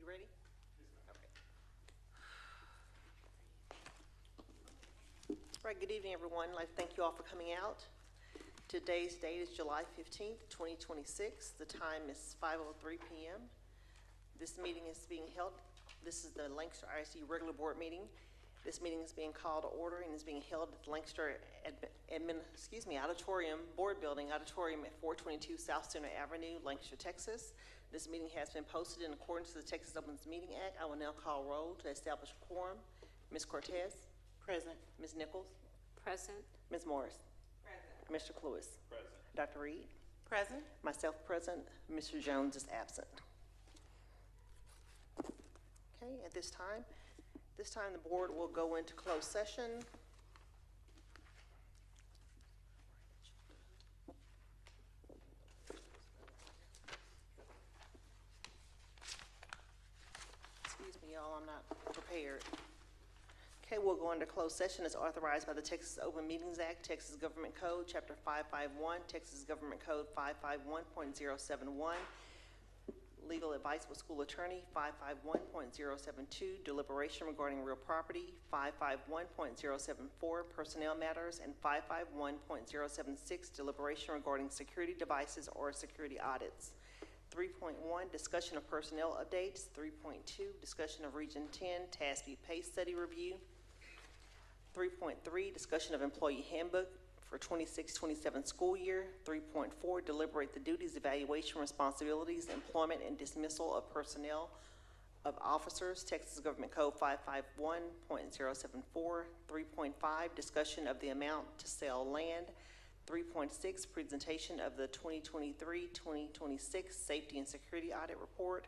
ready? Okay. All right, good evening, everyone. I'd like to thank you all for coming out. Today's date is July 15th, 2026. The time is 5:03 p.m. This meeting is being held, this is the Lancaster ISD regular board meeting. This meeting is being called to order and is being held at the Lancaster Auditorium, Board Building Auditorium at 422 South Center Avenue, Lancaster, Texas. This meeting has been posted in accordance with the Texas Open Meeting Act. I will now call roll to establish a quorum. Ms. Cortez? Present. Ms. Nichols? Present. Ms. Morris? Present. Mr. Cluis? Present. Dr. Reed? Present. Myself present. Mr. Jones is absent. Okay, at this time the board will go into closed session. Excuse me, y'all, I'm not prepared. Okay, we'll go into closed session as authorized by the Texas Open Meetings Act, Texas Government Code, Chapter 551, Texas Government Code 551.071. Legal advice with school attorney, 551.072, deliberation regarding real property, 551.074, personnel matters, and 551.076, deliberation regarding security devices or security audits. 3.1, discussion of personnel updates. 3.2, discussion of Region 10 TASB pay study review. 3.3, discussion of employee handbook for 26-27 school year. 3.4, deliberate the duties, evaluation, responsibilities, employment, and dismissal of personnel of officers, Texas Government Code 551.074. 3.5, discussion of the amount to sell land. 3.6, presentation of the 2023-2026 Safety and Security Audit Report.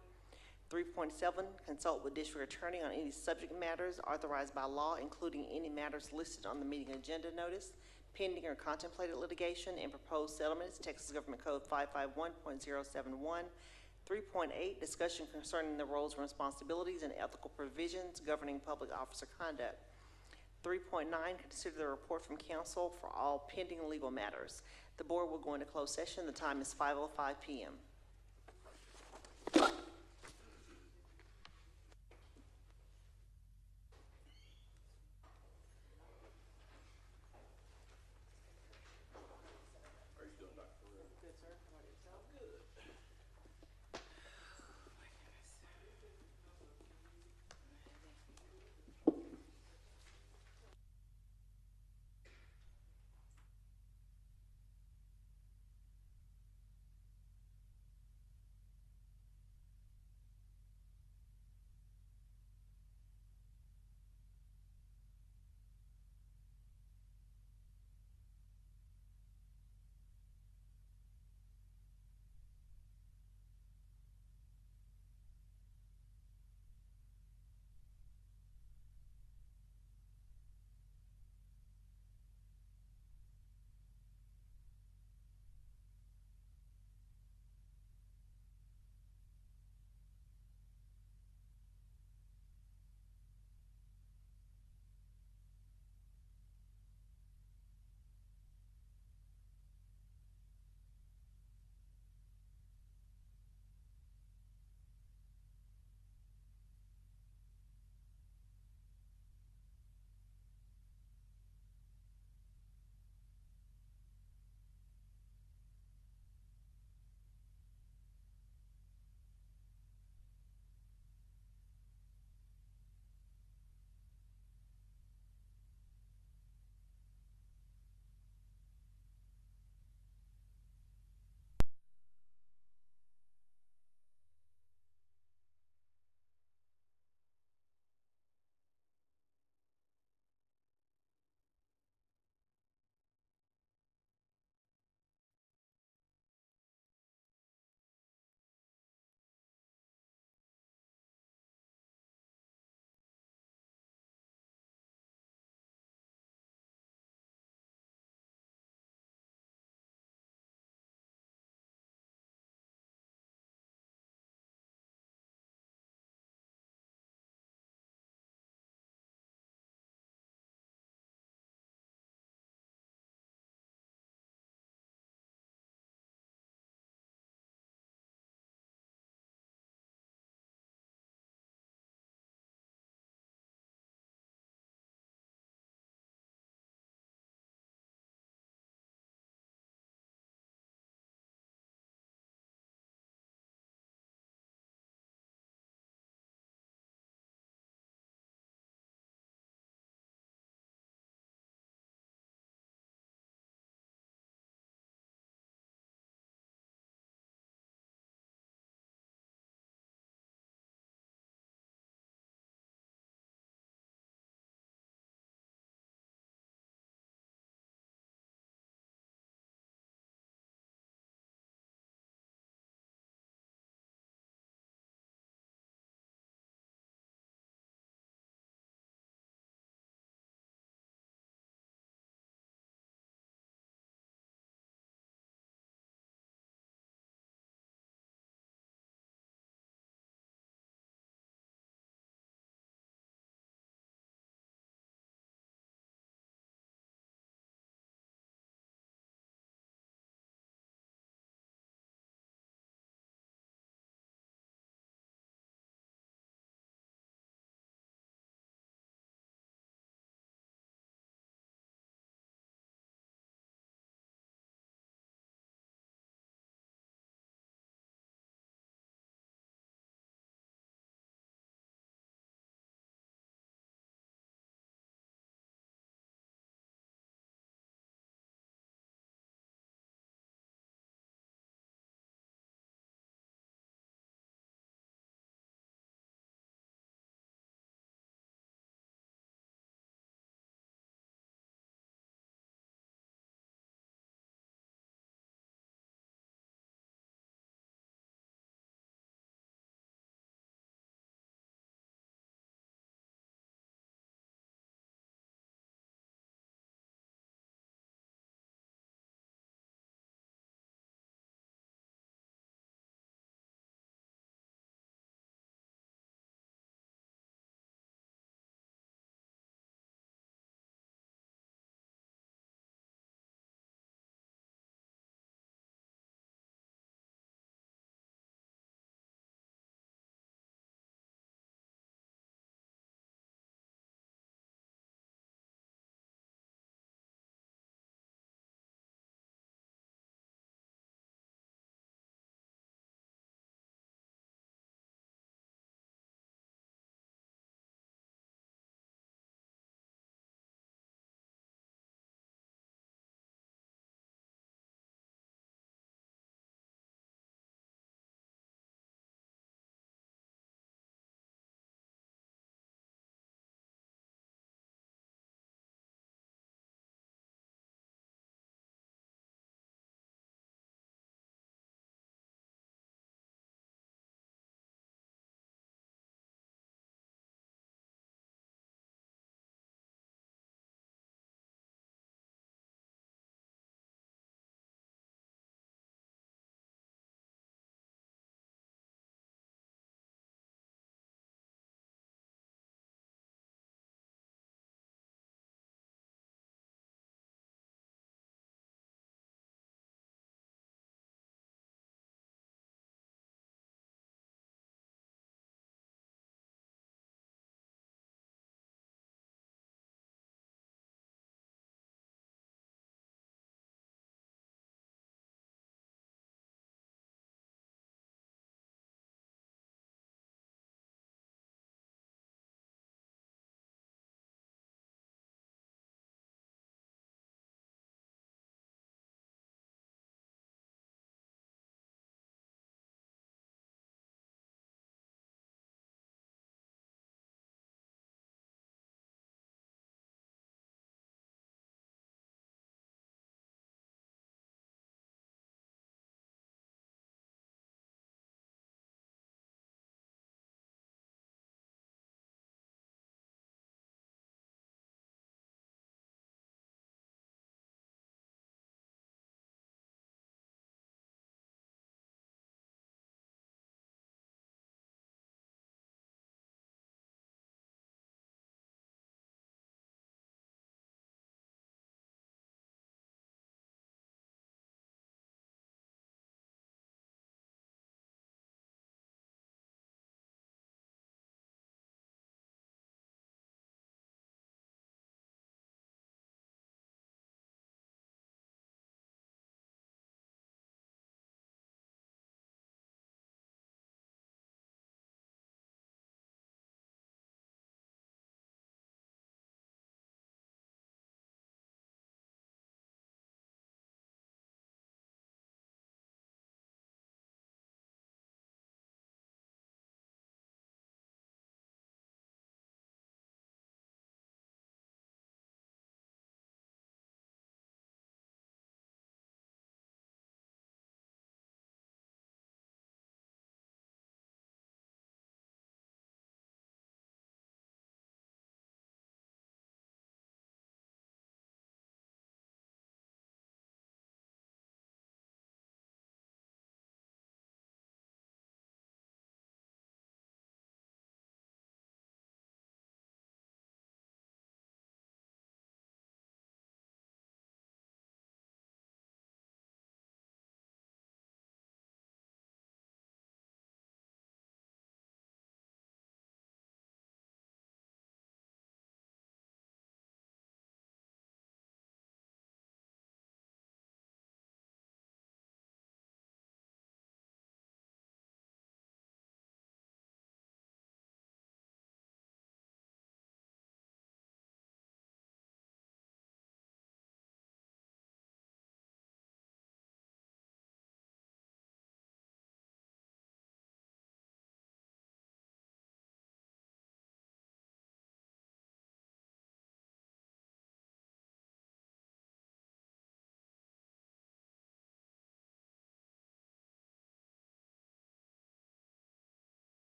3.7, consult with district attorney on any subject matters authorized by law, including any matters listed on the meeting agenda notice, pending or contemplated litigation, and proposed settlements, Texas Government Code 551.071. 3.8, discussion concerning the roles and responsibilities and ethical provisions governing public officer conduct. 3.9, consider the report from counsel for all pending legal matters. The board will go into closed session. The time is 5:05 p.m.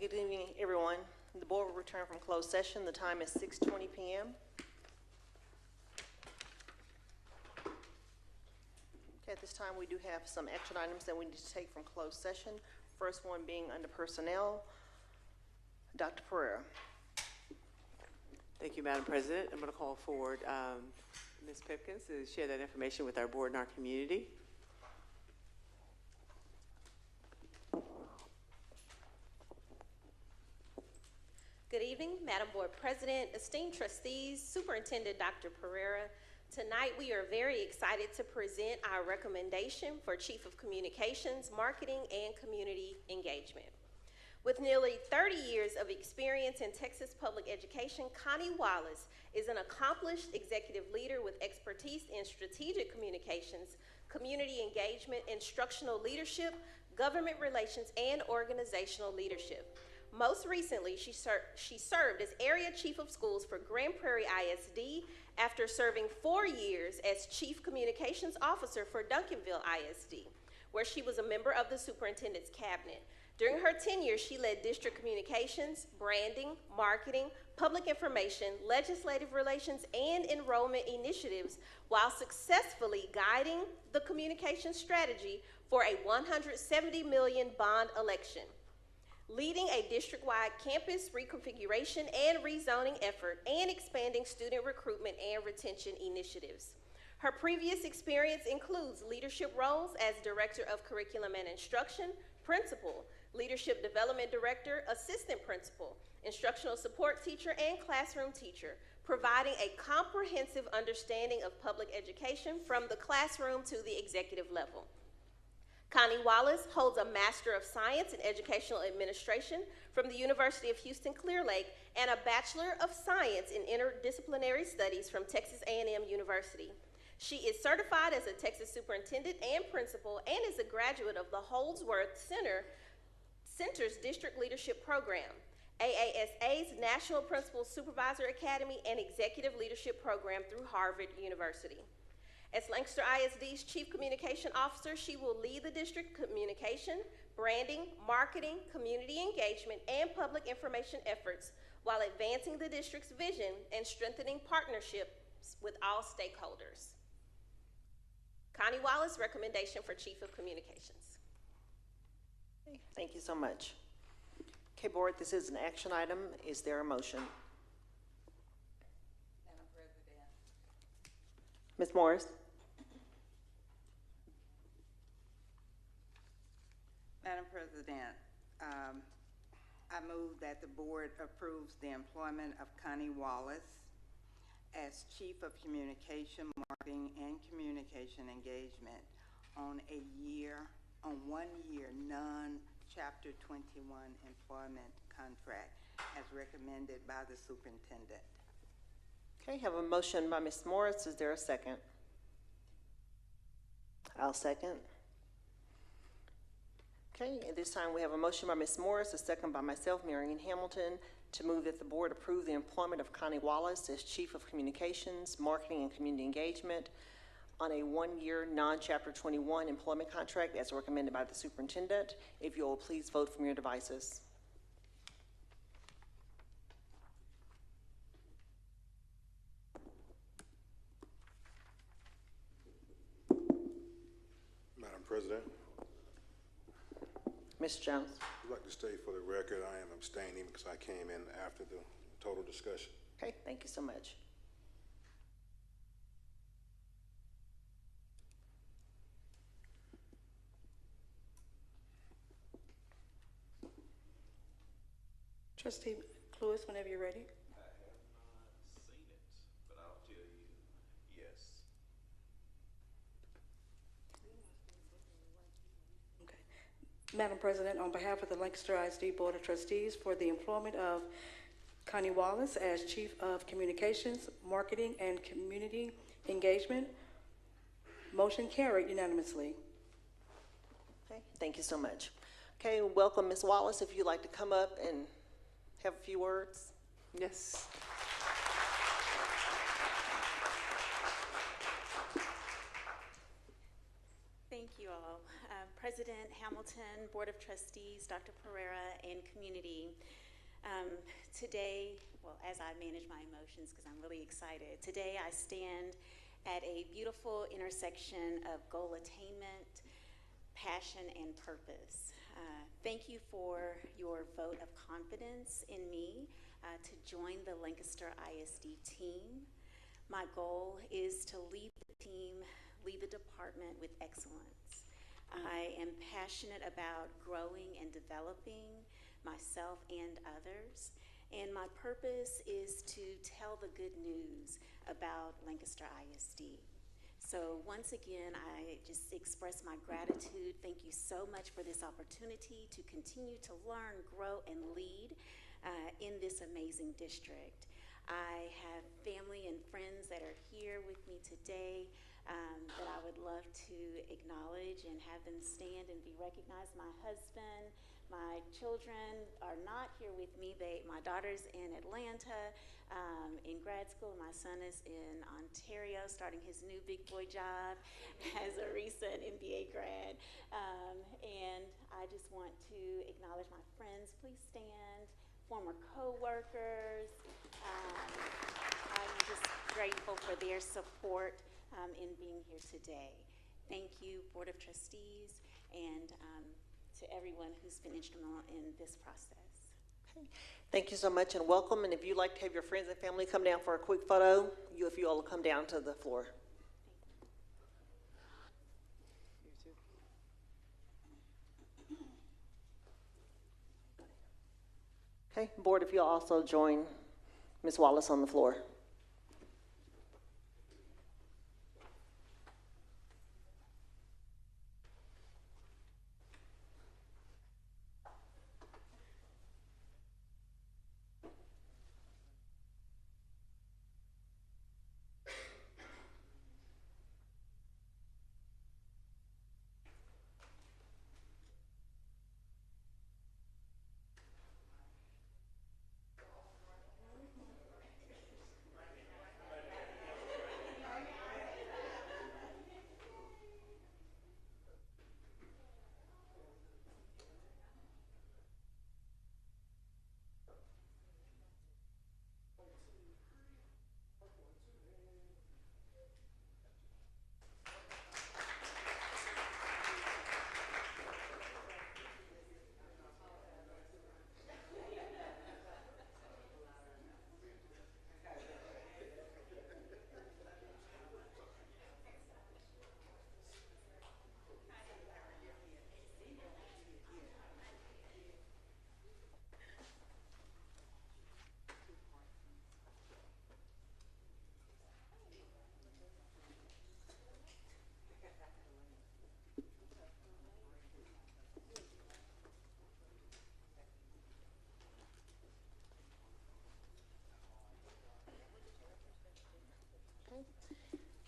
Okay, good evening, everyone. The board will return from closed session. The time is 6:20 p.m. Okay, at this time, we do have some action items that we need to take from closed session. First one being under personnel. Dr. Pereira. Thank you, Madam President. I'm going to call forward Ms. Pipkins to share that information with our board and our community. Good evening, Madam Board President, esteemed trustees, Superintendent Dr. Pereira. Tonight, we are very excited to present our recommendation for Chief of Communications, Marketing, and Community Engagement. With nearly 30 years of experience in Texas public education, Connie Wallace is an accomplished executive leader with expertise in strategic communications, community engagement, instructional leadership, government relations, and organizational leadership. Most recently, she served as Area Chief of Schools for Grand Prairie ISD after serving 4 years as Chief Communications Officer for Duncanville ISD, where she was a member of the Superintendent's Cabinet. During her tenure, she led district communications, branding, marketing, public information, legislative relations, and enrollment initiatives while successfully guiding the communication strategy for a $170 million bond election, leading a district-wide campus reconfiguration and rezoning effort, and expanding student recruitment and retention initiatives. Her previous experience includes leadership roles as Director of Curriculum and Instruction, Principal, Leadership Development Director, Assistant Principal, Instructional Support Teacher, and Classroom Teacher, providing a comprehensive understanding of public education from the classroom to the executive level. Connie Wallace holds a Master of Science in Educational Administration from the University of Houston Clear Lake and a Bachelor of Science in Interdisciplinary Studies from Texas A&M University. She is certified as a Texas Superintendent and Principal and is a graduate of the Holdsworth Center's District Leadership Program, AASA's National Principal Supervisor Academy, and Executive Leadership Program through Harvard University. As Lancaster ISD's Chief Communication Officer, she will lead the district communication, branding, marketing, community engagement, and public information efforts while advancing the district's vision and strengthening partnerships with all stakeholders. Connie Wallace, recommendation for Chief of Communications. Thank you so much. Okay, board, this is an action item. Is there a motion? Madam President. Ms. Morris? Madam President, I move that the board approves the employment of Connie Wallace as Chief of Communication, Marketing, and Communication Engagement on a 1-year non-Chapter 21 employment contract as recommended by the superintendent. Okay, have a motion by Ms. Morris. Is there a second? I'll second. Okay, at this time we have a motion by Ms. Morris, a second by myself, Marion Hamilton, to move that the board approve the employment of Connie Wallace as Chief of Communications, Marketing, and Community Engagement on a 1-year non-Chapter 21 employment contract as recommended by the superintendent. If you will please vote from your devices. Madam President, Mr. Jones. I'd like to state for the record, I am abstaining because I came in after the total discussion. Okay, thank you so much. Trustee Cluis, whenever you're ready. I have not seen it, but I'll tell you yes. Okay. Madam President, on behalf of the Lancaster ISD Board of Trustees, for the employment of Connie Wallace as Chief of Communications, Marketing, and Community Engagement, motion carried unanimously. Okay, thank you so much. Okay, welcome, Ms. Wallace. If you'd like to come up and have a few words. Yes. Thank you all. President Hamilton, Board of Trustees, Dr. Pereira, and community. Today, well, as I manage my emotions because I'm really excited, today I stand at a beautiful intersection of goal attainment, passion, and purpose. Thank you for your vote of confidence in me to join the Lancaster ISD team. My goal is to lead the team, lead the department with excellence. I am passionate about growing and developing myself and others, and my purpose is to tell the good news about Lancaster ISD. So once again, I just express my gratitude. Thank you so much for this opportunity to continue to learn, grow, and lead in this amazing district. I have family and friends that are here with me today that I would love to acknowledge and have them stand and be recognized. My husband, my children are not here with me. My daughter's in Atlanta in grad school. My son is in Ontario starting his new big boy job as a recent MBA grad. And I just want to acknowledge my friends. Please stand. Former co-workers. I'm just grateful for their support in being here today. Thank you, Board of Trustees, and to everyone who's been instrumental in this process. Thank you so much and welcome. And if you'd like to have your friends and family come down for a quick photo, if you all will come down to the floor. Okay, Board, if you'll also join Ms. Wallace on the floor.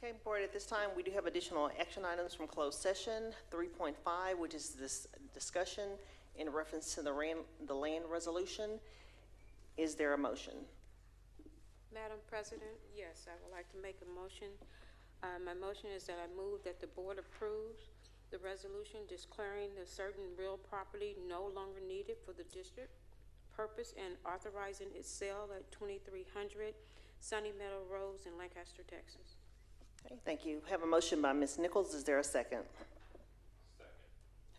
Okay, Board, at this time, we do have additional action items from closed session. 3.5, which is this discussion in reference to the land resolution. Is there a motion? Madam President, yes, I would like to make a motion. My motion is that I move that the board approves the resolution declaring the certain real property no longer needed for the district purpose and authorizing its sale at 2300 Sunny Meadow Road in Lancaster, Texas. Okay, thank you. Have a motion by Ms. Nichols. Is there a second? Second.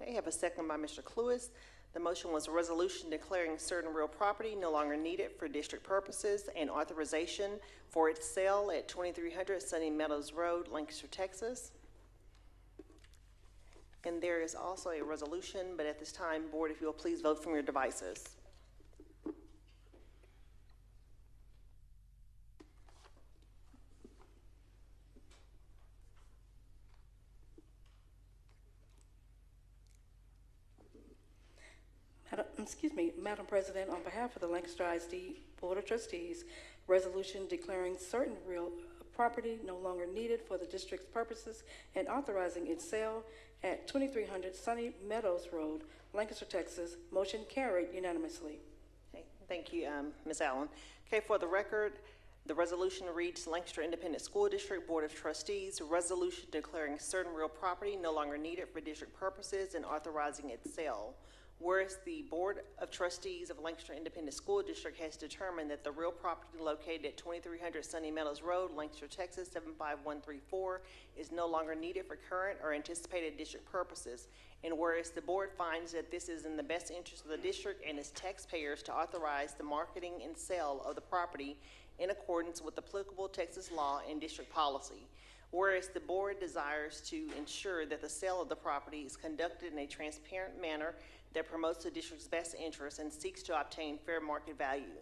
Okay, have a second by Mr. Cluis. The motion was a resolution declaring certain real property no longer needed for district purposes and authorization for its sale at 2300 Sunny Meadows Road, Lancaster, Texas. And there is also a resolution, but at this time, Board, if you will please vote from your devices. Madam President, on behalf of the Lancaster ISD Board of Trustees, resolution declaring certain real property no longer needed for the district's purposes and authorizing its sale at 2300 Sunny Meadows Road, Lancaster, Texas. Motion carried unanimously. Okay, thank you, Ms. Allen. Okay, for the record, The resolution reads Lancaster Independent School District Board of Trustees, resolution declaring certain real property no longer needed for district purposes and authorizing its sale. Whereas the Board of Trustees of Lancaster Independent School District has determined that the real property located at 2300 Sunny Meadows Road, Lancaster, Texas 75134 is no longer needed for current or anticipated district purposes. And whereas the board finds that this is in the best interest of the district and its taxpayers to authorize the marketing and sale of the property in accordance with applicable Texas law and district policy. Whereas the board desires to ensure that the sale of the property is conducted in a transparent manner that promotes the district's best interests and seeks to obtain fair market value.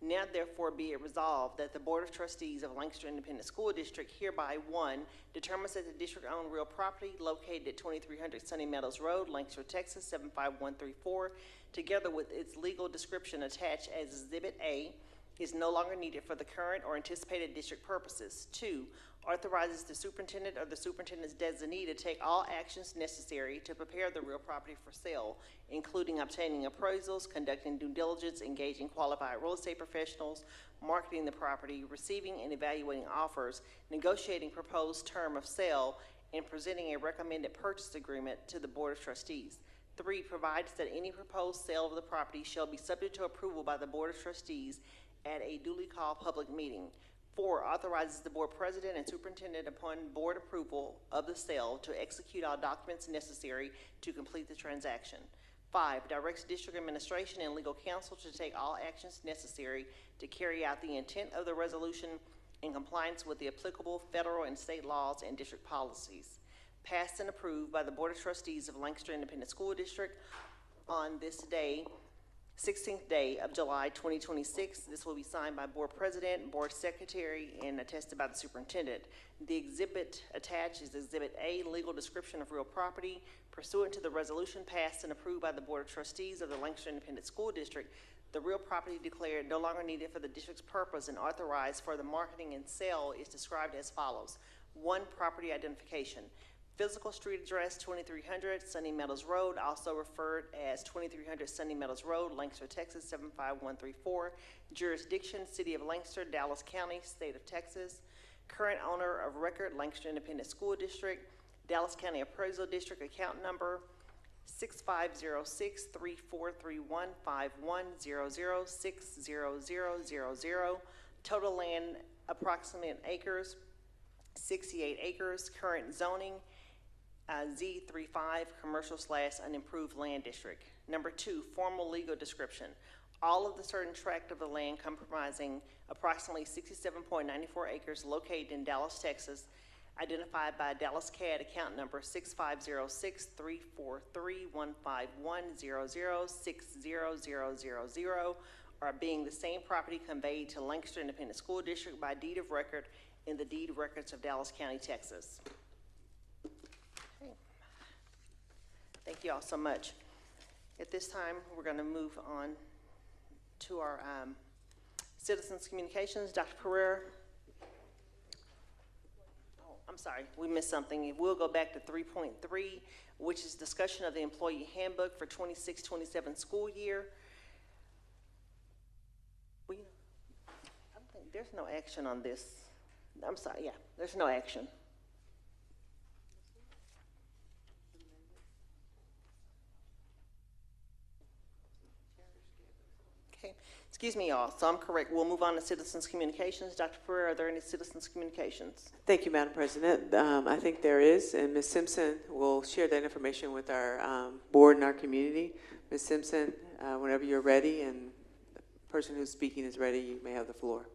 Now therefore be it resolved that the Board of Trustees of Lancaster Independent School District hereby, 1, determines that the district-owned real property located at 2300 Sunny Meadows Road, Lancaster, Texas 75134, together with its legal description attached as Exhibit A, is no longer needed for the current or anticipated district purposes. 2, authorizes the superintendent or the superintendent's designee to take all actions necessary to prepare the real property for sale, including obtaining appraisals, conducting due diligence, engaging qualified real estate professionals, marketing the property, receiving and evaluating offers, negotiating proposed term of sale, and presenting a recommended purchase agreement to the Board of Trustees. 3, provides that any proposed sale of the property shall be subject to approval by the Board of Trustees at a duly called public meeting. 4, authorizes the board president and superintendent upon board approval of the sale to execute all documents necessary to complete the transaction. 5, directs district administration and legal counsel to take all actions necessary to carry out the intent of the resolution in compliance with the applicable federal and state laws and district policies. Passed and approved by the Board of Trustees of Lancaster Independent School District on this day, 16th day of July 2026. This will be signed by board president, board secretary, and attested by the superintendent. The exhibit attached is Exhibit A, legal description of real property. Pursuant to the resolution passed and approved by the Board of Trustees of the Lancaster Independent School District, the real property declared no longer needed for the district's purpose and authorized for the marketing and sale is described as follows. 1, property identification. Physical street address, 2300 Sunny Meadows Road, also referred as 2300 Sunny Meadows Road, Lancaster, Texas 75134. Jurisdiction, City of Lancaster, Dallas County, State of Texas. Current owner of record, Lancaster Independent School District, Dallas County Appraisal District, account number 6506-3431-5100-60000. Total land, approximate acres, 68 acres. Current zoning, Z35, commercial/unimproved land district. Number 2, formal legal description. All of the certain tract of the land comprising approximately 67.94 acres located in Dallas, Texas, identified by Dallas CAD account number 6506-343-151-00-60000, are being the same property conveyed to Lancaster Independent School District by deed of record in the deed records of Dallas County, Texas. Okay. Thank you all so much. At this time, we're going to move on to our citizens communications. Dr. Pereira. Oh, I'm sorry, we missed something. We'll go back to 3.3, which is discussion of the employee handbook for 26-27 school year. I don't think there's no action on this. I'm sorry, yeah, there's no action. Okay, excuse me, y'all, so I'm correct. We'll move on to citizens communications. Dr. Pereira, are there any citizens communications? Thank you, Madam President. I think there is, and Ms. Simpson will share that information with our board and our community. Ms. Simpson, whenever you're ready and the person who's speaking is ready, you may have the floor.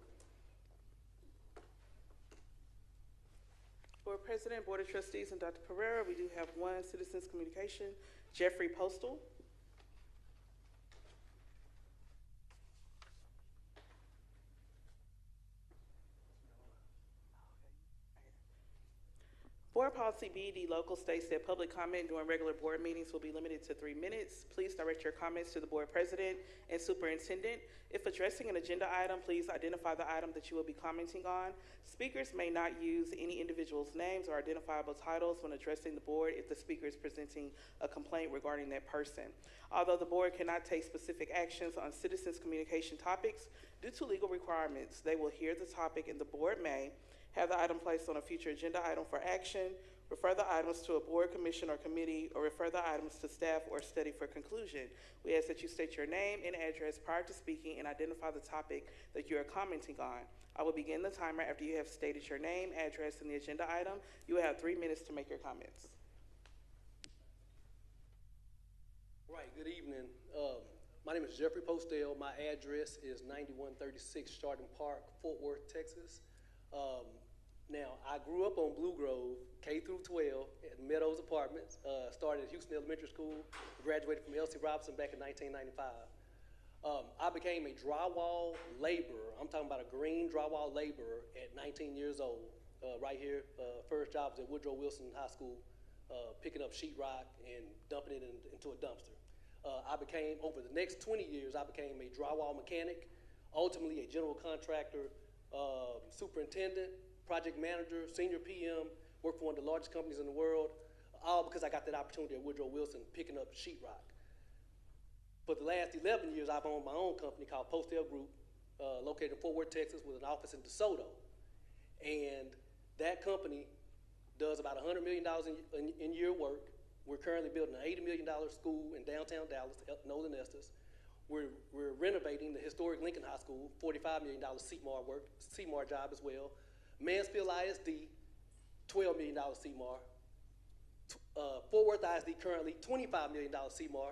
Board President, Board of Trustees, and Dr. Pereira, we do have one citizens communication, Jeffrey Postal. Board Policy B, the local states that public comment during regular board meetings will be limited to 3 minutes. Please direct your comments to the board president and superintendent. If addressing an agenda item, please identify the item that you will be commenting on. Speakers may not use any individual's names or identifiable titles when addressing the board if the speaker is presenting a complaint regarding that person. Although the board cannot take specific actions on citizens' communication topics, due to legal requirements, they will hear the topic and the board may have the item placed on a future agenda item for action, refer the items to a board, commission, or committee, or refer the items to staff or study for conclusion. We ask that you state your name and address prior to speaking and identify the topic that you are commenting on. I will begin the timer after you have stated your name, address, and the agenda item. You will have 3 minutes to make your comments. Right, good evening. My name is Jeffrey Postel. My address is 9136 Chardon Park, Fort Worth, Texas. Now, I grew up on Blue Grove, K through 12, at Meadows Apartments. Started at Houston Elementary School, graduated from L.C. Robinson back in 1995. I became a drywall laborer. I'm talking about a green drywall laborer at 19 years old. Right here, first job was at Woodrow Wilson High School, picking up sheetrock and dumping it into a dumpster. Over the next 20 years, I became a drywall mechanic, ultimately a general contractor, superintendent, project manager, senior PM, worked for one of the largest companies in the world, all because I got that opportunity at Woodrow Wilson picking up sheetrock. For the last 11 years, I've owned my own company called Postel Group, located in Fort Worth, Texas, with an office in DeSoto. And that company does about $100 million in year work. We're currently building an $80 million school in downtown Dallas, Nolan Estes. We're renovating the historic Lincoln High School, $45 million CMAR job as well. Mansfield ISD, $12 million CMAR. Fort Worth ISD currently $25 million CMAR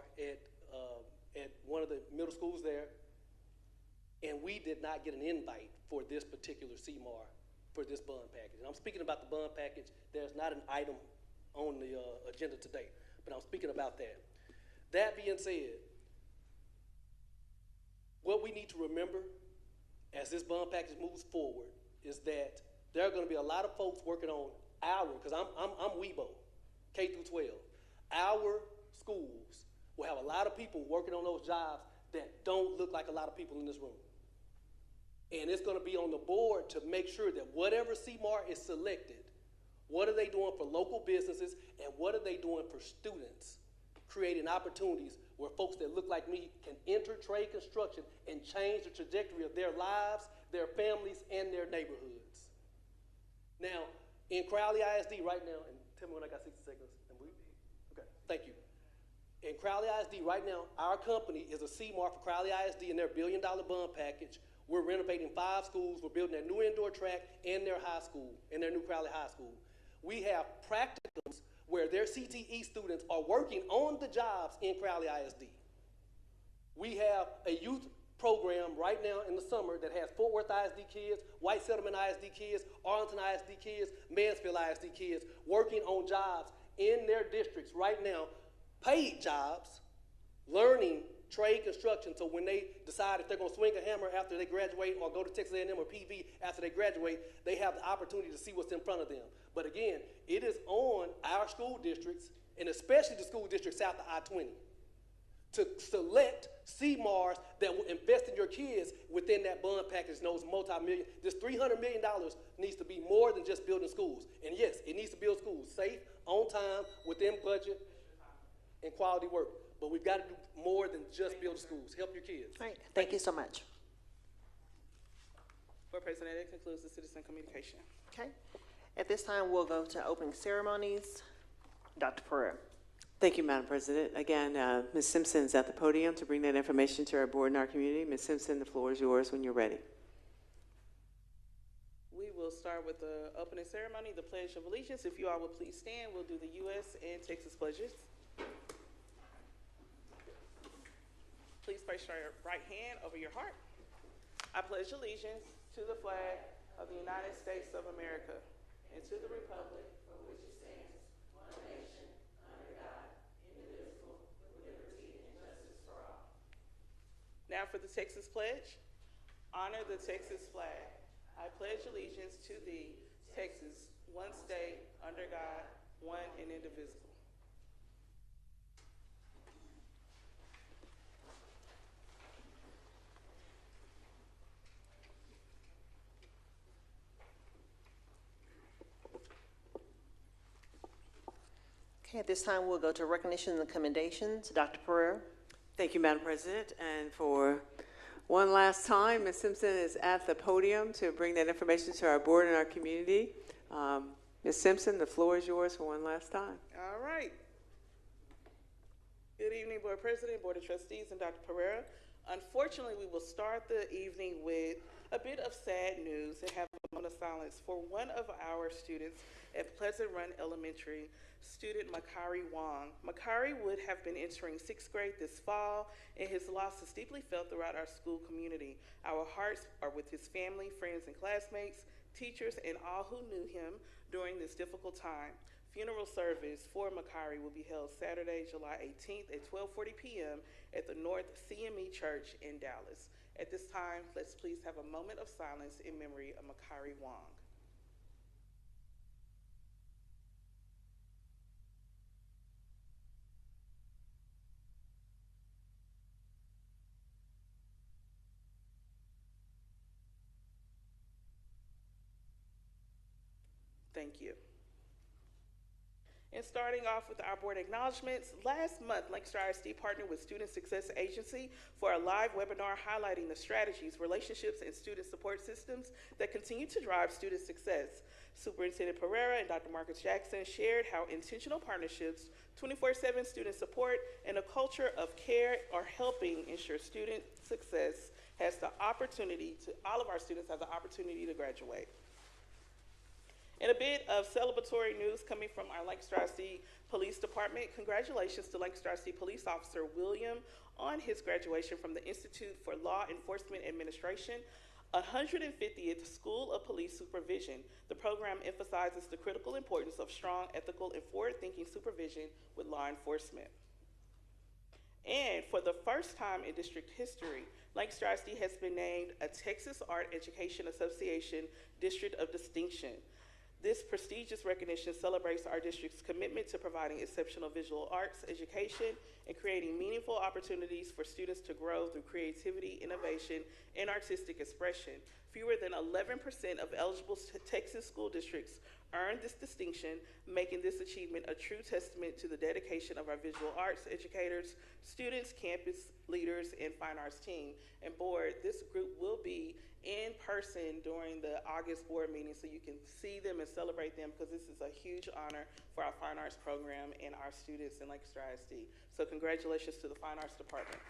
at one of the middle schools there. And we did not get an invite for this particular CMAR, for this bond package. And I'm speaking about the bond package. There's not an item on the agenda today, but I'm speaking about that. That being said, what we need to remember as this bond package moves forward is that there are going to be a lot of folks working on because I'm WEBO, K through 12. Our schools will have a lot of people working on those jobs that don't look like a lot of people in this room. And it's going to be on the board to make sure that whatever CMAR is selected, what are they doing for local businesses and what are they doing for students, creating opportunities where folks that look like me can enter trade construction and change the trajectory of their lives, their families, and their neighborhoods. Now, in Crowley ISD right now, and tell me when I got 60 seconds. Okay, thank you. In Crowley ISD right now, our company is a CMAR for Crowley ISD in their $1 billion bond package. We're renovating 5 schools. We're building their new indoor track and their high school, and their new Crowley High School. We have practicums where their CTE students are working on the jobs in Crowley ISD. We have a youth program right now in the summer that has Fort Worth ISD kids, White Settlement ISD kids, Arlington ISD kids, Mansfield ISD kids working on jobs in their districts right now, paid jobs, learning trade construction, so when they decide if they're going to swing a hammer after they graduate or go to Texas A&M or PV after they graduate, they have the opportunity to see what's in front of them. But again, it is on our school districts, and especially the school districts south of I-20, to select CMARs that will invest in your kids within that bond package, those multi-million. This $300 million needs to be more than just building schools. And yes, it needs to build schools safe, on time, within budget, and quality work. But we've got to do more than just build schools. Help your kids. All right, thank you so much. Board President, that concludes the citizen communication. Okay, at this time, we'll go to opening ceremonies. Dr. Pereira. Thank you, Madam President. Again, Ms. Simpson is at the podium to bring that information to our board and our community. Ms. Simpson, the floor is yours when you're ready. We will start with the opening ceremony, the Pledge of Allegiance. If you all would please stand, we'll do the U.S. and Texas pledges. Please place your right hand over your heart. I pledge allegiance to the flag of the United States of America and to the republic for which it stands, one nation, under God, indivisible, with liberty and justice for all. Now for the Texas pledge. Honor the Texas flag. I pledge allegiance to thee, Texas, one state, under God, one and indivisible. Okay, at this time, we'll go to recognition and commendations. Dr. Pereira. Thank you, Madam President. And for one last time, Ms. Simpson is at the podium to bring that information to our board and our community. Ms. Simpson, the floor is yours for one last time. All right. Good evening, Board President, Board of Trustees, and Dr. Pereira. Unfortunately, we will start the evening with a bit of sad news and have a moment of silence for one of our students at Pleasant Run Elementary, student Makari Wong. Makari would have been entering 6th grade this fall, and his loss is deeply felt throughout our school community. Our hearts are with his family, friends, and classmates, teachers, and all who knew him during this difficult time. Funeral service for Makari will be held Saturday, July 18th at 12:40 p.m. at the North CME Church in Dallas. At this time, let's please have a moment of silence in memory of Makari Wong. Thank you. And starting off with our board acknowledgements, last month, Lancaster ISD partnered with Student Success Agency for a live webinar highlighting the strategies, relationships, and student support systems that continue to drive student success. Superintendent Pereira and Dr. Marcus Jackson shared how intentional partnerships, 24/7 student support, and a culture of care are helping ensure student success has the opportunity to, all of our students have the opportunity to graduate. And a bit of celebratory news coming from our Lancaster ISD Police Department. Congratulations to Lancaster ISD Police Officer William on his graduation from the Institute for Law Enforcement Administration, 150th School of Police Supervision. The program emphasizes the critical importance of strong, ethical, and forward-thinking supervision with law enforcement. And for the first time in district history, Lancaster ISD has been named a Texas Art Education Association District of Distinction. This prestigious recognition celebrates our district's commitment to providing exceptional visual arts education and creating meaningful opportunities for students to grow through creativity, innovation, and artistic expression. Fewer than 11% of eligible Texas school districts earned this distinction, making this achievement a true testament to the dedication of our visual arts educators, students, campus leaders, and fine arts team. And board, this group will be in person during the August board meeting so you can see them and celebrate them, because this is a huge honor for our fine arts program and our students in Lancaster ISD. So congratulations to the Fine Arts Department.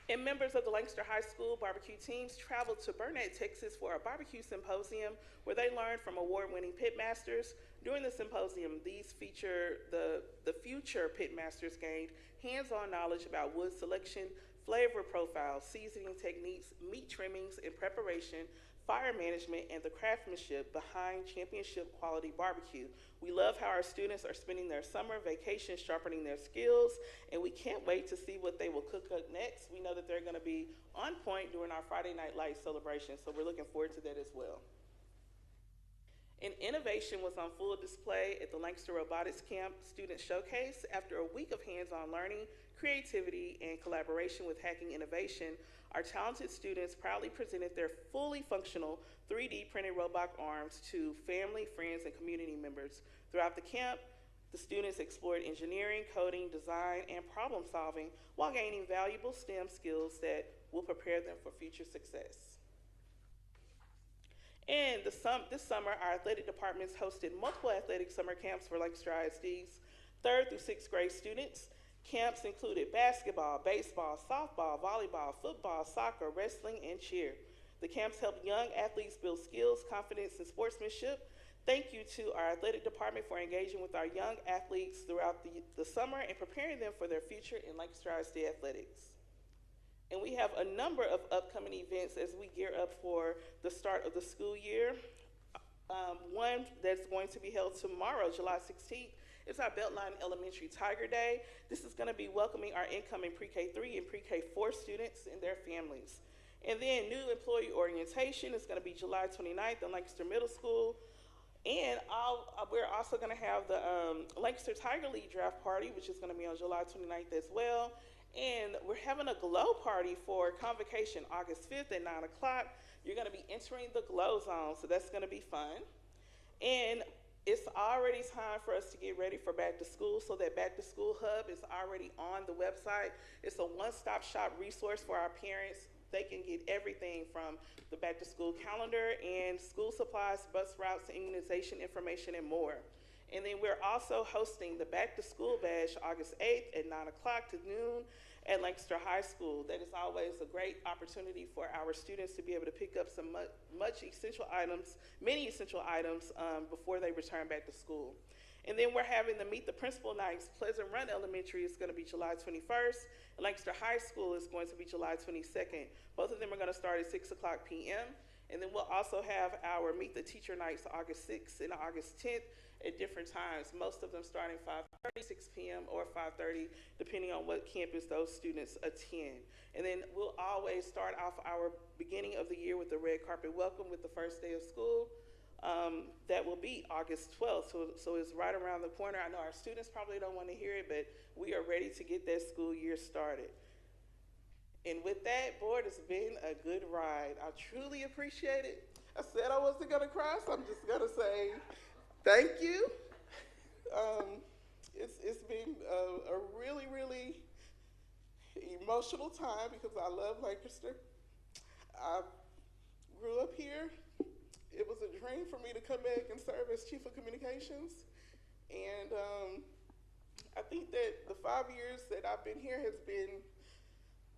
And members of the Lancaster High School barbecue teams traveled to Burnett, Texas for a barbecue symposium where they learned from award-winning pitmasters. During the symposium, these feature the future pitmasters gained hands-on knowledge about wood selection, flavor profiles, seasoning techniques, meat trimmings and preparation, fire management, and the craftsmanship behind championship quality barbecue. We love how our students are spending their summer vacation sharpening their skills, and we can't wait to see what they will cook up next. We know that they're going to be on point during our Friday Night Lights celebration, so we're looking forward to that as well. And innovation was on full display at the Lancaster Robotics Camp Student Showcase. After a week of hands-on learning, creativity, and collaboration with Hacking Innovation, our talented students proudly presented their fully functional 3D printed robot arms to family, friends, and community members. Throughout the camp, the students explored engineering, coding, design, and problem solving while gaining valuable STEM skills that will prepare them for future success. And this summer, our athletic departments hosted multiple athletic summer camps for Lancaster ISD's 3rd through 6th grade students. Camps included basketball, baseball, softball, volleyball, football, soccer, wrestling, and cheer. The camps helped young athletes build skills, confidence, and sportsmanship. Thank you to our athletic department for engaging with our young athletes throughout the summer and preparing them for their future in Lancaster ISD athletics. And we have a number of upcoming events as we gear up for the start of the school year. One that's going to be held tomorrow, July 16th, is our Beltline Elementary Tiger Day. This is going to be welcoming our incoming pre-K3 and pre-K4 students and their families. And then new employee orientation is going to be July 29th in Lancaster Middle School. And we're also going to have the Lancaster Tiger League draft party, which is going to be on July 29th as well. And we're having a glow party for Convocation August 5th at 9 o'clock. You're going to be entering the glow zone, so that's going to be fun. And it's already time for us to get ready for back to school, so that back to school hub is already on the website. It's a one-stop shop resource for our parents. They can get everything from the back to school calendar and school supplies, bus routes, immunization information, and more. And then we're also hosting the back to school bash August 8th at 9 o'clock to noon at Lancaster High School. That is always a great opportunity for our students to be able to pick up some many essential items before they return back to school. And then we're having the Meet the Principal Nights. Pleasant Run Elementary is going to be July 21st, and Lancaster High School is going to be July 22nd. Both of them are going to start at 6 o'clock p.m. And then we'll also have our Meet the Teacher Nights August 6th and August 10th at different times, most of them starting 5:30, 6 p.m., or 5:30, depending on what campus those students attend. And then we'll always start off our beginning of the year with the red carpet welcome with the first day of school. That will be August 12th, so it's right around the corner. I know our students probably don't want to hear it, but we are ready to get that school year started. And with that, board, it's been a good ride. I truly appreciate it. I said I wasn't going to cry, so I'm just going to say thank you. It's been a really, really emotional time because I love Lancaster. I grew up here. It was a dream for me to come back and serve as Chief of Communications. And I think that the 5 years that I've been here has been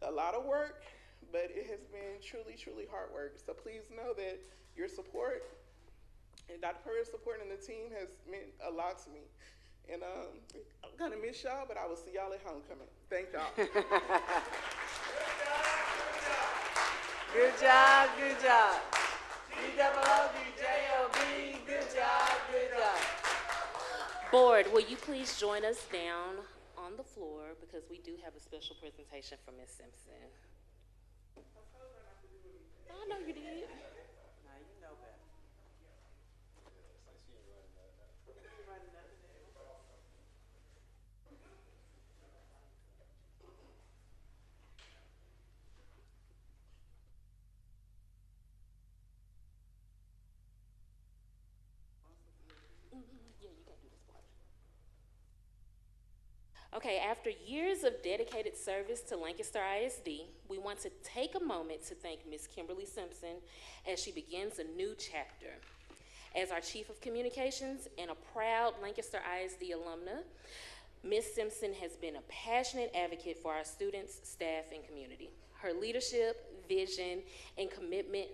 a lot of work, but it has been truly, truly hard work. So please know that your support and Dr. Perez's support and the team has meant a lot to me. And I'm gonna miss y'all, but I will see y'all at homecoming. Thank y'all. Good job, good job. D-double-O-D-J-O-B, good job, good job. Board, will you please join us down on the floor because we do have a special presentation from Ms. Simpson. I know you did. Now you know better. Okay, after years of dedicated service to Lancaster ISD, we want to take a moment to thank Ms. Kimberly Simpson as she begins a new chapter. As our Chief of Communications and a proud Lancaster ISD alumna, Ms. Simpson has been a passionate advocate for our students, staff, and community. Her leadership, vision, and commitment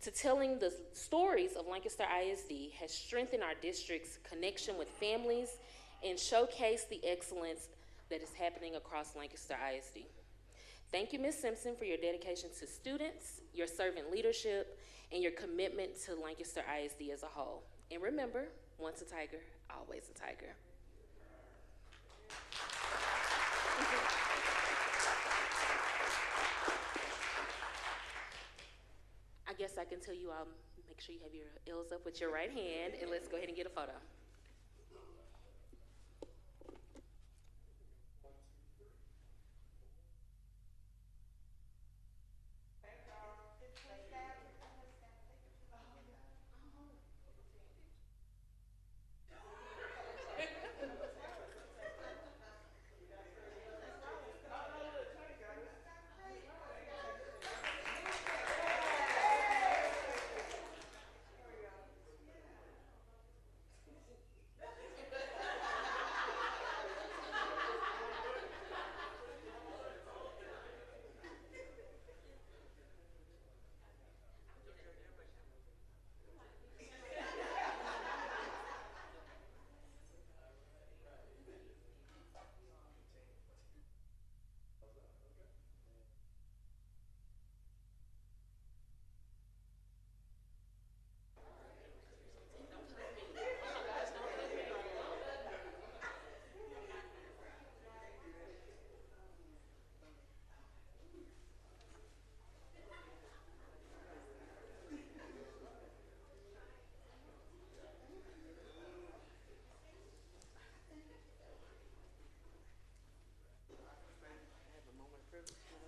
to telling the stories of Lancaster ISD has strengthened our district's connection with families and showcased the excellence that is happening across Lancaster ISD. Thank you, Ms. Simpson, for your dedication to students, your servant leadership, and your commitment to Lancaster ISD as a whole. And remember, once a Tiger, always a Tiger. I guess I can tell you all, make sure you have your L's up with your right hand, and let's go ahead and get a photo.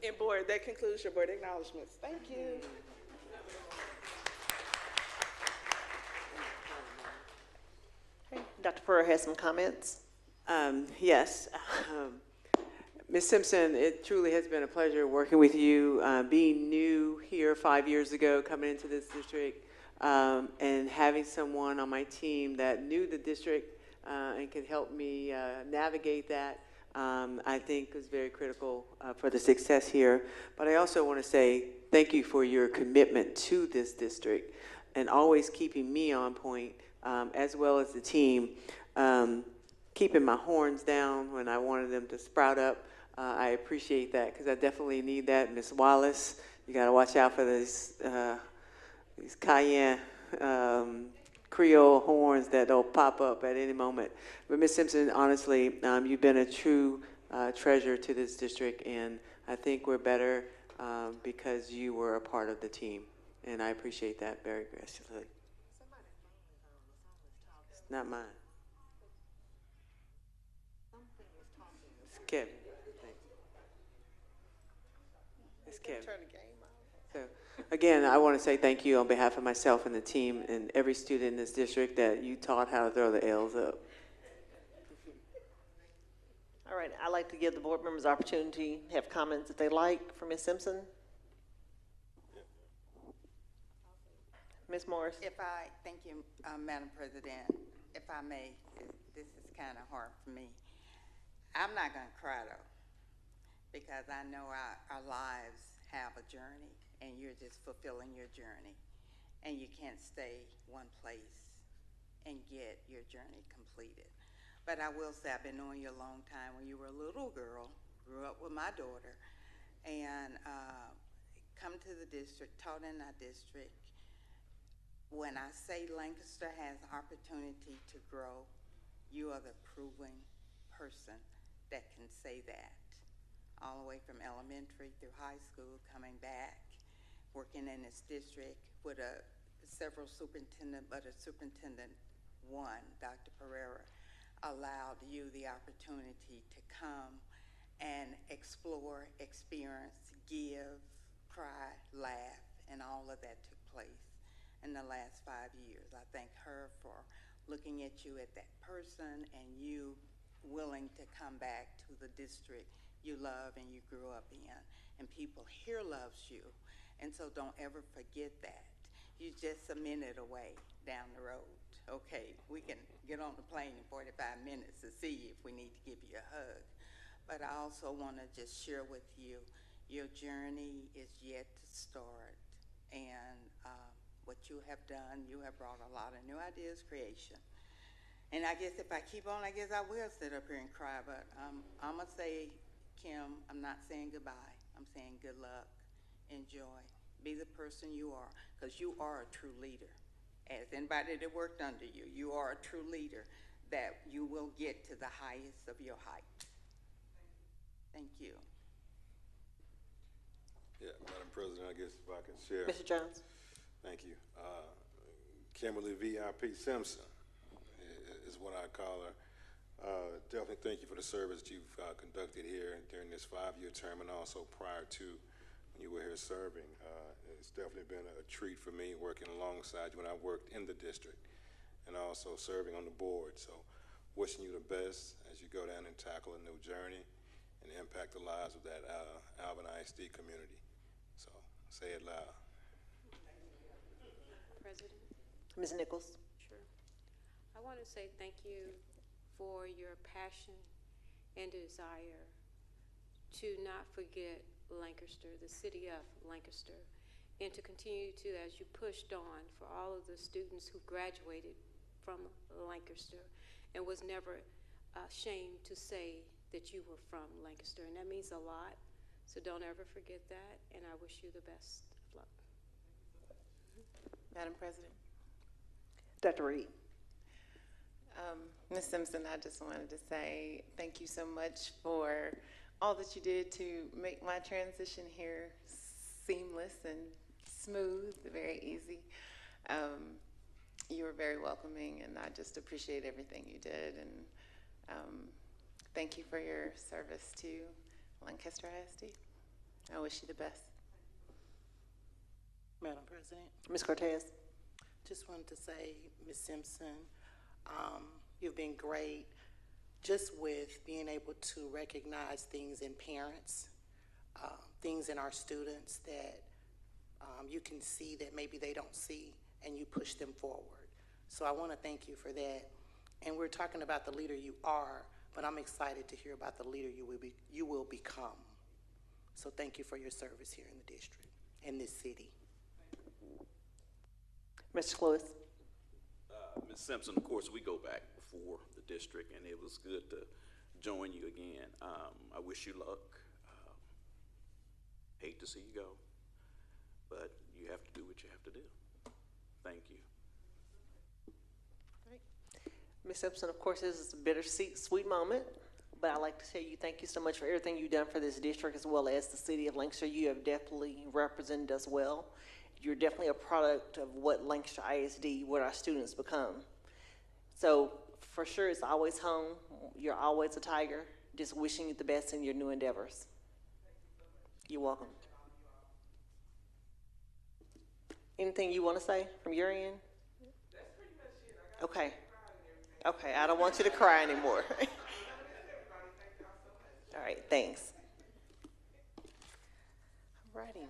And board, that concludes your board acknowledgements. Thank you. Dr. Pereira has some comments. Yes. Ms. Simpson, it truly has been a pleasure working with you, being new here 5 years ago, coming into this district, and having someone on my team that knew the district and could help me navigate that, I think was very critical for the success here. But I also want to say thank you for your commitment to this district and always keeping me on point, as well as the team, keeping my horns down when I wanted them to sprout up. I appreciate that because I definitely need that. Ms. Wallace, you got to watch out for these Cayenne Creole horns that'll pop up at any moment. But Ms. Simpson, honestly, you've been a true treasure to this district, and I think we're better because you were a part of the team, and I appreciate that very graciously. It's not mine. It's Kevin. It's Kevin. So, again, I want to say thank you on behalf of myself and the team and every student in this district that you taught how to throw the L's up. All right, I'd like to give the board members opportunity to have comments if they like for Ms. Simpson. Ms. Morris. Thank you, Madam President. If I may, this is kind of hard for me. I'm not going to cry though, because I know our lives have a journey, and you're just fulfilling your journey, and you can't stay one place and get your journey completed. But I will say I've been knowing you a long time. When you were a little girl, grew up with my daughter, and come to the district, taught in our district. When I say Lancaster has opportunity to grow, you are the proven person that can say that. All the way from elementary through high school, coming back, working in this district with several superintendents, but a superintendent one, Dr. Pereira, allowed you the opportunity to come and explore, experience, give, cry, laugh, and all of that took place in the last 5 years. I thank her for looking at you at that person and you willing to come back to the district you love and you grew up in, and people here loves you, and so don't ever forget that. You just a minute away down the road. Okay, we can get on the plane in 45 minutes to see you if we need to give you a hug. But I also want to just share with you, your journey is yet to start, and what you have done, you have brought a lot of new ideas, creation. And I guess if I keep on, I guess I will sit up here and cry, but I'm going to say, Kim, I'm not saying goodbye. I'm saying good luck, enjoy, be the person you are, because you are a true leader. As anybody that worked under you, you are a true leader that you will get to the highest of your heights. Thank you. Yeah, Madam President, I guess if I can share. Mr. Jones. Thank you. Kimberly VIP Simpson is what I call her. Definitely thank you for the service you've conducted here during this 5-year term and also prior to when you were here serving. It's definitely been a treat for me working alongside you when I worked in the district and also serving on the board. So wishing you the best as you go down and tackle a new journey and impact the lives of that Alvin ISD community. So say it loud. President? Ms. Nichols. Sure. I want to say thank you for your passion and desire to not forget Lancaster, the city of Lancaster, and to continue to, as you pushed on, for all of the students who graduated from Lancaster and was never ashamed to say that you were from Lancaster, and that means a lot, so don't ever forget that, and I wish you the best of luck. Madam President. Dr. Reed. Ms. Simpson, I just wanted to say thank you so much for all that you did to make my transition here seamless and smooth, very easy. You were very welcoming, and I just appreciate everything you did, and thank you for your service to Lancaster ISD. I wish you the best. Madam President, Ms. Cortez? just wanted to say, Ms. Simpson, you've been great just with being able to recognize things in parents, things in our students that you can see that maybe they don't see, and you push them forward. So I want to thank you for that. And we're talking about the leader you are, but I'm excited to hear about the leader you will become. So thank you for your service here in the district, in this city. Mr. Lewis? Ms. Simpson, of course, we go back before the district, and it was good to join you again. I wish you luck. Hate to see you go, but you have to do what you have to do. Thank you. Ms. Simpson, of course, this is a bittersweet moment, but I'd like to tell you thank you so much for everything you've done for this district as well as the city of Lancaster. You have definitely represented us well. You're definitely a product of what Lancaster ISD, what our students become. So for sure, it's always home. You're always a Tiger. Just wishing you the best in your new endeavors. You're welcome. Anything you want to say from your end? That's pretty much it. Okay. Okay, I don't want you to cry anymore. All right, thanks. All righty.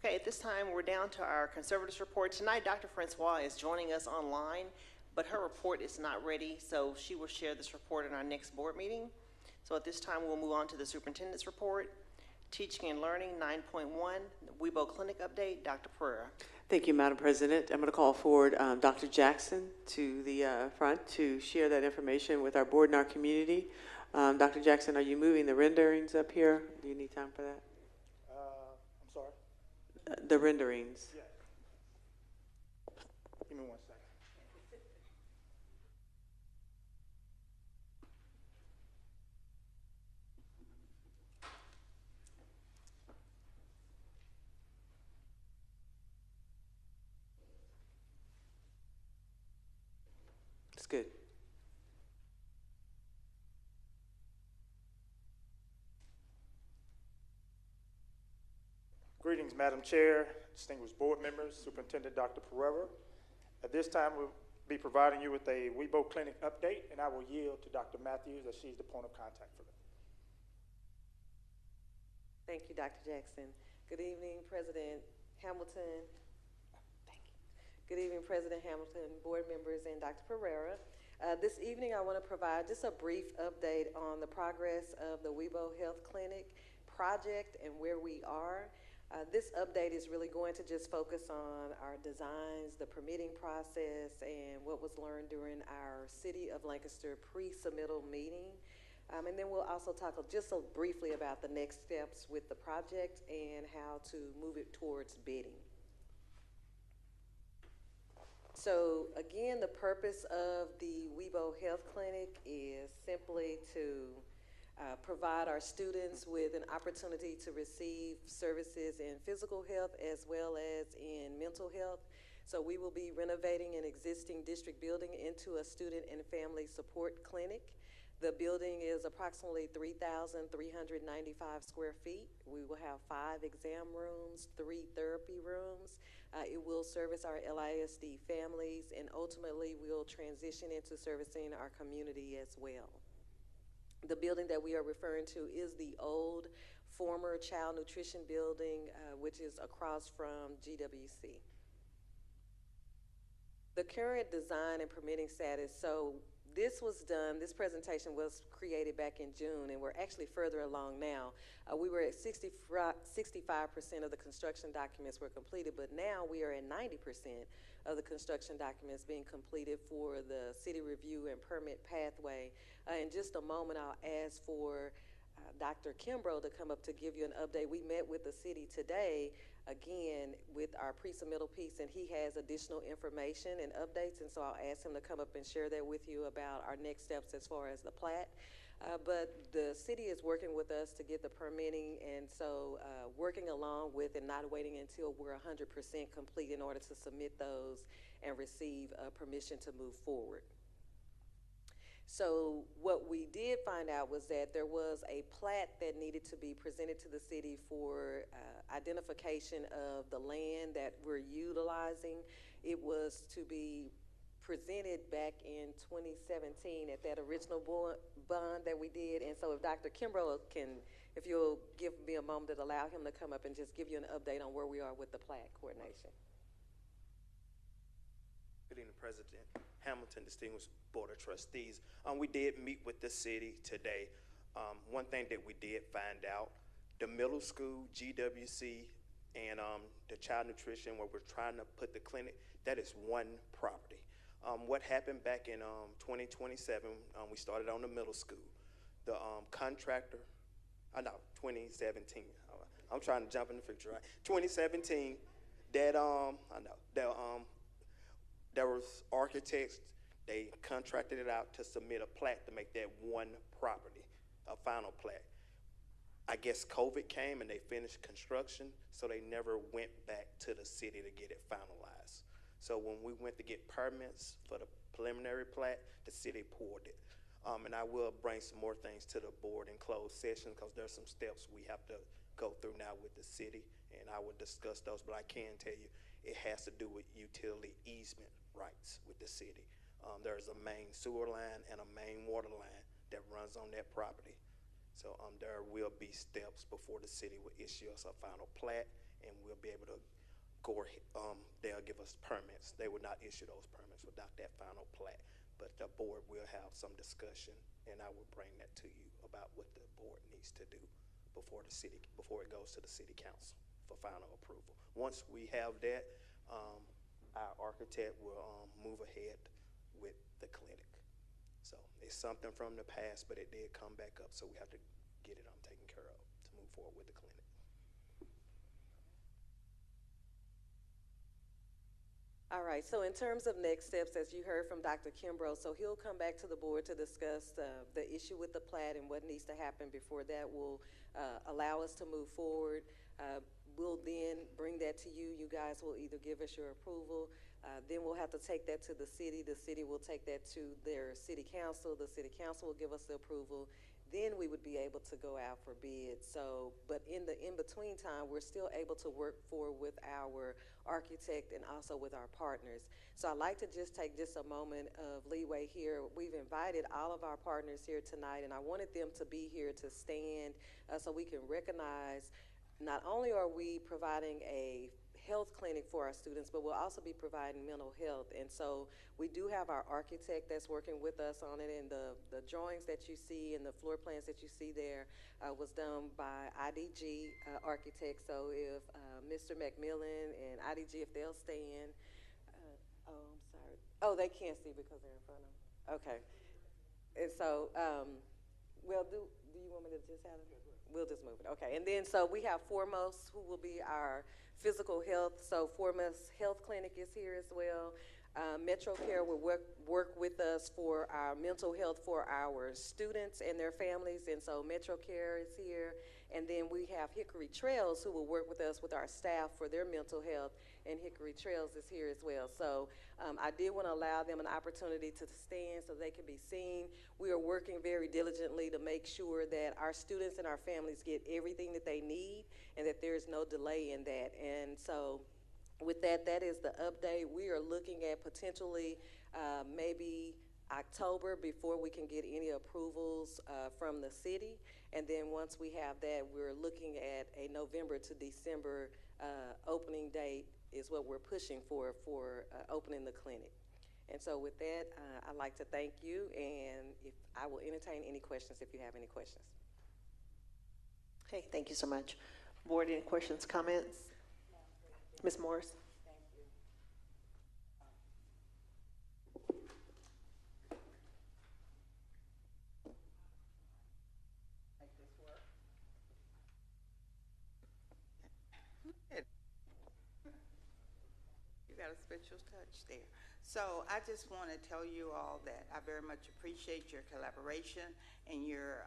Okay, at this time, we're down to our conservators report. Tonight, Dr. Francois is joining us online, but her report is not ready, so she will share this report in our next board meeting. So at this time, we'll move on to the superintendent's report. Teaching and Learning 9.1, WeBo Clinic update, Dr. Pereira. Thank you, Madam President. I'm going to call forward Dr. Jackson to the front to share that information with our board and our community. Dr. Jackson, are you moving the renderings up here? Do you need time for that? I'm sorry? The renderings. Yeah. Give me 1 second. It's good. Greetings, Madam Chair, distinguished board members, Superintendent Dr. Pereira. At this time, we'll be providing you with a WeBo Clinic update, and I will yield to Dr. Matthews as she's the point of contact for them. Thank you, Dr. Jackson. Good evening, President Hamilton. Thank you. Good evening, President Hamilton, board members, and Dr. Pereira. This evening, I want to provide just a brief update on the progress of the WeBo Health Clinic project and where we are. This update is really going to just focus on our designs, the permitting process, and what was learned during our City of Lancaster pre-submittal meeting. And then we'll also talk just so briefly about the next steps with the project and how to move it towards bidding. So again, the purpose of the WeBo Health Clinic is simply to provide our students with an opportunity to receive services in physical health as well as in mental health. So we will be renovating an existing district building into a student and family support clinic. The building is approximately 3,395 square feet. We will have 5 exam rooms, 3 therapy rooms. It will service our LISD families, and ultimately we'll transition into servicing our community as well. The building that we are referring to is the old former child nutrition building, which is across from GWC. The current design and permitting status, so this presentation was created back in June, and we're actually further along now. We were at 65% of the construction documents were completed, but now we are at 90% of the construction documents being completed for the city review and permit pathway. In just a moment, I'll ask for Dr. Kimbrough to come up to give you an update. We met with the city today, again, with our pre-submittal piece, and he has additional information and updates, and so I'll ask him to come up and share that with you about our next steps as far as the plat. But the city is working with us to get the permitting, and so working along with and not waiting until we're 100% complete in order to submit those and receive permission to move forward. So what we did find out was that there was a plat that needed to be presented to the city for identification of the land that we're utilizing. It was to be presented back in 2017 at that original bond that we did. And so if Dr. Kimbrough if you'll give me a moment to allow him to come up and just give you an update on where we are with the plat coordination. Good evening, President Hamilton, distinguished Board of Trustees. We did meet with the city today. One thing that we did find out, the middle school, GWC, and the child nutrition where we're trying to put the clinic, that is one property. What happened back in 2027, we started on the middle school. The contractor, 2017. I'm trying to jump in the future, right? 2017, that, there was architects, they contracted it out to submit a plat to make that one property, a final plat. I guess COVID came and they finished construction, so they never went back to the city to get it finalized. So when we went to get permits for the preliminary plat, the city pulled it. And I will bring some more things to the board in closed session because there's some steps we have to go through now with the city, and I will discuss those, but I can tell you it has to do with utility easement rights with the city. There's a main sewer line and a main water line that runs on that property. So there will be steps before the city will issue us a final plat, and we'll be able to go, they'll give us permits. They will not issue those permits without that final plat. But the board will have some discussion, and I will bring that to you about what the board needs to do before the city, before it goes to the city council for final approval. Once we have that, our architect will move ahead with the clinic. So it's something from the past, but it did come back up, so we have to get it taken care of to move forward with the clinic. All right, so in terms of next steps, as you heard from Dr. Kimbrough, so he'll come back to the board to discuss the issue with the plat and what needs to happen before that will allow us to move forward. We'll then bring that to you. You guys will either give us your approval, then we'll have to take that to the city. The city will take that to their city council. The city council will give us the approval. Then we would be able to go out for bids. So, but in the in-between time, we're still able to work forward with our architect and also with our partners. So I'd like to just take just a moment of leeway here. We've invited all of our partners here tonight, and I wanted them to be here to stand so we can recognize not only are we providing a health clinic for our students, but we'll also be providing mental health. And so we do have our architect that's working with us on it, and the drawings that you see and the floor plans that you see there was done by IDG Architects. So if Mr. McMillan and IDG, if they'll stand. Oh, I'm sorry. Oh, they can't see because they're in front of them. Okay. And so, well, do you want me to just have it? We'll just move it. Okay. And then, so we have Foremost, who will be our physical health. So Foremost Health Clinic is here as well. MetroCare will work with us for our mental health for our students and their families. And so MetroCare is here. And then we have Hickory Trails, who will work with us with our staff for their mental health. And Hickory Trails is here as well. So I did want to allow them an opportunity to stand so they can be seen. We are working very diligently to make sure that our students and our families get everything that they need and that there is no delay in that. And so with that, that is the update. We are looking at potentially maybe October before we can get any approvals from the city. And then once we have that, we're looking at a November to December opening date is what we're pushing for opening the clinic. And so with that, I'd like to thank you, and if I will entertain any questions if you have any questions. Okay, thank you so much. Board, any questions, comments? Ms. Morris? You got a special touch there. So I just want to tell you all that I very much appreciate your collaboration and your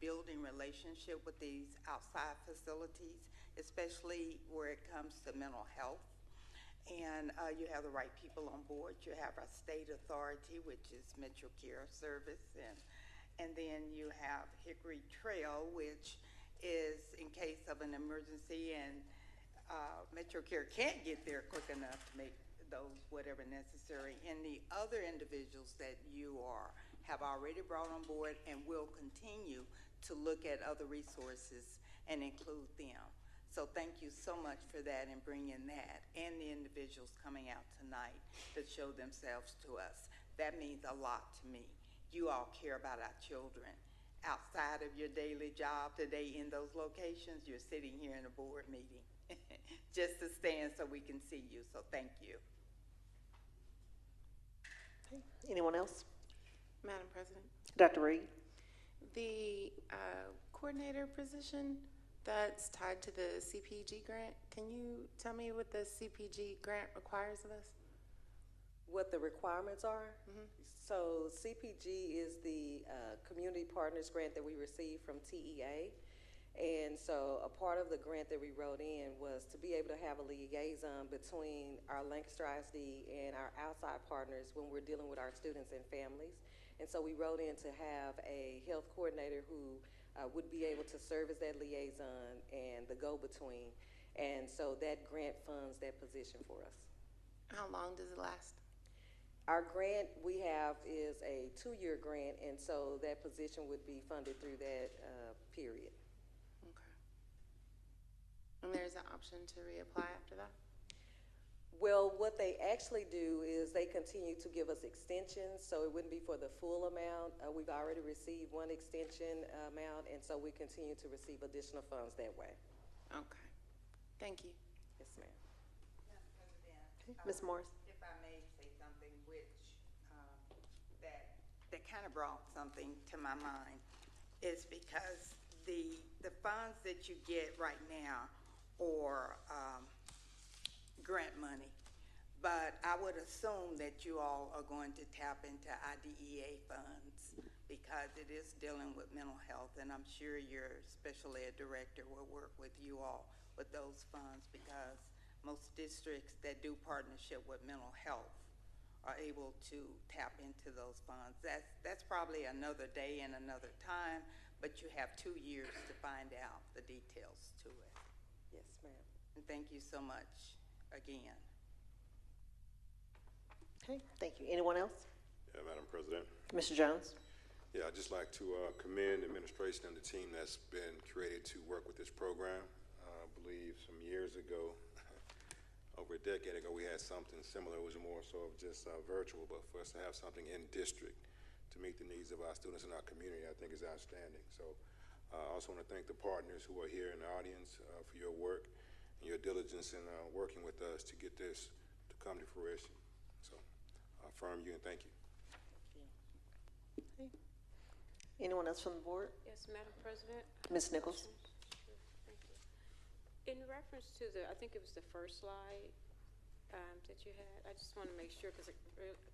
building relationship with these outside facilities, especially where it comes to mental health. And you have the right people on board. You have our state authority, which is Metro Care Service, and then you have Hickory Trail, which is in case of an emergency and Metro Care can't get there quick enough to make those whatever necessary. And the other individuals that you have already brought on board and will continue to look at other resources and include them. So thank you so much for that and bringing that, and the individuals coming out tonight to show themselves to us. That means a lot to me. You all care about our children. Outside of your daily job today in those locations, you're sitting here in a board meeting just to stand so we can see you. So thank you. Anyone else? Madam President, Dr. Reed? the coordinator position that's tied to the CPG grant, can you tell me what the CPG grant requires of us? What the requirements are? So CPG is the Community Partners Grant that we received from TEA. And so a part of the grant that we wrote in was to be able to have a liaison between our Lancaster ISD and our outside partners when we're dealing with our students and families. And so we wrote in to have a health coordinator who would be able to serve as that liaison and the go-between. And so that grant funds that position for us. How long does it last? Our grant we have is a 2-year grant, and so that position would be funded through that period. Okay. And there's an option to reapply after that? Well, what they actually do is they continue to give us extensions, so it wouldn't be for the full amount. We've already received one extension amount, and so we continue to receive additional funds that way. Okay. Thank you. Yes, ma'am. Ms. Morris? If I may say something which that kind of brought something to my mind is because the funds that you get right now are grant money, but I would assume that you all are going to tap into IDEA funds because it is dealing with mental health, and I'm sure your special ed director will work with you all with those funds because most districts that do partnership with mental health are able to tap into those funds. That's probably another day and another time, but you have 2 years to find out the details to it. Yes, ma'am. And thank you so much again. Okay, thank you. Anyone else? Yeah, Madam President. Mr. Jones? Yeah, I'd just like to commend the administration and the team that's been created to work with this program. I believe some years ago, over a decade ago, we had something similar. It was more so of just virtual, but for us to have something in district to meet the needs of our students in our community, I think is outstanding. So I also want to thank the partners who are here in the audience for your work and your diligence in working with us to get this to come to fruition. So I affirm you and thank you. Okay. Anyone else from the board? Yes, Madam President. Ms. Nichols? Sure, thank you. In reference to I think it was the first slide that you had, I just want to make sure because I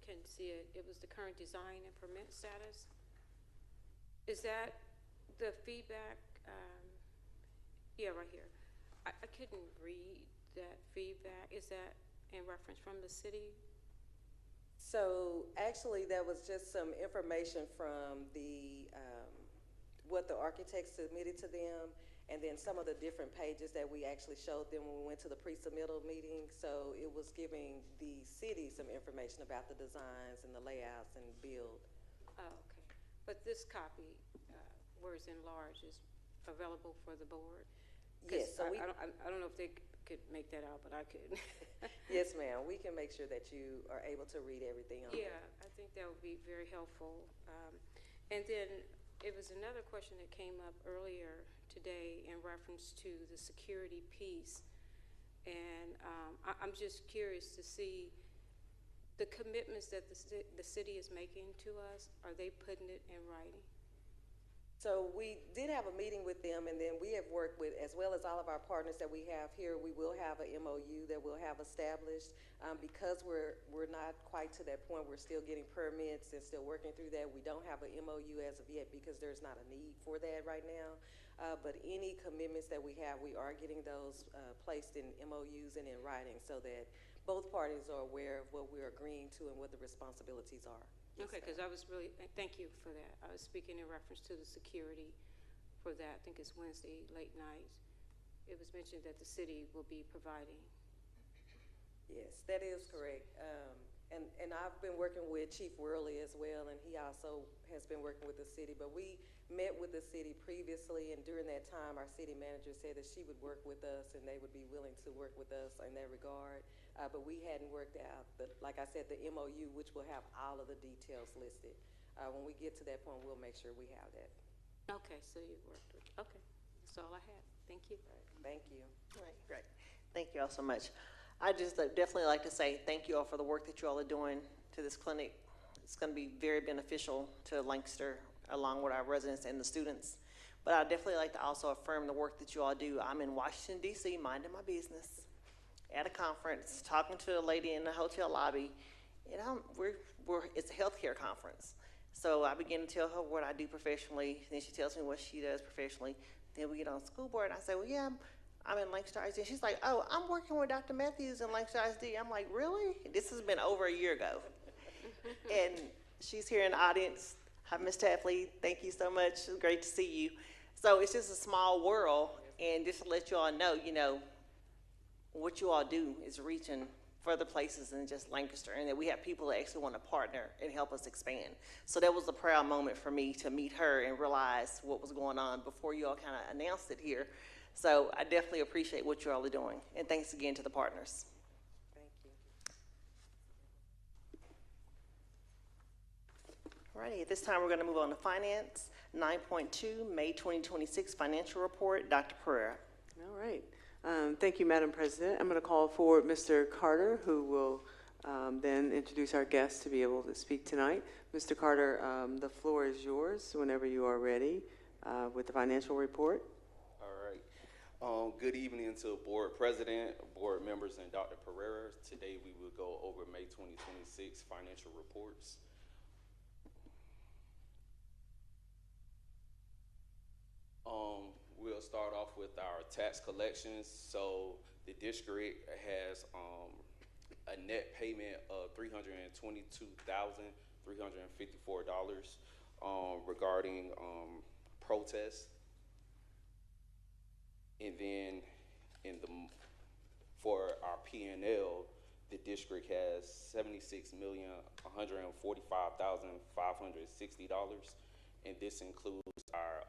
couldn't see it. It was the current design and permit status. Is that the feedback? Yeah, right here. I couldn't read that feedback. Is that in reference from the city? So actually, that was just some information from the what the architects submitted to them, and then some of the different pages that we actually showed them when we went to the pre-submittal meeting. So it was giving the city some information about the designs and the layouts and build. Oh, okay. But this copy, where it's enlarged, is available for the board? Yes. So I don't know if they could make that out, but I could. Yes, ma'am. We can make sure that you are able to read everything on Yeah, there. I think that would be very helpful. And then it was another question that came up earlier today in reference to the security piece. And I'm just curious to see the commitments that the city is making to us. Are they putting it in writing? So we did have a meeting with them, and then we have worked with, as well as all of our partners that we have here, we will have a MOU that we'll have established. Because we're not quite to that point, we're still getting permits and still working through that. We don't have a MOU as of yet because there's not a need for that right now. But any commitments that we have, we are getting those placed in MOUs and in writing so that both parties are aware of what we're agreeing to and what the responsibilities are. Yes, Okay, because I was really, thank you for that. I was speaking in reference to the security for that. I think it's Wednesday, late night. It was mentioned that the city will be providing. Yes, that is correct. And I've been working with Chief Worley as well, and he also has been working with the city. But we met with the city previously, and during that time, our city manager said that she would work with us and they would be willing to work with us in that regard. But we hadn't worked out, like I said, the MOU, which will have all of the details listed. When we get to that point, we'll make sure we have that. Okay, so you worked with, okay. That's all I have. Thank you. Thank you. All right, great. Thank you all so much. I just definitely like to say thank you all for the work that you all are doing to this clinic. It's going to be very beneficial to Lancaster, along with our residents and the students. But I definitely like to also affirm the work that you all do. I'm in Washington, D.C., minding my business, at a conference, talking to a lady in the hotel lobby, and it's a healthcare conference. So I begin to tell her what I do professionally, then she tells me what she does professionally. Then we get on school board, and I say, well, yeah, I'm in Lancaster ISD. She's like, oh, I'm working with Dr. Matthews in Lancaster ISD. I'm like, really? This has been over a year ago. And she's here in the audience. Hi, Ms. Tapley. Thank you so much. It's great to see you. So it's just a small world, and just to let you all know, you know, what you all do is reaching further places than just Lancaster, and that we have people that actually want to partner and help us expand. So that was a proud moment for me to meet her and realize what was going on before you all kind of announced it here. So I definitely appreciate what you all are doing, and thanks again to the partners. Thank you. Alrighty, at this time we're going to move on to finance. 9.2, May 2026 financial report. Dr. Pereira. All right. Thank you, Madam President. I'm going to call forward Mr. Carter, who will then introduce our guests to be able to speak tonight. Mr. Carter, the floor is yours whenever you are ready with the financial report. All right. Good evening to Board President, Board members, and Dr. Pereira. Today we will go over May 2026 financial reports. We'll start off with our tax collections. So the district has a net payment of $322,354 regarding protests. And then for our P&L, the district has $76,145,560, and this includes our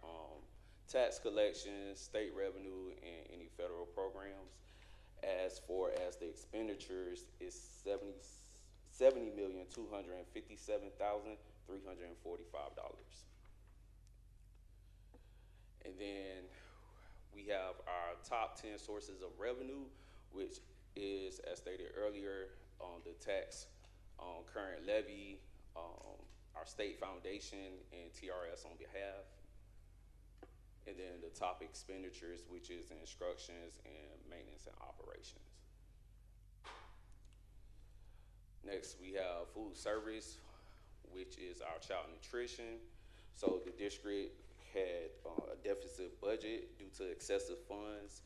tax collections, state revenue, and any federal programs. As the expenditures is $70,257,345. And then we have our top 10 sources of revenue, which is, as stated earlier, the tax current levy, our state foundation, and TRS on behalf. And then the top expenditures, which is instructions and maintenance and operations. Next, we have food service, which is our child nutrition. So the district had a deficit budget due to excessive funds.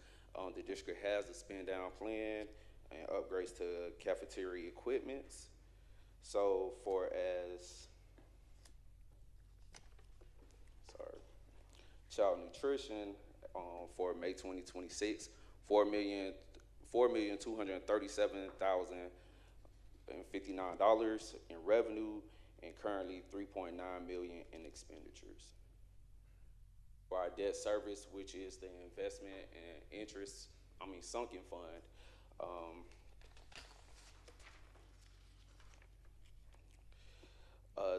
The district has a spend down plan and upgrades to cafeteria equipments. So child nutrition for May 2026, $4,237,059 in revenue, and currently $3.9 million in expenditures. For our debt service, which is the investment and sunken fund,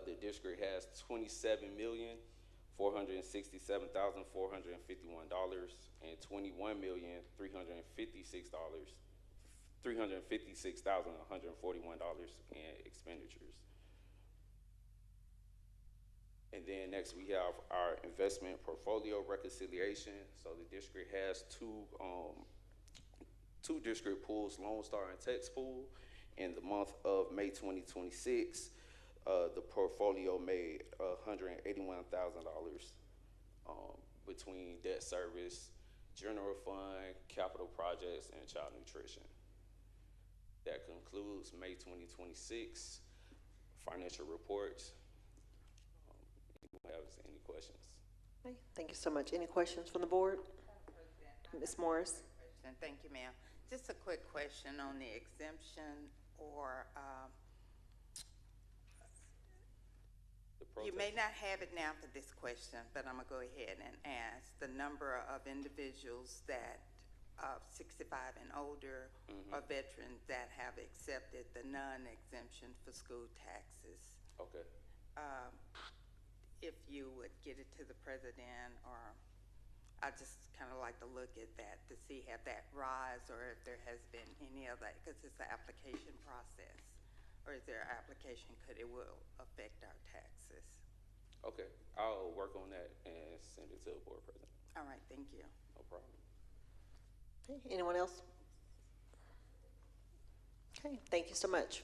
the district has $27,467,451 and $21,356,141 in expenditures. And then next we have our investment portfolio reconciliation. So the district has two district pools, Lone Star and Tex Pool. In the month of May 2026, the portfolio made $181,000 between debt service, general fund, capital projects, and child nutrition. That concludes May 2026 financial reports. Anyone have any questions? Okay, thank you so much. Any questions from the board? Ms. Morris? Thank you, ma'am. Just a quick question on the exemption or, you may not have it now for this question, but I'm gonna go ahead and ask the number of individuals that, 65 and older or veterans that have accepted the non-exemption for school taxes. Okay. If you would get it to the president, or I just kind of like to look at that to see have that rise, or if there has been any of that, because it's the application process, or is there an application, could it will affect our taxes? Okay, I'll work on that and send it to the board president. All right, thank you. No problem. Okay, anyone else? Okay, thank you so much.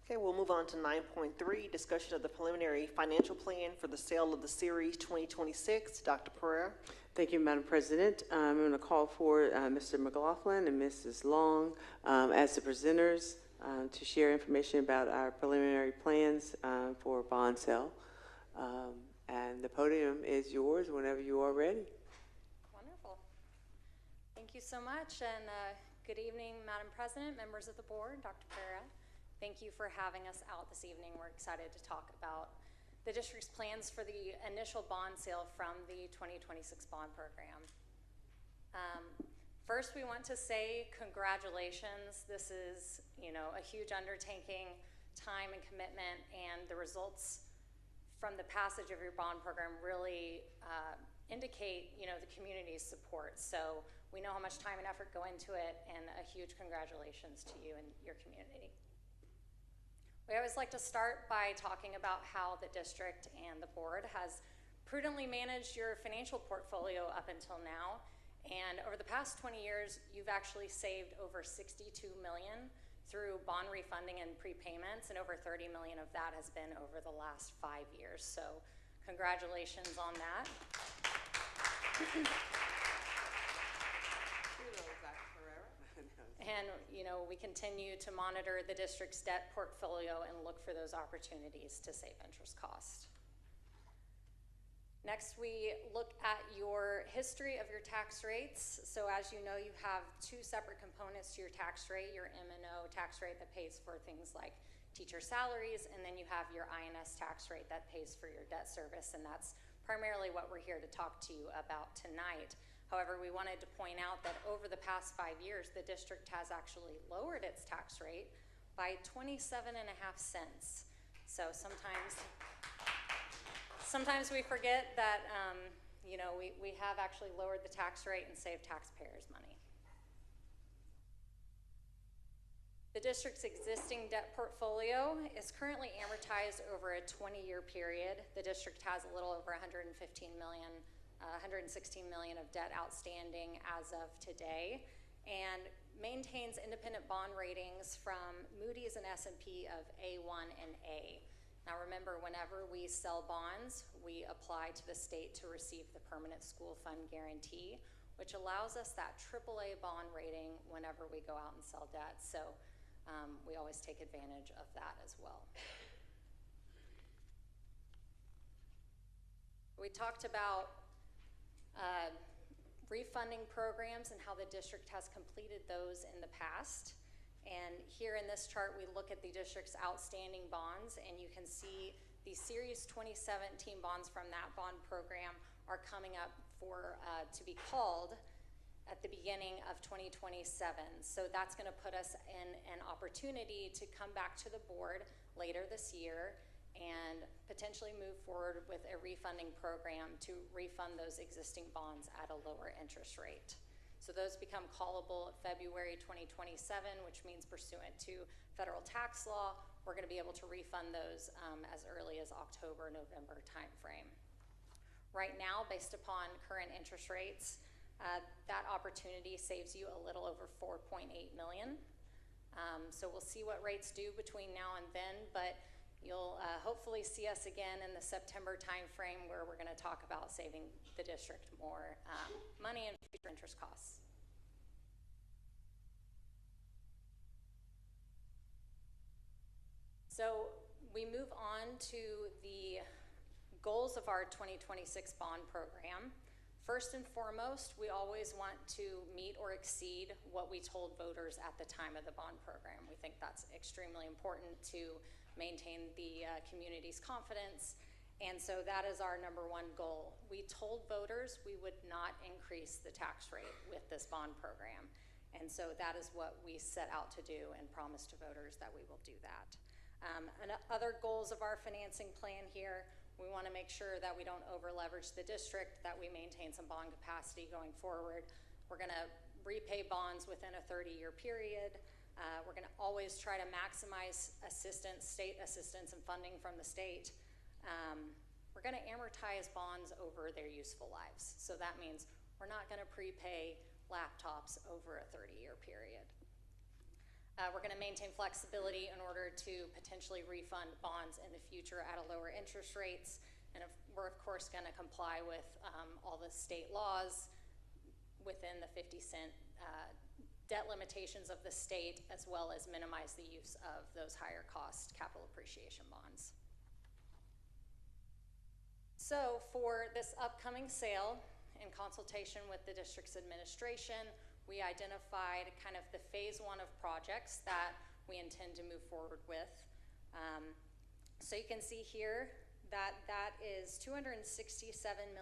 Okay, we'll move on to 9.3, discussion of the preliminary financial plan for the sale of the Series 2026. Dr. Pereira. Thank you, Madam President. I'm going to call for Mr. McLaughlin and Mrs. Long as the presenters to share information about our preliminary plans for bond sale. And the podium is yours whenever you are ready. Wonderful. Thank you so much, and good evening, Madam President, members of the board, Dr. Pereira. Thank you for having us out this evening. We're excited to talk about the district's plans for the initial bond sale from the 2026 bond program. First, we want to say congratulations. This is, a huge undertaking, time and commitment, and the results from the passage of your bond program really indicate, the community's support. So we know how much time and effort go into it, and a huge congratulations to you and your community. We always like to start by talking about how the district and the board has prudently managed your financial portfolio up until now. And over the past 20 years, you've actually saved over $62 million through bond refunding and prepayments, and over $30 million of that has been over the last 5 years. So congratulations on that. And, we continue to monitor the district's debt portfolio and look for those opportunities to save interest cost. Next, we look at your history of your tax rates. So as you know, you have two separate components to your tax rate, your M&O tax rate that pays for things like teacher salaries, and then you have your INS tax rate that pays for your debt service, and that's primarily what we're here to talk to you about tonight. However, we wanted to point out that over the past 5 years, the district has actually lowered its tax rate by 27.5 cents. So sometimes we forget that, we have actually lowered the tax rate and saved taxpayers money. The district's existing debt portfolio is currently amortized over a 20-year period. The district has a little over $116 million of debt outstanding as of today, and maintains independent bond ratings from Moody's and S&P of A1 and A. Now remember, whenever we sell bonds, we apply to the state to receive the permanent school fund guarantee, which allows us that AAA bond rating whenever we go out and sell debt. So we always take advantage of that as well. We talked about refunding programs and how the district has completed those in the past. And here in this chart, we look at the district's outstanding bonds, and you can see the Series 2017 bonds from that bond program are coming up for to be called at the beginning of 2027. So that's going to put us in an opportunity to come back to the board later this year and potentially move forward with a refunding program to refund those existing bonds at a lower interest rate. So those become callable February 2027, which means pursuant to federal tax law, we're going to be able to refund those as early as October, November timeframe. Right now, based upon current interest rates, that opportunity saves you a little over $4.8 million. So we'll see what rates do between now and then, but you'll hopefully see us again in the September timeframe, where we're going to talk about saving the district more money and future interest costs. we move on to the goals of our 2026 bond program. First and foremost, we always want to meet or exceed what we told voters at the time of the bond program. We think that's extremely important to maintain the community's confidence, and so that is our number one goal. We told voters we would not increase the tax rate with this bond program, and so that is what we set out to do and promise to voters that we will do that. And other goals of our financing plan here, we want to make sure that we don't over leverage the district, that we maintain some bond capacity going forward. We're going to repay bonds within a 30-year period. We're going to always try to maximize assistance, state assistance and funding from the state. We're going to amortize bonds over their useful lives. So that means we're not going to prepay laptops over a 30-year period. We're going to maintain flexibility in order to potentially refund bonds in the future at a lower interest rates. And we're of course going to comply with all the state laws within the 50-cent debt limitations of the state, as well as minimize the use of those higher cost capital appreciation bonds. So for this upcoming sale, in consultation with the district's administration, we identified kind of the phase 1 of projects that we intend to move forward with. So you can see here that that is $267,265,000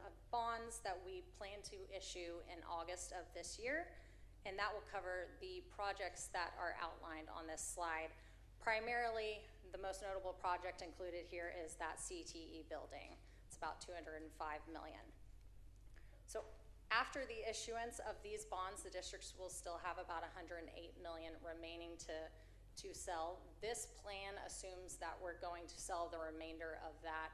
of bonds that we plan to issue in August of this year, and that will cover the projects that are outlined on this slide. Primarily, the most notable project included here is that CTE building. It's about $205 million. So after the issuance of these bonds, the districts will still have about $108 million remaining to sell. This plan assumes that we're going to sell the remainder of that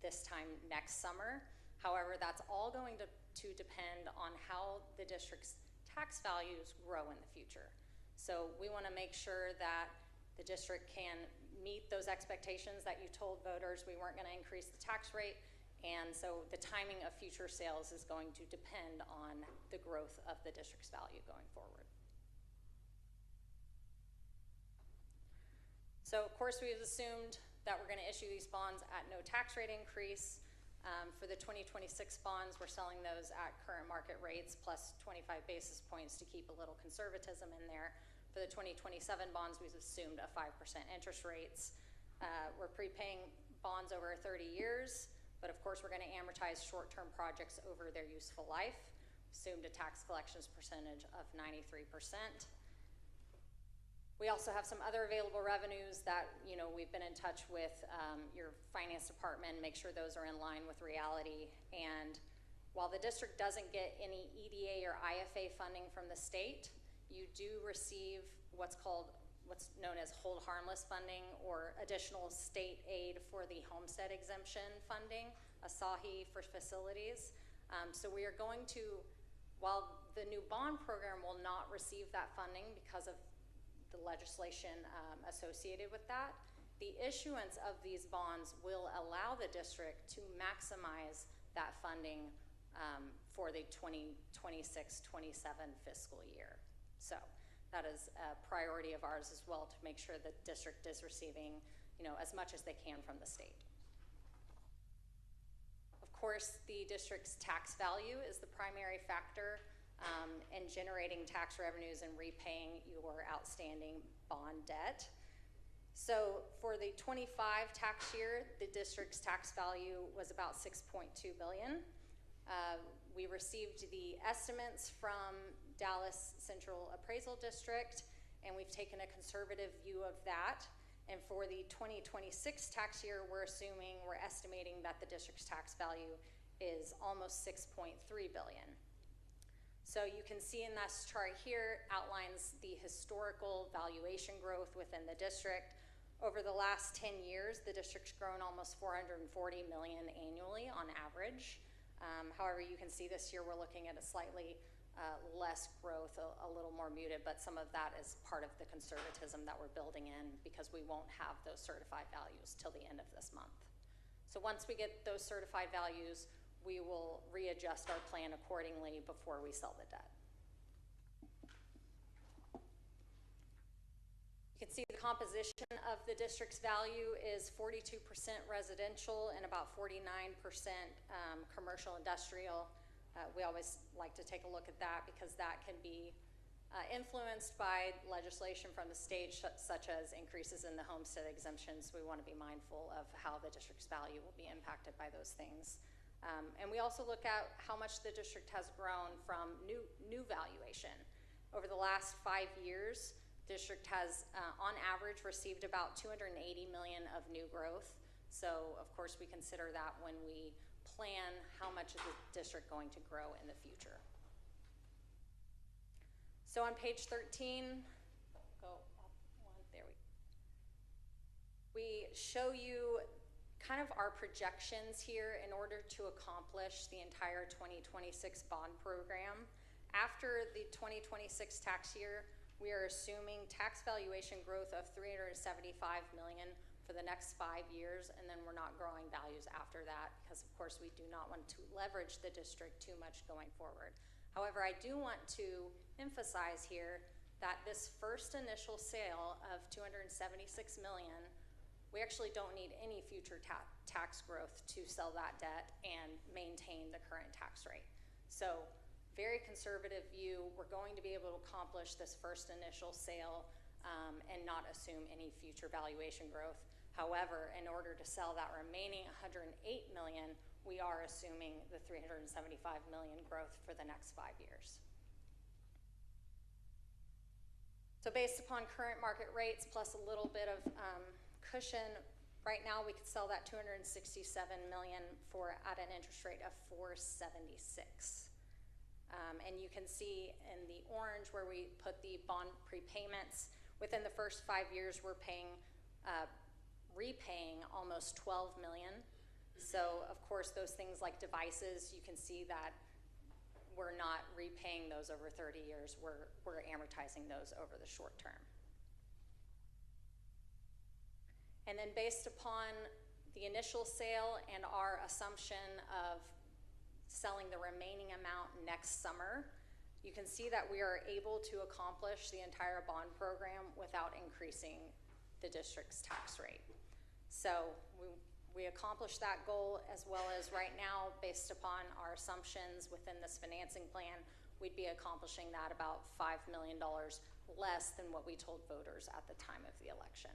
this time next summer. However, that's all going to depend on how the district's tax values grow in the future. So we want to make sure that the district can meet those expectations that you told voters we weren't going to increase the tax rate. And so the timing of future sales is going to depend on the growth of the district's value going forward. So of course we've assumed that we're going to issue these bonds at no tax rate increase. For the 2026 bonds, we're selling those at current market rates plus 25 basis points to keep a little conservatism in there. For the 2027 bonds, we've assumed a 5% interest rates. We're prepaying bonds over 30 years. But of course, we're going to amortize short-term projects over their useful life. Assumed a tax collections percentage of 93%. We also have some other available revenues that we've been in touch with your finance department, make sure those are in line with reality. And while the district doesn't get any EDA or IFA funding from the state, you do receive what's known as hold harmless funding, or additional state aid for the homestead exemption funding, ASAHI for facilities. So we are going to, while the new bond program will not receive that funding because of the legislation associated with that, the issuance of these bonds will allow the district to maximize that funding for the 2026-27 fiscal year. So that is a priority of ours as well, to make sure the district is receiving, as much as they can from the state. Of course, the district's tax value is the primary factor in generating tax revenues and repaying your outstanding bond debt. So for the 25 tax year, the district's tax value was about $6.2 billion. We received the estimates from Dallas Central Appraisal District, and we've taken a conservative view of that. And for the 2026 tax year, we're estimating that the district's tax value is almost $6.3 billion. So you can see in this chart here outlines the historical valuation growth within the district. Over the last 10 years, the district's grown almost $440 million annually on average. However, you can see this year we're looking at a slightly less growth, a little more muted, but some of that is part of the conservatism that we're building in, because we won't have those certified values till the end of this month. So once we get those certified values, we will readjust our plan accordingly before we sell the debt. You You can see the composition of the district's value is 42% residential and about 49% commercial industrial. We always like to take a look at that because that can be influenced by legislation from the state, such as increases in the homestead exemptions. We want to be mindful of how the district's value will be impacted by those things. And we also look at how much the district has grown from new valuation. Over the last 5 years, district has, on average, received about $280 million of new growth. So, of course, we consider that when we plan how much is the district going to grow in the future. So on page 13, go up one, there we show you kind of our projections here in order to accomplish the entire 2026 bond program. After the 2026 tax year, we are assuming tax valuation growth of $375 million for the next 5 years, and then we're not growing values after that because, of course, we do not want to leverage the district too much going forward. However, I do want to emphasize here that this first initial sale of $276 million, we actually don't need any future tax growth to sell that debt and maintain the current tax rate. So, very conservative view. We're going to be able to accomplish this first initial sale and not assume any future valuation growth. However, in order to sell that remaining $108 million, we are assuming the $375 million growth for the next 5 years. So based upon current market rates plus a little bit of cushion, right now we could sell that $267 million at an interest rate of 4.76. And you can see in the orange where we put the bond prepayments, within the first 5 years we're repaying almost $12 million. So of course those things like devices, you can see that we're not repaying those over 30 years, we're amortizing those over the short term. And then based upon the initial sale and our assumption of selling the remaining amount next summer, you can see that we are able to accomplish the entire bond program without increasing the district's tax rate. So we accomplished that goal, as well as right now, based upon our assumptions within this financing plan, we'd be accomplishing that about $5 million less than what we told voters at the time of the election.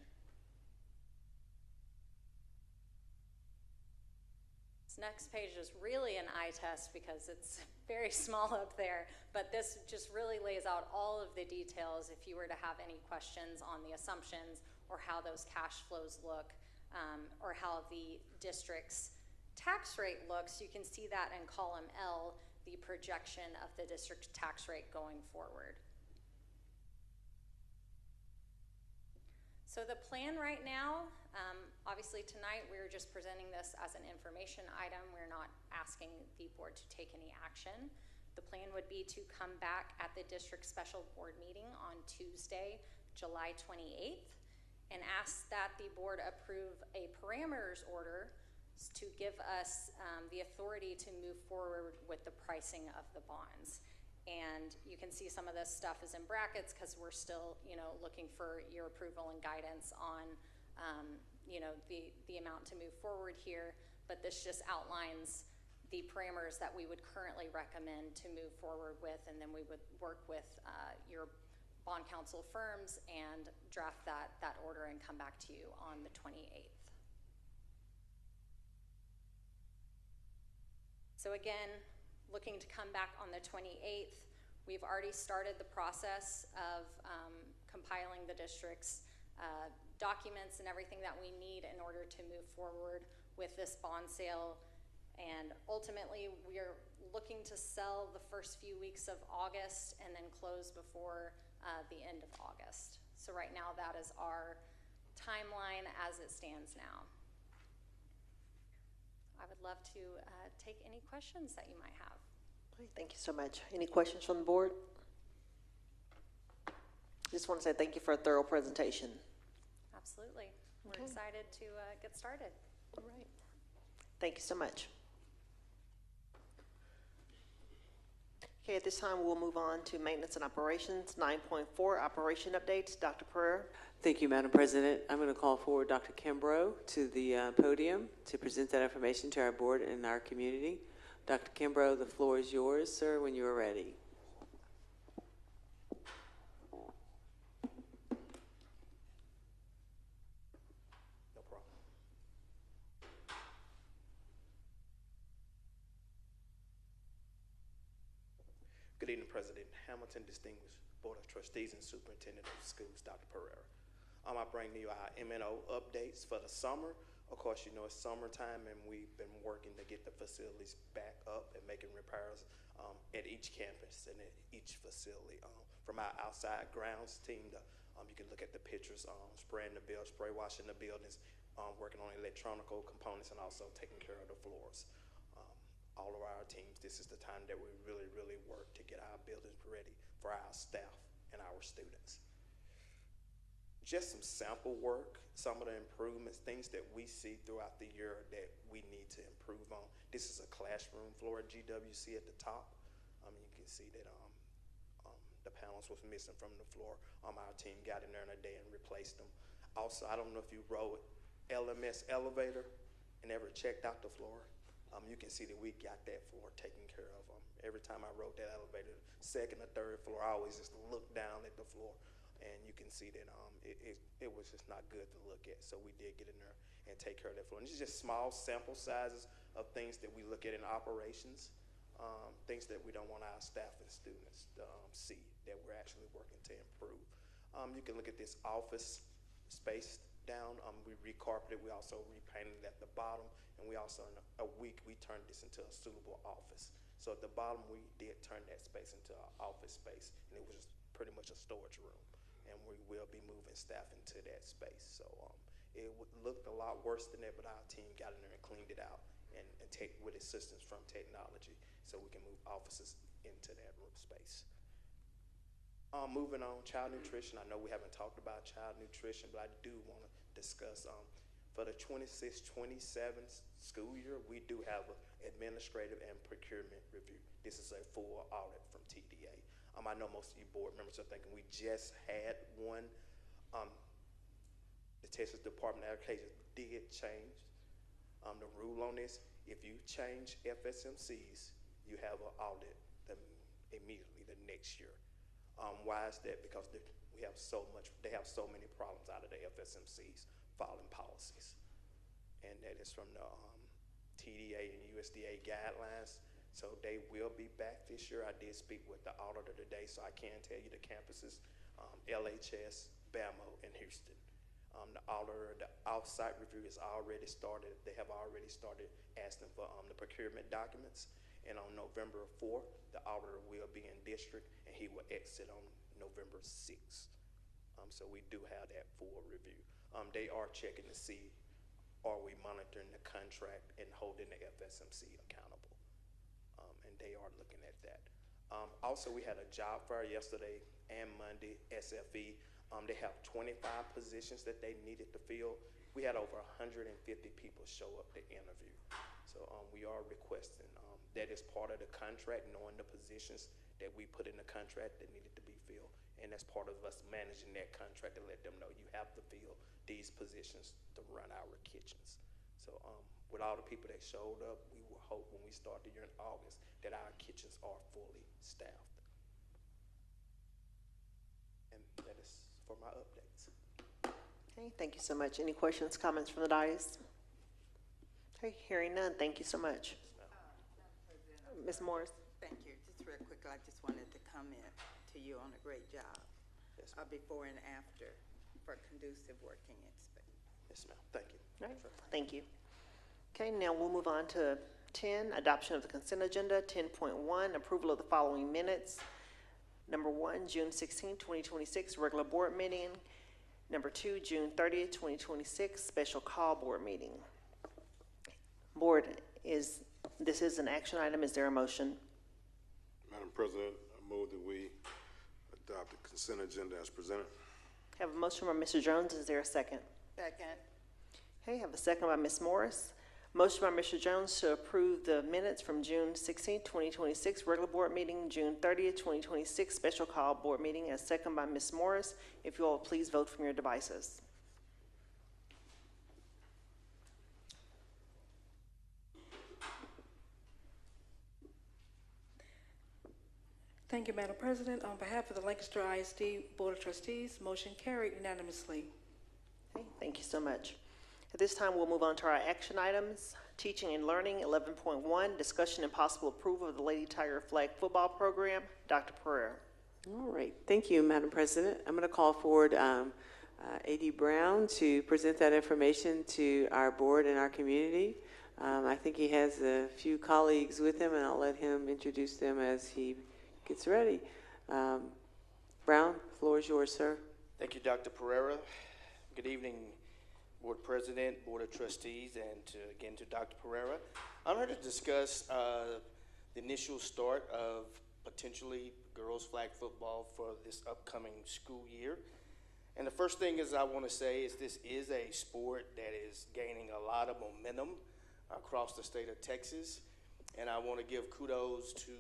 This next page is really an eye test because it's very small up there, but this just really lays out all of the details if you were to have any questions on the assumptions or how those cash flows look, or how the district's tax rate looks. You can see that in column L, the projection of the district's tax rate going forward. So the plan right now, obviously tonight we're just presenting this as an information item. We're not asking the board to take any action. The plan would be to come back at the district special board meeting on Tuesday, July 28th, and ask that the board approve a parameters order to give us the authority to move forward with the pricing of the bonds. And you can see some of this stuff is in brackets because we're still, looking for your approval and guidance on, the amount to move forward here. But this just outlines the parameters that we would currently recommend to move forward with, and then we would work with your bond counsel firms and draft that order and come back to you on the 28th. So again, looking to come back on the 28th. We've already started the process of compiling the district's documents and everything that we need in order to move forward with this bond sale. And ultimately, we're looking to sell the first few weeks of August and then close before the end of August. So right now, that is our timeline as it stands now. I would love to take any questions that you might have. Thank you so much. Any questions from the board? Just want to say thank you for a thorough presentation. Absolutely. We're excited to get started. All right. Thank you so much. Okay, at this time, we'll move on to maintenance and operations. 9.4, operation updates. Dr. Pereira. Thank you, Madam President. I'm going to call forward Dr. Kimbrough to the podium to present that information to our board and our community. Dr. Kimbrough, the floor is yours, sir, when you are ready. No problem. Good evening, President Hamilton, distinguished Board of Trustees and Superintendent of Schools, Dr. Pereira. I bring to you our MNO updates for the summer. Of course, you know it's summertime, and we've been working to get the facilities back up and making repairs at each campus and at each facility. From our outside grounds team, you can look at the pictures, spraying the buildings, spray washing the buildings, working on electronic components, and also taking care of the floors. All of our teams, this is the time that we really work to get our buildings ready for our staff and our students. Just some sample work, some of the improvements, things that we see throughout the year that we need to improve on. This is a classroom floor at GWC at the top. You can see that the panels was missing from the floor. Our team got in there in a day and replaced them. Also, I don't know if you rode LMS elevator and ever checked out the floor. You can see that we got that floor taken care of. Every time I rode that elevator, second or third floor, I always just look down at the floor, and you can see that it was just not good to look at. So we did get in there and take care of that floor. And these are just small sample sizes of things that we look at in operations, things that we don't want our staff and students to see that we're actually working to improve. You can look at this office space down. We recarpeted. We also repainted at the bottom, and we also in a week we turned this into a suitable office. So at the bottom we did turn that space into an office space, and it was just pretty much a storage room. And we will be moving staff into that space. So it looked a lot worse than that, but our team got in there and cleaned it out and take with assistance from technology, so we can move offices into that room space. Moving on, child nutrition. I know we haven't talked about child nutrition, but I do want to discuss for the 26-27 school year, we do have an administrative and procurement review. This is a full audit from TDA. I know most of you board members are thinking we just had one. The Texas Department of Education did change the rule on this. If you change FSMCs, you have an audit immediately the next year. Why is that? Because they have so many problems out of the FSMCs following policies. And that is from the TDA and USDA guidelines. So they will be back this year. I did speak with the auditor today, so I can tell you the campuses, LHS, BAMO, and Houston. The auditor, the off-site review is already started. They have already started asking for the procurement documents. And on November 4th, the auditor will be in district, and he will exit on November 6th. So we do have that full review. They are checking to see, are we monitoring the contract and holding the FSMC accountable? And they are looking at that. Also, we had a job fair yesterday and Monday, SFE. They have 25 positions that they needed to fill. We had over 150 people show up to interview. So we are requesting, that is part of the contract, knowing the positions that we put in the contract that needed to be filled. And that's part of us managing that contract to let them know you have to fill these positions to run our kitchens. So with all the people that showed up, we will hope when we start the year in August that our kitchens are fully staffed. And that is for my updates. Okay, thank you so much. Any questions, comments from the dais? Okay, hearing none, thank you so much. Ms. Morris. Thank you. Just real quick, I just wanted to comment to you on a great job before and after for conducive working space. Yes, ma'am. Thank you. All right, thank you. Okay, now we'll move on to 10, adoption of the consent agenda. 10.1, approval of the following minutes. Number 1, June 16, 2026, regular board meeting. Number 2, June 30th, 2026, special call board meeting. Board, this is an action item. Is there a motion? Madam President, I move that we adopt the consent agenda as presented. Have a motion by Mr. Jones. Is there a second? Second. Okay, have a second by Ms. Morris. Motion by Mr. Jones to approve the minutes from June 16, 2026, regular board meeting, June 30th, 2026, special call board meeting, as second by Ms. Morris. If you all will please vote from your devices. Thank you, Madam President. On behalf of the Lancaster ISD Board of Trustees, motion carried unanimously. Okay, thank you so much. At this time, we'll move on to our action items. Teaching and Learning, 11.1, discussion and possible approval of the Lady Tiger Flag Football Program. Dr. Pereira. All right, thank you, Madam President. I'm going to call forward A.D. Brown to present that information to our board and our community. I think he has a few colleagues with him, and I'll let him introduce them as he gets ready. Brown, the floor is yours, sir. Thank you, Dr. Pereira. Good evening, Board President, Board of Trustees, and again to Dr. Pereira. I'm here to discuss the initial start of potentially girls flag football for this upcoming school year. And the first thing is I want to say is this is a sport that is gaining a lot of momentum across the state of Texas. And I want to give kudos to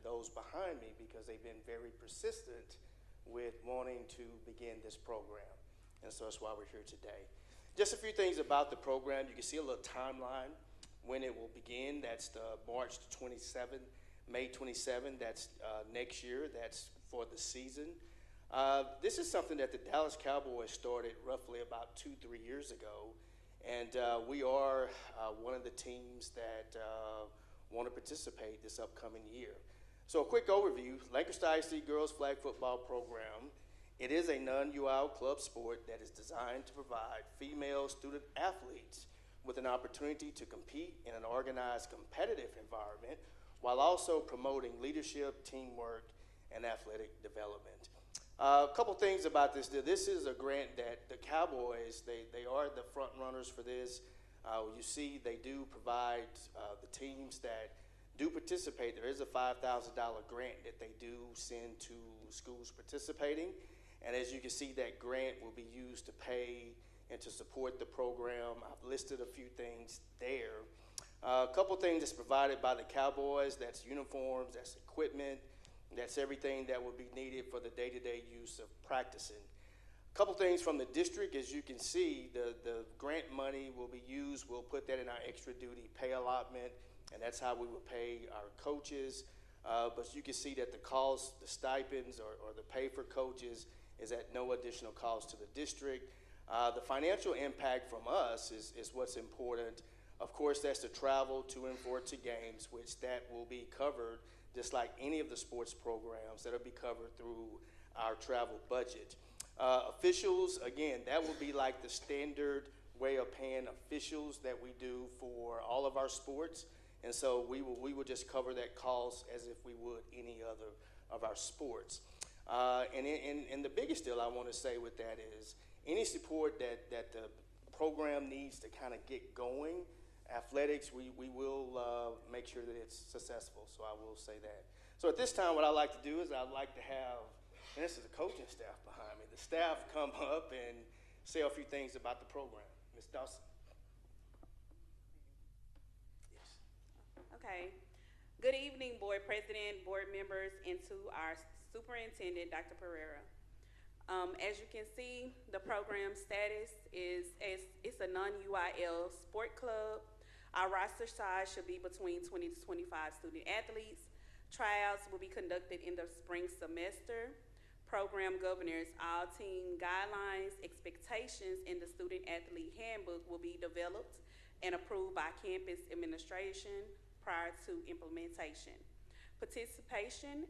those behind me because they've been very persistent with wanting to begin this program. And so that's why we're here today. Just a few things about the program. You can see a little timeline when it will begin. That's the March 27th, May 27th. That's next year. That's for the season. This is something that the Dallas Cowboys started roughly about 2-3 years ago. And we are one of the teams that want to participate this upcoming year. So a quick overview, Lancaster ISD Girls Flag Football Program. It is a non-UIL club sport that is designed to provide female student athletes with an opportunity to compete in an organized competitive environment while also promoting leadership, teamwork, and athletic development. A couple things about this. This is a grant that the Cowboys, they are the front runners for this. You see they do provide the teams that do participate. There is a $5,000 grant that they do send to schools participating. And as you can see, that grant will be used to pay and to support the program. I've listed a few things there. A couple things that's provided by the Cowboys, that's uniforms, that's equipment, that's everything that would be needed for the day-to-day use of practicing. A couple things from the district, as you can see, the grant money will be used. We'll put that in our extra duty pay allotment, and that's how we will pay our coaches. But you can see that the cost, the stipends or the pay for coaches is at no additional cost to the district. The financial impact from us is what's important. Of course, that's the travel to and for to games, which that will be covered just like any of the sports programs that'll be covered through our travel budget. Officials, again, that will be like the standard way of paying officials that we do for all of our sports. And so we will just cover that cost as if we would any other of our sports. And the biggest deal I want to say with that is any support that the program needs to kind of get going, athletics, we will make sure that it's successful. So I will say that. So at this time, what I like to do is I'd like to have, and this is the coaching staff behind me, the staff come up and say a few things about the program. Ms. Dawson. Yes. Okay. Good evening, Board President, board members, and to our Superintendent, Dr. Pereira. As you can see, the program status is it's a non-UIL sport club. Our roster size should be between 20 to 25 student athletes. Tryouts will be conducted in the spring semester. Program governors, all team guidelines, expectations in the student athlete handbook will be developed and approved by campus administration prior to implementation. Participation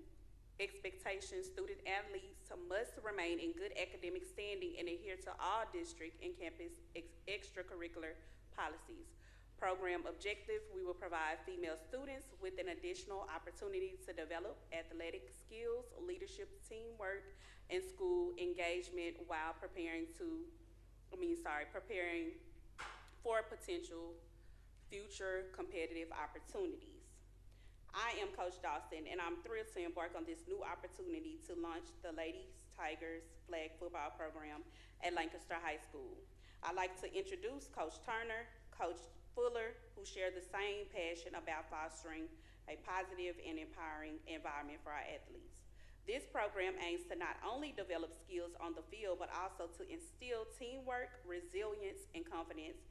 expectations, student athletes must remain in good academic standing and adhere to all district and campus extracurricular policies. Program objective, we will provide female students with an additional opportunity to develop athletic skills, leadership, teamwork, and school engagement while preparing for potential future competitive opportunities. I am Coach Dawson, and I'm thrilled to embark on this new opportunity to launch the Ladies Tigers Flag Football Program at Lancaster High School. I'd like to introduce Coach Turner, Coach Fuller, who share the same passion about fostering a positive and empowering environment for our athletes. This program aims to not only develop skills on the field, but also to instill teamwork, resilience, and confidence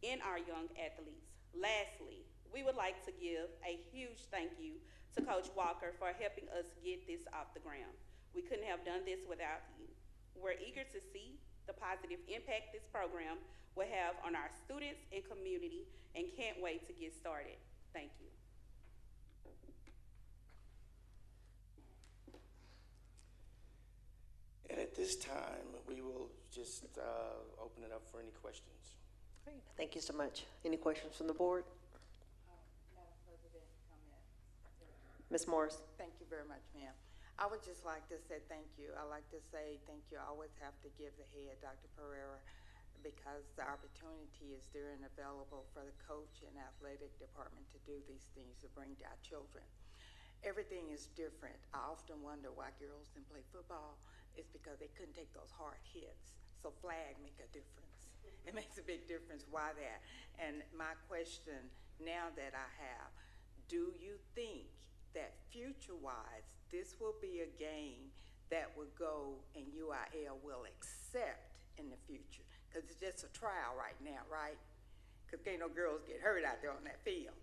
in our young athletes. Lastly, we would like to give a huge thank you to Coach Walker for helping us get this off the ground. We couldn't have done this without you. We're eager to see the positive impact this program will have on our students and community and can't wait to get started. Thank you. And at this time, we will just open it up for any questions. Great. Thank you so much. Any questions from the board? Madam President, Ms. Morris? thank you very much, ma'am. I would just like to say thank you. I like to say thank you. I always have to give the head, Dr. Pereira, because the opportunity is there and available for the coach and athletic department to do these things, to bring our children. Everything is different. I often wonder why girls didn't play football. It's because they couldn't take those hard hits. So flag make a difference. It makes a big difference why that. And my question now that I have, do you think that future-wise, this will be a game that will go and UIL will accept in the future? Because it's just a trial right now, right? Because can't no girls get hurt out there on that field.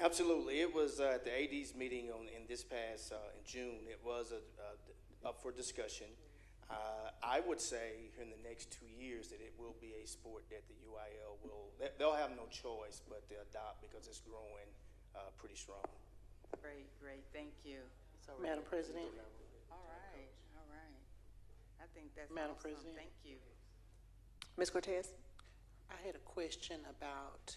Absolutely. It was at the AD's meeting in this past in June. It was up for discussion. I would say in the next 2 years that it will be a sport that the UIL will, they'll have no choice but to adopt because it's growing pretty strong. Great, great. Thank you. Madam President. All right, all right. I think that's Madam awesome. President. Thank you. Ms. Cortez? I had a question about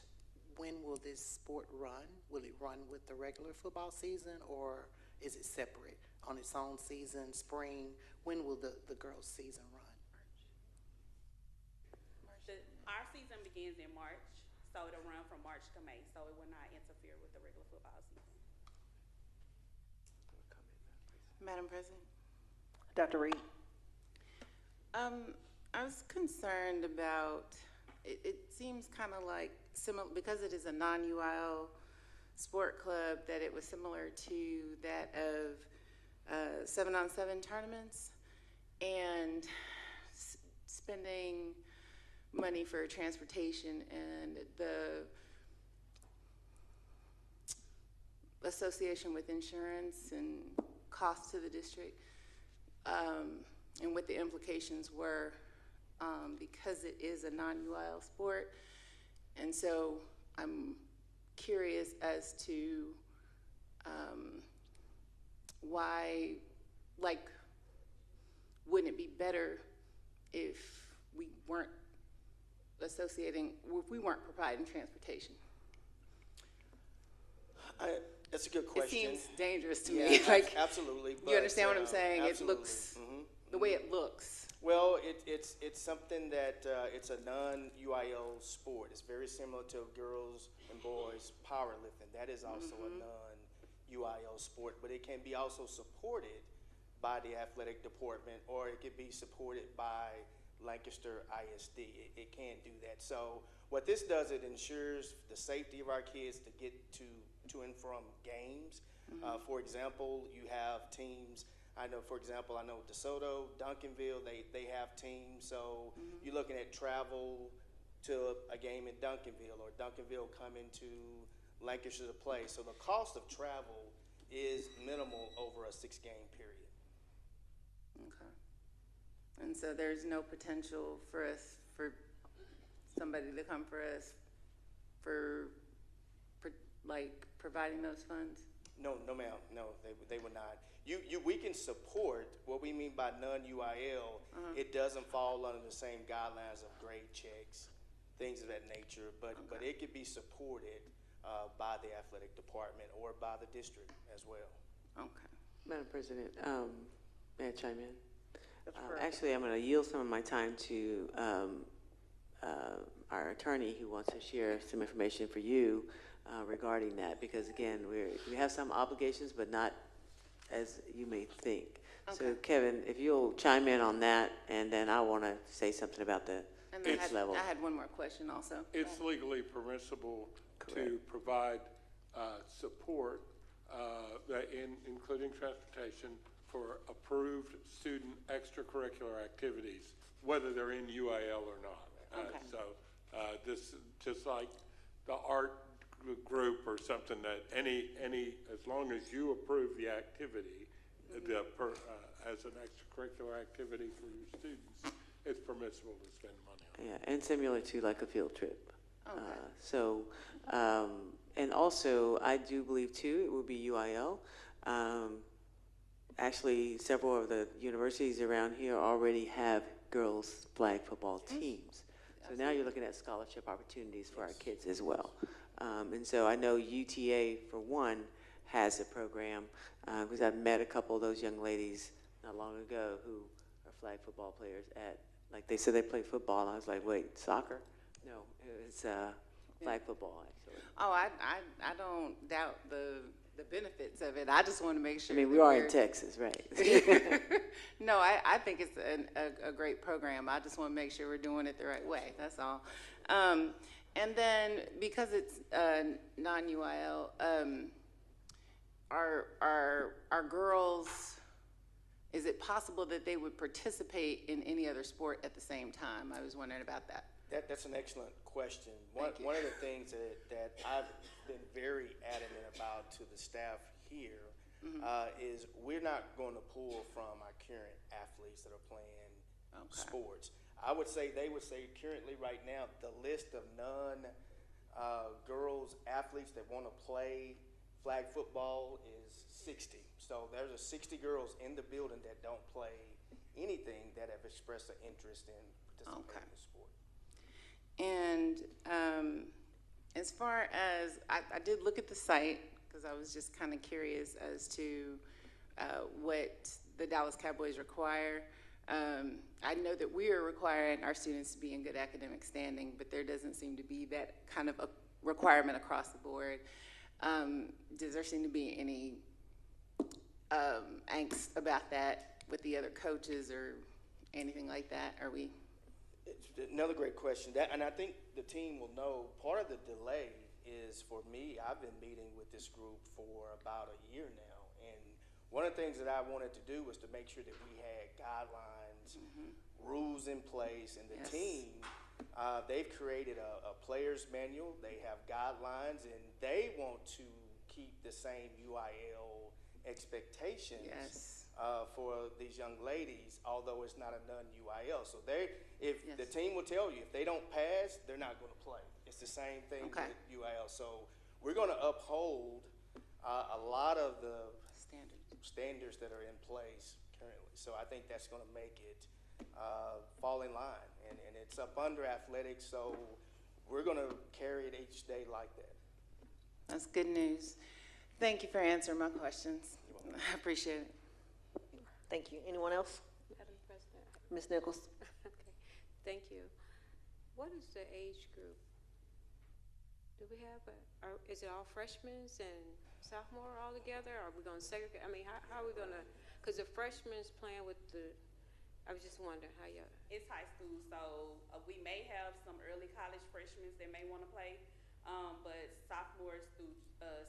when will this sport run? Will it run with the regular football season, or is it separate on its own season, spring? When will the girls' season run? Our season begins in March, so it'll run from March to May, so it will not interfere with the regular football season. Madam President? Dr. Reed? I was concerned about, it seems kind of like similar, because it is a non-UIL sport club, that it was similar to that of 7-on-7 tournaments, and spending money for transportation and the association with insurance and costs to the district, and what the implications were, because it is a non-UIL sport. And so I'm curious as to why, like, wouldn't it be better if we weren't if we weren't providing transportation? That's a good question. It seems dangerous to Yeah, me. Like, absolutely. you understand what I'm saying? Absolutely. It looks the way it looks. Well, it's something that it's a non-UIL sport. It's very similar to girls and boys powerlifting. That is also a non-UIL sport, but it can be also supported by the athletic department, or it could be supported by Lancaster ISD. It can do that. So what this does, it ensures the safety of our kids to get to and from games. For example, you have teams. I know DeSoto, Duncanville, they have teams. So you're looking at travel to a game in Duncanville, or Duncanville coming to Lancaster to play. So the cost of travel is minimal over a 6-game period. Okay. And so there's no potential for somebody to come for us for like providing those funds? No, ma'am. No, they would not. We can support. What we mean by non-UIL, it doesn't fall under the same guidelines of grade checks, things of that nature. But it could be supported by the athletic department or by the district as well. Okay. Madam President, may I chime in? Actually, I'm going to yield some of my time to our attorney, who wants to share some information for you regarding that, because again, we have some obligations, but not as you may think. Okay. So Kevin, if you'll chime in on that, and then I want to say something about the And then each level. I had one more question also. It's legally permissible to provide support, including transportation, for approved student extracurricular activities, whether they're in UIL or not. Okay. This, just like the art group or something, that as long as you approve the activity, as an extracurricular activity for your students, it's permissible to spend money on it. Yeah, and similar to like a field trip. And also, I do believe too, it will be UIL. Actually, several of the universities around here already have girls flag football teams. So now you're looking at scholarship opportunities for our kids as well. And so I know UTA, for one, has a program, because I've met a couple of those young ladies not long ago who are flag football players like they said they play football, and I was like, wait, soccer? No, it's flag football, actually. Oh, I don't doubt the benefits of it. I just want to make sure. I mean, we that are in Texas, right? No, I think it's a great program. I just want to make sure we're doing it the right way. That's all. And then because it's non-UIL, are girls, is it possible that they would participate in any other sport at the same time? I was wondering about that. That's an excellent question. One of the things that I've been very adamant about to the staff here is we're not going to pull from our current athletes that are playing sports. They would say currently right now, the list of girls athletes that want to play flag football is 60. So there's 60 girls in the building that don't play anything that have expressed an interest in participating in the sport. And as far as, I did look at the site because I was just kind of curious as to what the Dallas Cowboys require. I know that we are requiring our students to be in good academic standing, but there doesn't seem to be that kind of a requirement across the board. Does there seem to be any angst about that with the other coaches or anything like that? Are we? It's another great question. And I think the team will know part of the delay is for me, I've been meeting with this group for about a year now. And one of the things that I wanted to do was to make sure that we had guidelines, rules in place, and the team, they've created a player's manual. They have guidelines, and they want to keep the same UIL expectations for these young ladies, although it's not a non-UIL. So the team will tell you, if they don't pass, they're not going to play. It's the same thing with UIL. So we're going to uphold a lot of the standards that are in place currently. So I think that's going to make it fall in line. And it's up under athletics, so we're going to carry it each day like that. That's good news. Thank you for answering my questions. I appreciate it. Thank you. Anyone else? Madam President. Ms. Nichols? Okay, thank you. What is the age group? Do we have is it all freshmen and sophomore all together? Are we going to segregate? I mean, how are we going to, because the freshmen's playing with I was just wondering how y'all. It's high school, so we may have some early college freshmen that may want to play, but sophomores through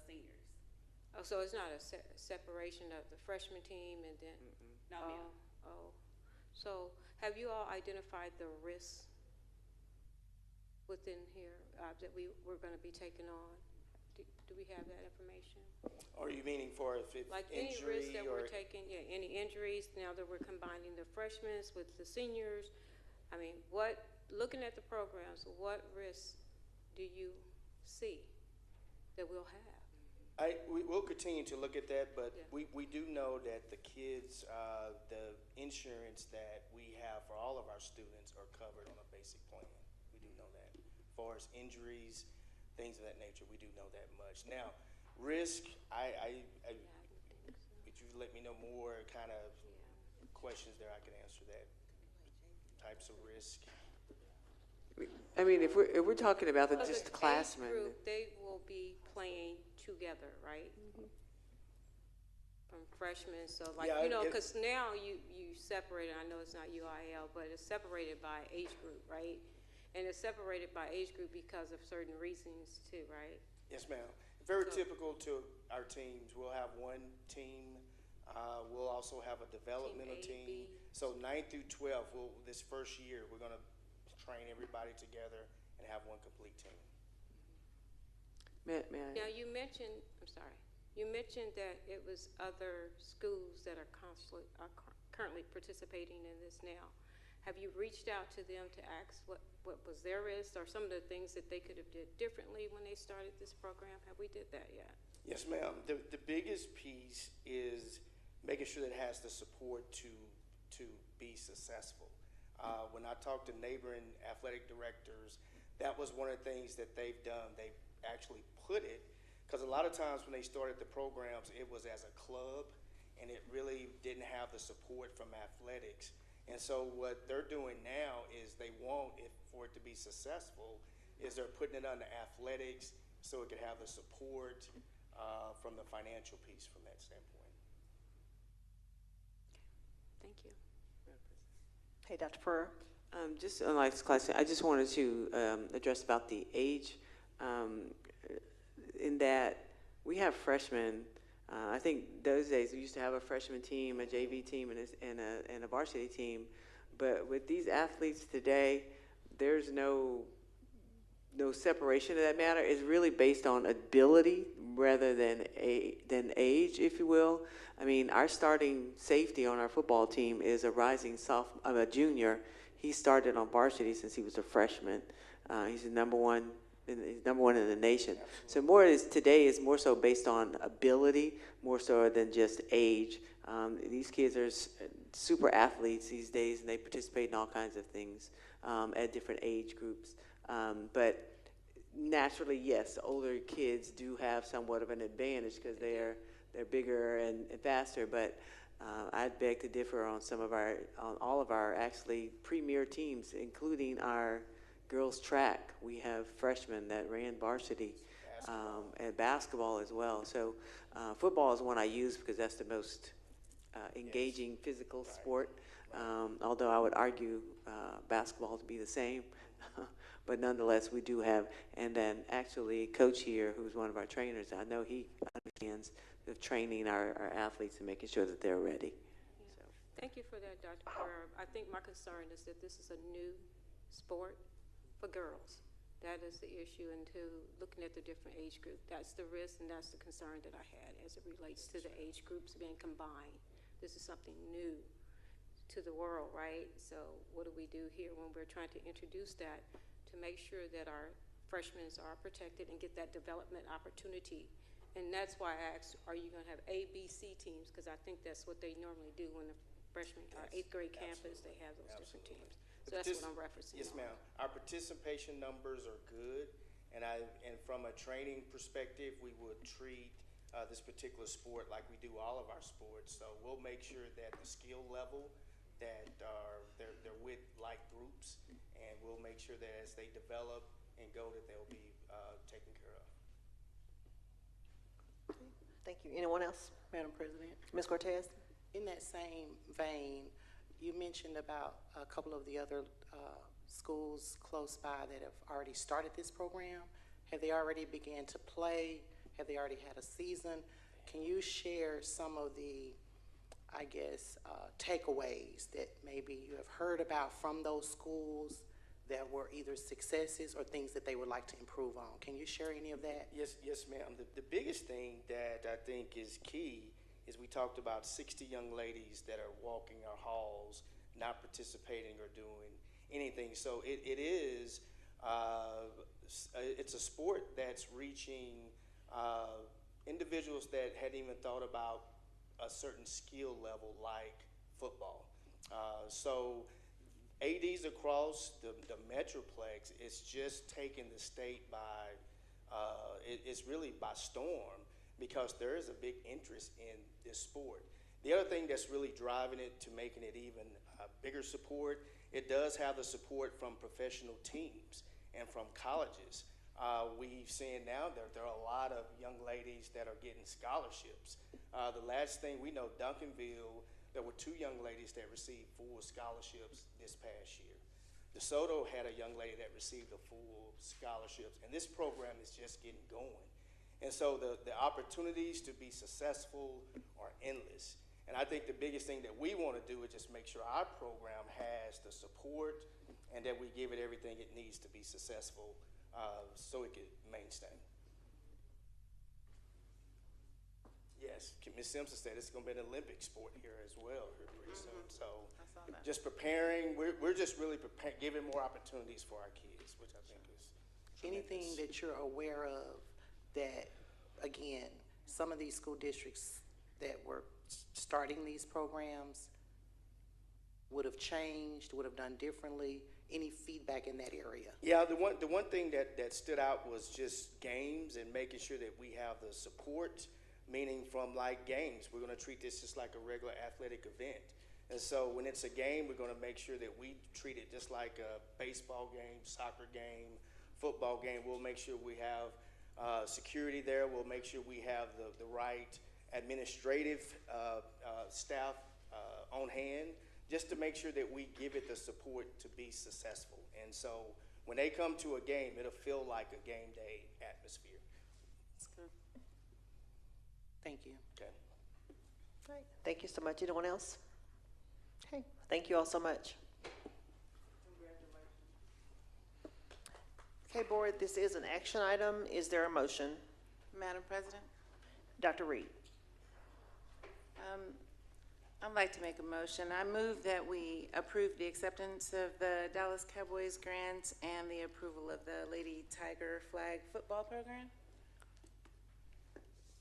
seniors. Oh, so it's not a separation of the freshman team and then? No, ma'am. Oh, so have you all identified the risks within here that we're going to be taking on? Do we have that information? Are you meaning for if like injury any risks that or we're taking? Yeah, any injuries now that we're combining the freshmen with the seniors? I mean, looking at the programs, what risks do you see that we'll have? We'll continue to look at that, but we do know that the kids, the insurance that we have for all of our students are covered on a basic plan. We do know that. As far as injuries, things of that nature, we do know that much. Now, risk, if you let me know more kind of questions there, I can answer that. Types of risk. I mean, if we're talking about just the classmen, group, they will be playing together, right? From freshmen, so because now you separate it. I know it's not UIL, but it's separated by age group, right? And it's separated by age group because of certain reasons too, right? Yes, ma'am. Very typical to our teams. We'll have one team. We'll also have a developmental team. So 9 through 12, this first year, we're going to train everybody together and have one complete team. May I? Now, you mentioned, I'm sorry, you mentioned that it was other schools that are currently participating in this now. Have you reached out to them to ask what was their risk or some of the things that they could have did differently when they started this program? Have we did that yet? Yes, ma'am. The biggest piece is making sure that it has the support to be successful. When I talked to neighboring athletic directors, that was one of the things that they've done. They've actually put it, because a lot of times when they started the programs, it was as a club, and it really didn't have the support from athletics. And so what they're doing now is they want it for it to be successful, is they're putting it under athletics so it could have the support from the financial piece from that standpoint. Thank you. Hey, Dr. Pereira. Just on last class, I just wanted to address about the age, in that we have freshmen. I think those days we used to have a freshman team, a JV team, and a varsity team. But with these athletes today, there's no separation of that matter. It's really based on ability rather than age, if you will. I mean, our starting safety on our football team is a rising a junior. He started on varsity since he was a freshman. He's the number one. He's number one in the nation. So today is more so based on ability, more so than just age. These kids are super athletes these days, and they participate in all kinds of things at different age groups. But naturally, yes, older kids do have somewhat of an advantage because they're bigger and faster. But I'd beg to differ on on all of our actually premier teams, including our girls track. We have freshmen that ran varsity, and basketball as well. So football is one I use because that's the most engaging physical sport. Although I would argue basketball to be the same. But nonetheless, we do have, and then actually Coach here, who's one of our trainers, I know he understands the training our athletes and making sure that they're ready. So. Thank you for that, Dr. Pereira. I think my concern is that this is a new sport for girls. That is the issue, and looking at the different age group. That's the risk and that's the concern that I had as it relates to the age groups being combined. This is something new to the world, right? So what do we do here when we're trying to introduce that to make sure that our freshmen are protected and get that development opportunity? And that's why I asked, are you going to have A, B, C teams? Because I think that's what they normally do when the freshmen are 8th grade campus, they have those different teams. So that's what I'm referencing. Yes, ma'am. Our participation numbers are good, and from a training perspective, we would treat this particular sport like we do all of our sports. So we'll make sure that the skill level that they're with like groups, and we'll make sure that as they develop and go, that they'll be taken care of. Thank you. Anyone else? Madam President. Ms. Cortez? In that same vein, you mentioned about a couple of the other schools close by that have already started this program. Have they already began to play? Have they already had a season? Can you share some of the, I guess, takeaways that maybe you have heard about from those schools that were either successes or things that they would like to improve on? Can you share any of that? Yes, ma'am. The biggest thing that I think is key is we talked about 60 young ladies that are walking our halls, not participating or doing anything. So it's a sport that's reaching individuals that hadn't even thought about a certain skill level like football. So ADs across the Metroplex is just taking the state by, it's really by storm, because there is a big interest in this sport. The other thing that's really driving it to making it even bigger support, it does have the support from professional teams and from colleges. We've seen now that there are a lot of young ladies that are getting scholarships. The last thing we know, Duncanville, there were 2 young ladies that received full scholarships this past year. DeSoto had a young lady that received a full scholarships, and this program is just getting going. And so the opportunities to be successful are endless. And I think the biggest thing that we want to do is just make sure our program has the support and that we give it everything it needs to be successful so it can mainstay. Yes, Ms. Simpson said it's going to be an Olympic sport here as well here pretty soon. So just preparing, we're just really giving more opportunities for our kids, which I think is Anything tremendous. that you're aware of that, again, some of these school districts that were starting these programs would have changed, would have done differently? Any feedback in that area? Yeah, the one thing that stood out was just games and making sure that we have the support, meaning from like games. We're going to treat this just like a regular athletic event. And so when it's a game, we're going to make sure that we treat it just like a baseball game, soccer game, football game. We'll make sure we have security there. We'll make sure we have the right administrative staff on hand, just to make sure that we give it the support to be successful. And so when they come to a game, it'll feel like a game day atmosphere. That's good. Thank you. Okay. All right, thank you so much. Anyone else? Okay, thank you all so much. Okay, board, this is an action item. Is there a motion? Madam President, Dr. Reed. I'd like to make a motion. I move that we approve the acceptance of the Dallas Cowboys grant and the approval of the Lady Tiger flag football program.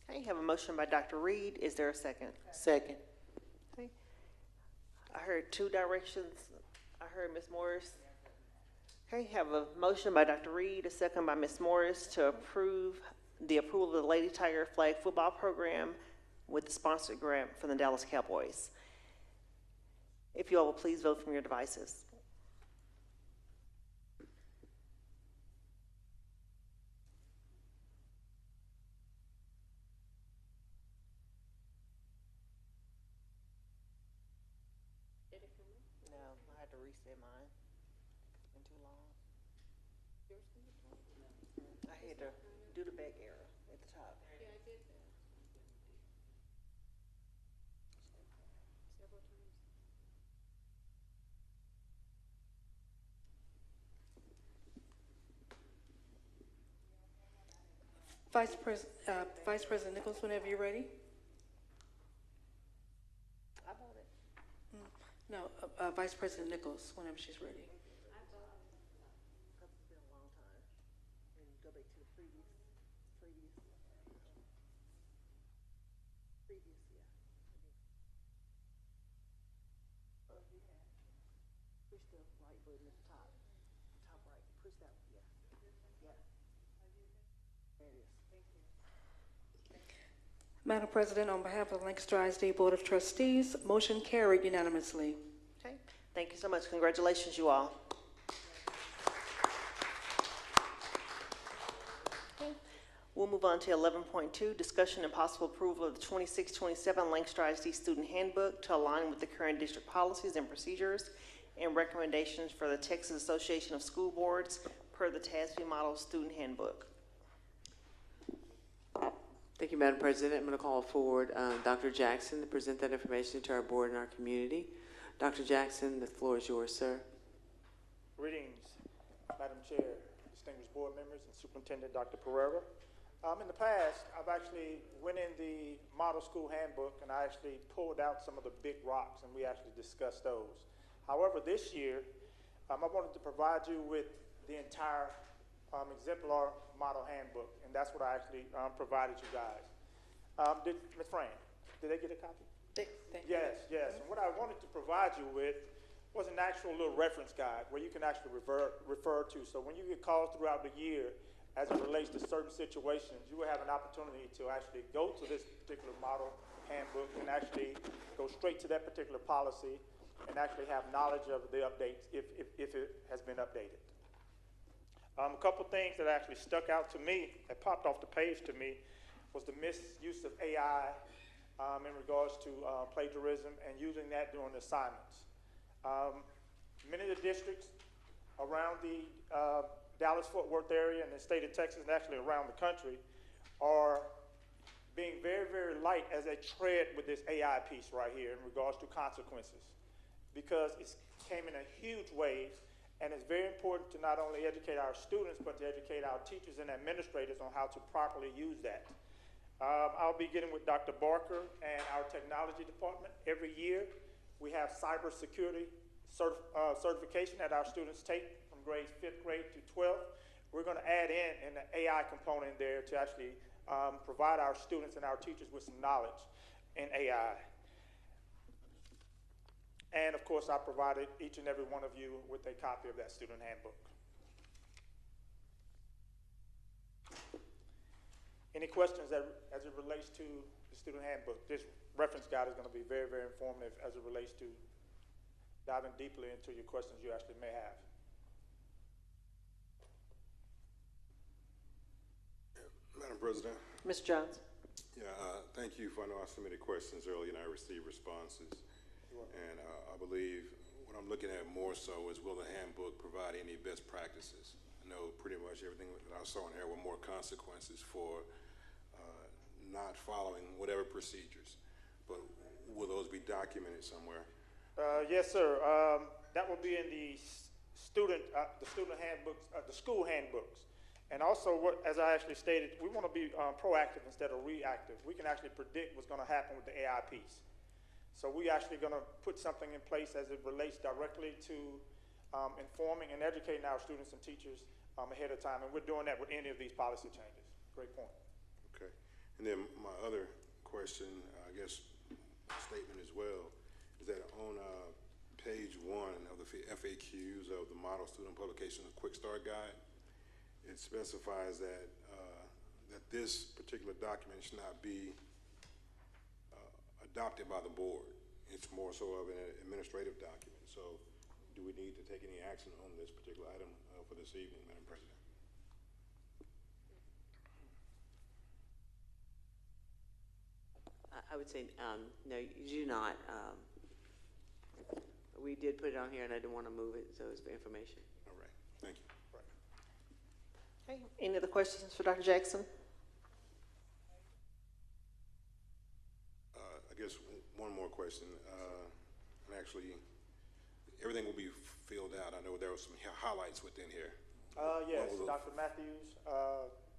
Okay, have a motion by Dr. Reed. Is there a second? Second. Okay. I heard two directions. I heard Ms. Morris. Okay, have a motion by Dr. Reed, a second by Ms. Morris to approve the approval of the Lady Tiger flag football program with the sponsored grant from the Dallas Cowboys. If you all will please vote from your devices. No, I had to reset mine. It's been too long. I had to do the back arrow at the top. Yeah, I did that. Several times. Vice President Nichols, whenever you're ready. I voted. No, Vice President Nichols, whenever she's ready. It's been a long time. And go back to the previous, yeah. Push the right button at the top, right, push that, yeah, yeah. There it is. Thank you. Madam President, on behalf of the Lancaster ISD Board of Trustees, motion carried unanimously. Okay, thank you so much. Congratulations, you all. Okay. We'll move on to 11.2, discussion and possible approval of the 26-27 Lancaster ISD Student Handbook to align with the current district policies and procedures and recommendations for the Texas Association of School Boards per the TASB Model Student Handbook. Thank you, Madam President. I'm going to call forward Dr. Jackson to present that information to our board and our community. Dr. Jackson, the floor is yours, sir. Greetings, Madam Chair, distinguished board members, and Superintendent Dr. Pereira. In the past, I've actually went in the model school handbook and I actually pulled out some of the big rocks and we actually discussed those. However, this year, I wanted to provide you with the entire exemplar model handbook, and that's what I actually provided you guys. Ms. Fran, did they get a copy? Yes. And what I wanted to provide you with was an actual little reference guide where you can actually refer to. So when you get calls throughout the year, as it relates to certain situations, you will have an opportunity to actually go to this particular model handbook and actually go straight to that particular policy and actually have knowledge of the updates if it has been updated. A couple things that actually stuck out to me, that popped off the page to me, was the misuse of AI in regards to plagiarism and using that during assignments. Many of the districts around the Dallas-Fort Worth area and the state of Texas and actually around the country are being very, very light as they tread with this AI piece right here in regards to consequences, because it came in a huge wave, and it's very important to not only educate our students, but to educate our teachers and administrators on how to properly use that. I'll be getting with Dr. Barker and our technology department. Every year, we have cybersecurity certification that our students take from grades 5th grade to 12th. We're going to add in an AI component there to actually provide our students and our teachers with some knowledge in AI. And of course, I provided each and every one of you with a copy of that student handbook. Any questions as it relates to the student handbook? This reference guide is going to be very, very informative as it relates to diving deeply into your questions you actually may have. Madam President. Mr. Jones. Yeah, thank you. I know I submitted questions earlier and I received responses. And I believe what I'm looking at more so is, will the handbook provide any best practices? I know pretty much everything that I saw in here were more consequences for not following whatever procedures, but will those be documented somewhere? Yes, sir. That will be in the student handbooks, the school handbooks. And also, as I actually stated, we want to be proactive instead of reactive. We can actually predict what's going to happen with the AI piece. So we're actually going to put something in place as it relates directly to informing and educating our students and teachers ahead of time. And we're doing that with any of these policy changes. Great point. Okay. And then my other question, I guess statement as well, is that on page 1 of the FAQs of the Model Student Publication Quick Start Guide, it specifies that that this particular document should not be adopted by the board. It's more so of an administrative document. So do we need to take any action on this particular item for this evening, Madam President? I would say, no, you do not. We did put it on here and I didn't want to move it, so it's for information. All right, thank you. Okay, any other questions for Dr. Jackson? I guess one more question. And actually, everything will be filled out. I know there were some highlights within here. Yes, Dr. Matthews,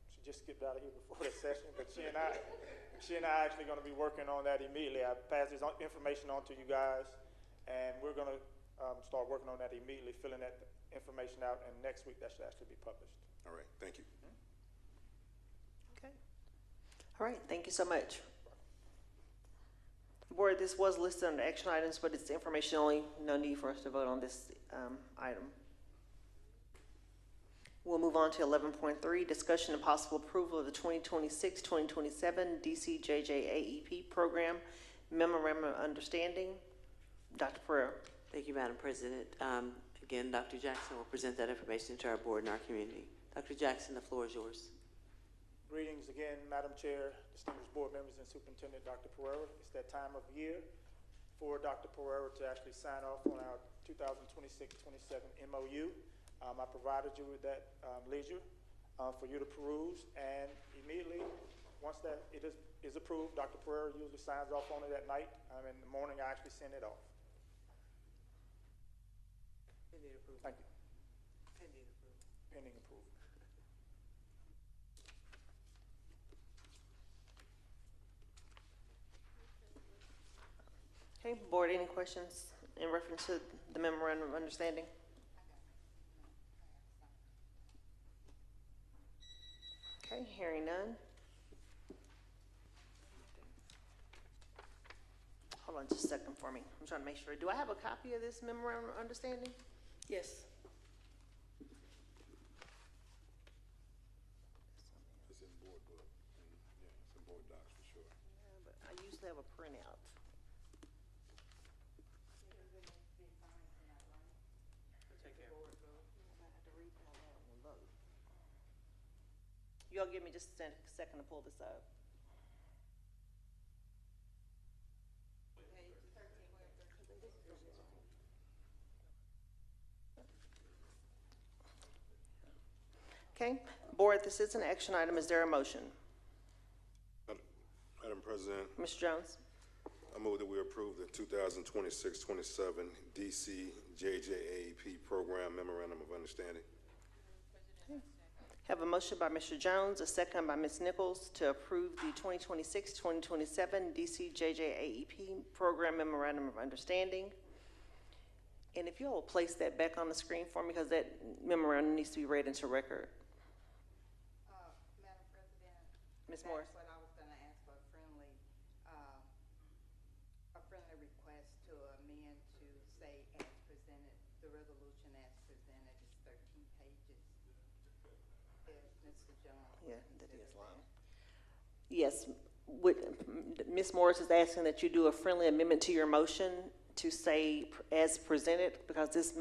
she just skipped out of here before the session, but she and I are actually going to be working on that immediately. I passed this information on to you guys, and we're going to start working on that immediately, filling that information out, and next week that should actually be published. All right, thank you. Okay. All right, thank you so much. Board, this was listed under action items, but it's information only. No need for us to vote on this item. We'll move on to 11.3, discussion and possible approval of the 2026-2027 DCJJ-AEP program memorandum of understanding. Dr. Pereira. Thank you, Madam President. Again, Dr. Jackson will present that information to our board and our community. Dr. Jackson, the floor is yours. Greetings again, Madam Chair, distinguished board members, and Superintendent Dr. Pereira. It's that time of year for Dr. Pereira to actually sign off on our 2026-27 MOU. I provided you with that leisure for you to peruse, and immediately, once that it is approved, Dr. Pereira usually signs off on it at night. In the morning, I actually send it off. Pending approval. Thank you. Pending approval. Pending approval. Okay, board, any questions in reference to the memorandum of understanding? Okay, hearing none. Hold on just a second for me. I'm trying to make sure. Do I have a copy of this memorandum of understanding? Yes. It's in board book, and yeah, it's in board docs for sure. Yeah, but I usually have a printout. Y'all give me just a second to pull this up. Okay, Board, this is an action item. Is there a motion? Madam President, Mr. Jones? I move that we approve the 2026-27 DC JJAEP Program Memorandum of Understanding. Have a motion by Mr. Jones, a second by Ms. Nichols to approve the 2026-2027 DC JJAEP Program Memorandum of Understanding. And if you all will place that back on the screen for me, because that memorandum needs to be read into record. Madam President. Ms. Morris. That's what I was gonna ask for, a friendly request to amend to say as presented, the resolution as presented is 13 pages. If Mr. Jones. Yeah, that is long. Yes, Ms. Morris is asking that you do a friendly amendment to your motion to say as presented, because this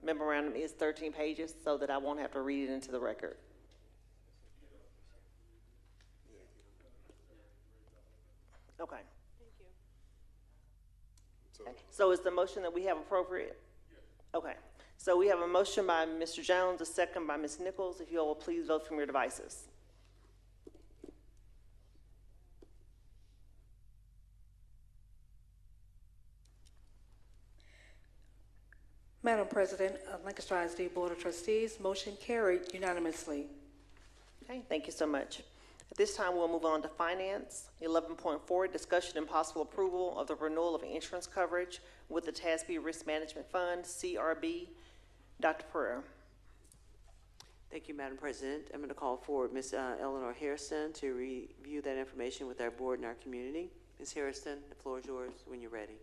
memorandum is 13 pages, so that I won't have to read it into the record. Okay. Thank you. So is the motion that we have appropriate? Okay. So we have a motion by Mr. Jones, a second by Ms. Nichols. If you all will please vote from your devices. Madam President, Lancaster ISD Board of Trustees, motion carried unanimously. Okay, thank you so much. At this time, we'll move on to finance. 11.4, discussion and possible approval of the renewal of insurance coverage with the TASB Risk Management Fund, CRB. Dr. Pereira. Thank you, Madam President. I'm going to call forward Ms. Eleanor Harrison to review that information with our board and our community. Ms. Harrison, the floor is yours when you're ready.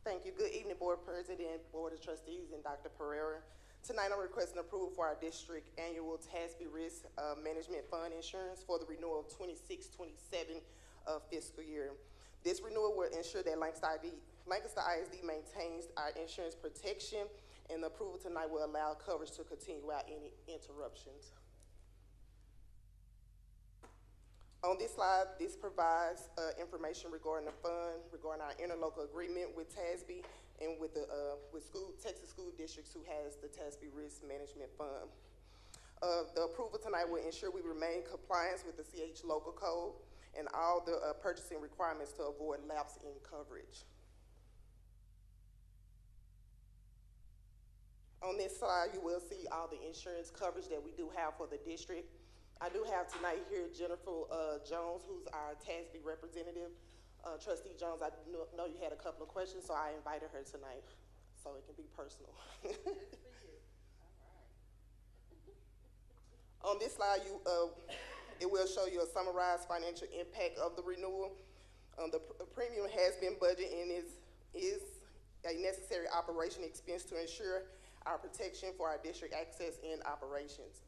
Thank you. Good evening, Board President, Board of Trustees, and Dr. Pereira. Tonight, I'm requesting approval for our district annual TASB Risk Management Fund insurance for the renewal of 26-27 fiscal year. This renewal will ensure that Lancaster ISD maintains our insurance protection, and the approval tonight will allow coverage to continue without any interruptions. On this slide, this provides information regarding the fund, regarding our interlocal agreement with TASB and with the Texas school districts who has the TASB Risk Management Fund. The approval tonight will ensure we remain in compliance with the CH local code and all the purchasing requirements to avoid lapse in coverage. On this slide, you will see all the insurance coverage that we do have for the district. I do have tonight here Jennifer Jones, who's our TASB representative. Trustee Jones, I know you had a couple of questions, so I invited her tonight, so it can be personal. On this slide, it will show you a summarized financial impact of the renewal. The premium has been budgeted and is a necessary operation expense to ensure our protection for our district access and operations.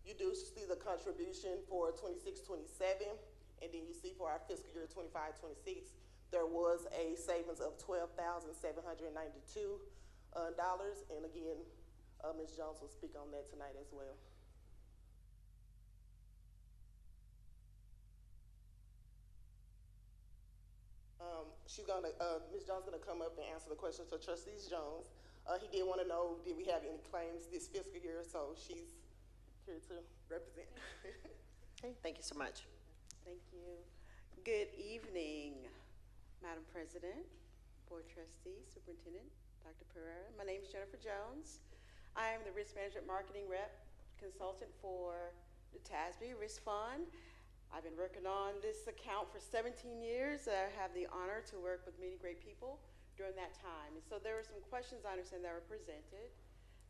You do see the contribution for 26-27, and then you see for our fiscal year 25-26, there was a savings of $12,792. And again, Ms. Jones will speak on that tonight as well. Ms. Jones is gonna come up and answer the questions for Trustees Jones. He did want to know, did we have any claims this fiscal year? So she's here to represent. Okay, thank you so much. Thank you. Good evening, Madam President, Board Trustee, Superintendent, Dr. Pereira. My name is Jennifer Jones. I am the Risk Management Marketing Rep Consultant for the TASB Risk Fund. I've been working on this account for 17 years. I have the honor to work with many great people during that time. And so there were some questions I understand that were presented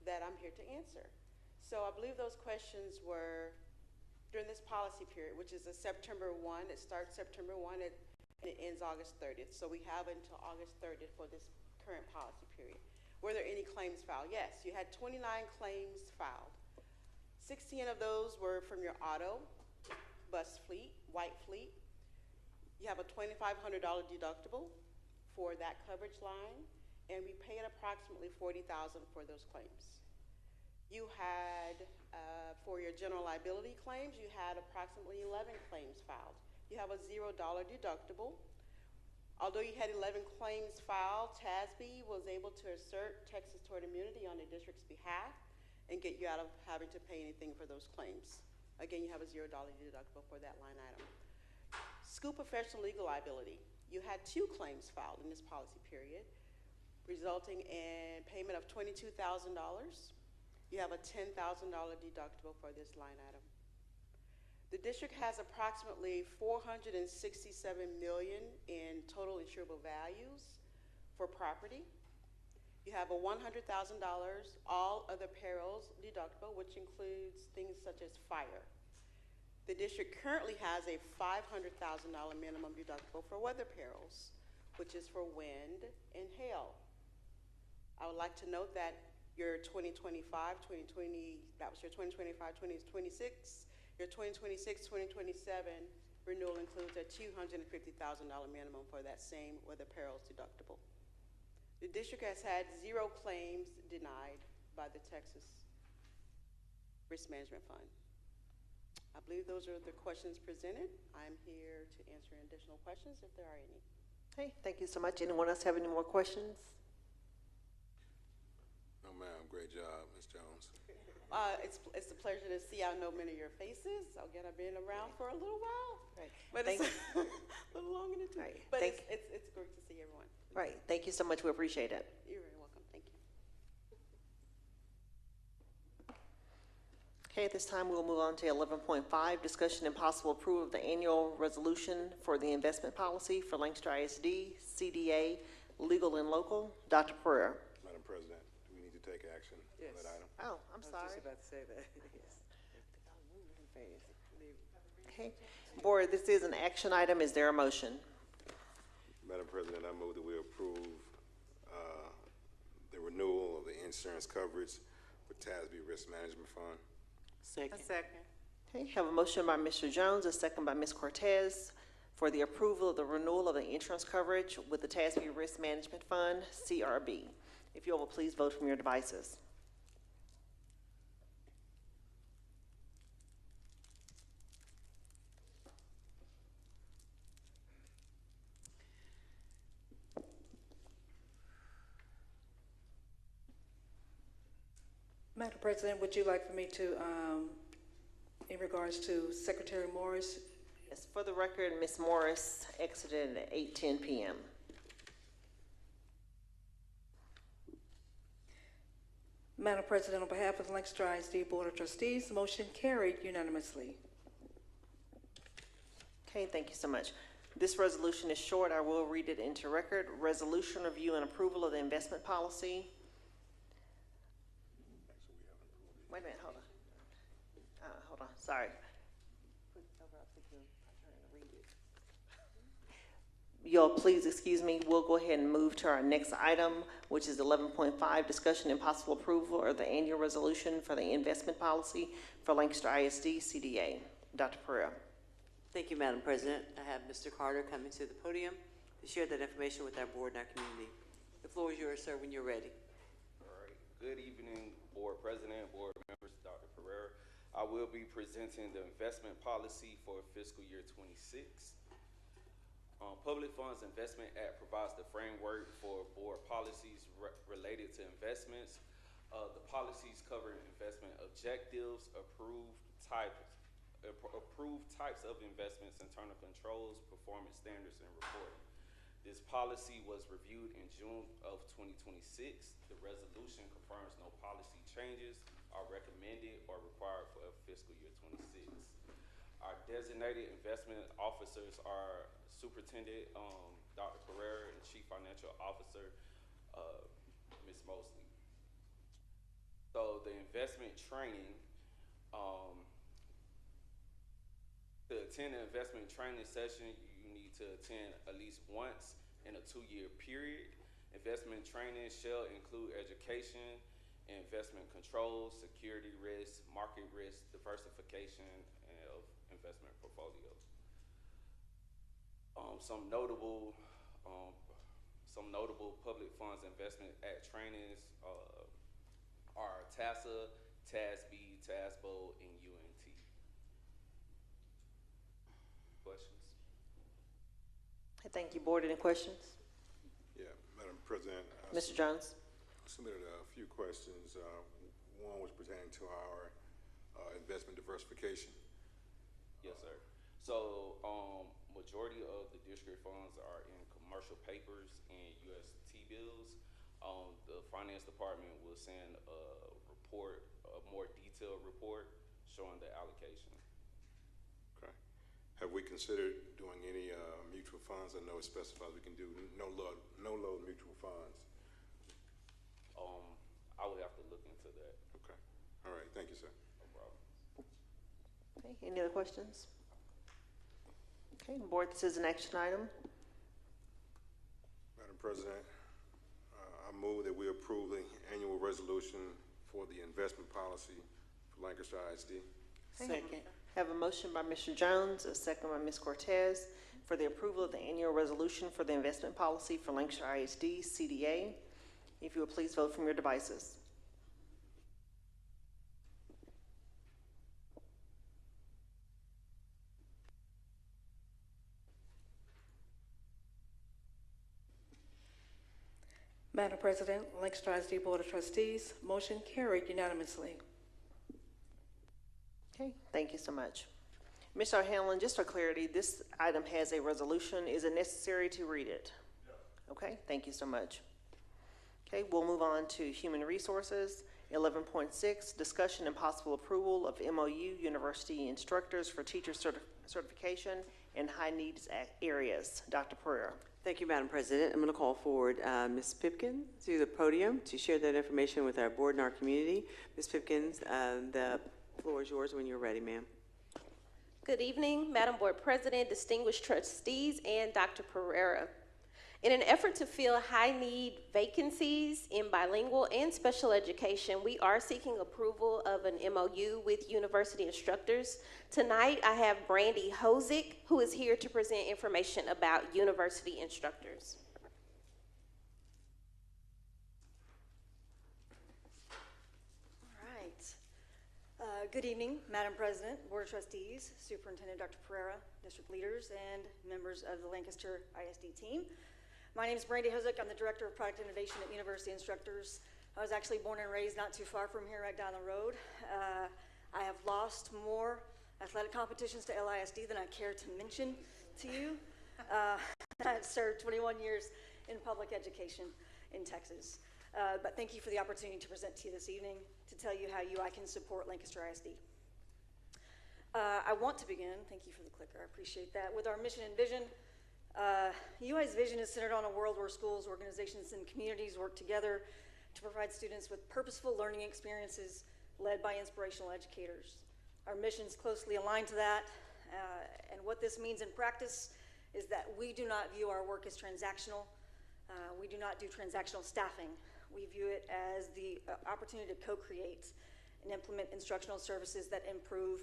that I'm here to answer. So I believe those questions were during this policy period, which is a September 1. It starts September 1 and it ends August 30th. So we have until August 30th for this current policy period. Were there any claims filed? Yes, you had 29 claims filed. 16 of those were from your auto, bus fleet, white fleet. You have a $2,500 deductible for that coverage line, and we paid approximately $40,000 for those claims. You had, for your general liability claims, you had approximately 11 claims filed. You have a $0 deductible. Although you had 11 claims filed, TASB was able to assert Texas tort immunity on the district's behalf and get you out of having to pay anything for those claims. Again, you have a $0 deductible for that line item. School professional legal liability. You had 2 claims filed in this policy period, resulting in payment of $22,000. You have a $10,000 deductible for this line item. The district has approximately $467 million in total insurable values for property. You have a $100,000 all other perils deductible, which includes things such as fire. The district currently has a $500,000 minimum deductible for weather perils, which is for wind and hail. I would like to note that your 2025, 2020, that was your 2025, 2026, your 2026, 2027 renewal includes a $250,000 minimum for that same weather perils deductible. The district has had 0 claims denied by the Texas Risk Management Fund. I believe those are the questions presented. I'm here to answer additional questions if there are any. Okay, thank you so much. Anyone else have any more questions? No, ma'am. Great job, Ms. Jones. It's a pleasure to see. I know many of your faces. Again, I've been around for a little while, Right. but it's a little longer than 2. Right. But Thank- it's great to see everyone. Right, thank you so much. We appreciate it. You're very welcome. Thank you. Okay, at this time, we'll move on to 11.5, discussion and possible approval of the annual resolution for the investment policy for Lancaster ISD, CDA, legal and local. Dr. Pereira. Madam President, do we need to take action Yes. on that item? Oh, I'm I was sorry. just about to say that. Yes. Okay, Board, this is an action item. Is there a motion? Madam President, I move that we approve the renewal of the insurance coverage for TASB Risk Management Fund. Second. A second. Okay, have a motion by Mr. Jones, a second by Ms. Cortez for the approval of the renewal of the insurance coverage with the TASB Risk Management Fund, CRB. If you all will please vote from your devices. Madam President, would you like for me to, in regards to Secretary Morris? Yes, for the record, Ms. Morris exited at 8:10 p.m. Madam President, on behalf of the Lancaster ISD Board of Trustees, motion carried unanimously. Okay, thank you so much. This resolution is short. I will read it into record. Resolution review and approval of the investment policy. Wait a minute, hold on. Hold on, sorry. Y'all, please excuse me. We'll go ahead and move to our next item, which is 11.5, discussion and possible approval of the annual resolution for the investment policy for Lancaster ISD CDA. Dr. Pereira. Thank you, Madam President. I have Mr. Carter coming to the podium to share that information with our board and our community. The floor is yours, sir, when you're ready. All right. Good evening, Board President, Board members, Dr. Pereira. I will be presenting the investment policy for fiscal year 26. Public Funds Investment Act provides the framework for board policies related to investments. The policies cover investment objectives, approved types of investments, internal controls, performance standards, and reporting. This policy was reviewed in June of 2026. The resolution confirms no policy changes are recommended or required for fiscal year 26. Our designated investment officers are Superintendent Dr. Pereira and Chief Financial Officer Ms. Mosley. So the investment training, to attend an investment training session, you need to attend at least once in a 2-year period. Investment training shall include education, investment controls, security risk, market risk, diversification of investment portfolios. Some notable Public Funds Investment Act trainings are TASA, TASB, TASBO, and UNT. Questions? Thank you, Board. Any questions? Yeah, Madam President. Mr. Jones? I submitted a few questions. one was pertaining to our investment diversification. Yes, sir. So, majority of the district funds are in commercial papers and US T-bills. The finance department will send a report, a more detailed report showing the allocation. Okay. Have we considered doing any mutual funds? I know it specifies we can do no load mutual funds. I would have to look into that. Okay. All right. Thank you, sir. No problem. Okay, any other questions? Okay, board, this is an action item. Madam President, I move that we approve the annual resolution for the investment policy for Lancaster ISD. Second. Have a motion by Mr. Jones, a second by Ms. Cortez for the approval of the annual resolution for the investment policy for Lancaster ISD CDA. If you would please vote from your devices. Madam President, Lancaster ISD Board of Trustees, motion carried unanimously. Okay, thank you so much. Mr. O'Hanlon, just for clarity, this item has a resolution. Is it necessary to read it? No. Okay, thank you so much. Okay, we'll move on to Human Resources. 11.6, discussion and possible approval of MOU University instructors for teacher certification in high needs areas. Dr. Pereira. Thank you, Madam President. I'm going to call forward Ms. Pipkin to the podium to share that information with our board and our community. Ms. Pipkin, the floor is yours when you're ready, ma'am. Good evening, Madam Board President, distinguished trustees, and Dr. Pereira. In an effort to fill high-need vacancies in bilingual and special education, we are seeking approval of an MOU with university instructors. Tonight, I have Brandy Hosick, who is here to present information about university instructors. All right. Good evening, Madam President, Board of Trustees, Superintendent Dr. Pereira, district leaders, and members of the Lancaster ISD team. My name is Brandy Hosick. I'm the Director of Product Innovation at University Instructors. I was actually born and raised not too far from here, right down the road. I have lost more athletic competitions to LISD than I care to mention to you. I've served 21 years in public education in Texas. But thank you for the opportunity to present to you this evening to tell you how I can support Lancaster ISD. I want to begin, thank you for the clicker, I appreciate that, with our mission and vision. UI's vision is centered on a world where schools, organizations, and communities work together to provide students with purposeful learning experiences led by inspirational educators. Our mission is closely aligned to that, and what this means in practice is that we do not view our work as transactional. We do not do transactional staffing. We view it as the opportunity to co-create and implement instructional services that improve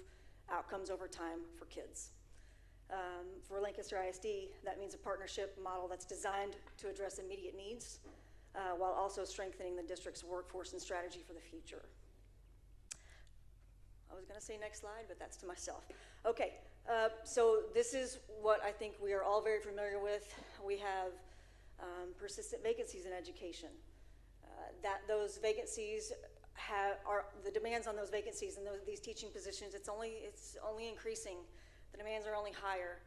outcomes over time for kids. For Lancaster ISD, that means a partnership model that's designed to address immediate needs while also strengthening the district's workforce and strategy for the future. I was going to say next slide, but that's to myself. Okay, so this is what I think we are all very familiar with. We have persistent vacancies in education. Those vacancies are the demands on those vacancies and these teaching positions. It's only increasing. The demands are only higher.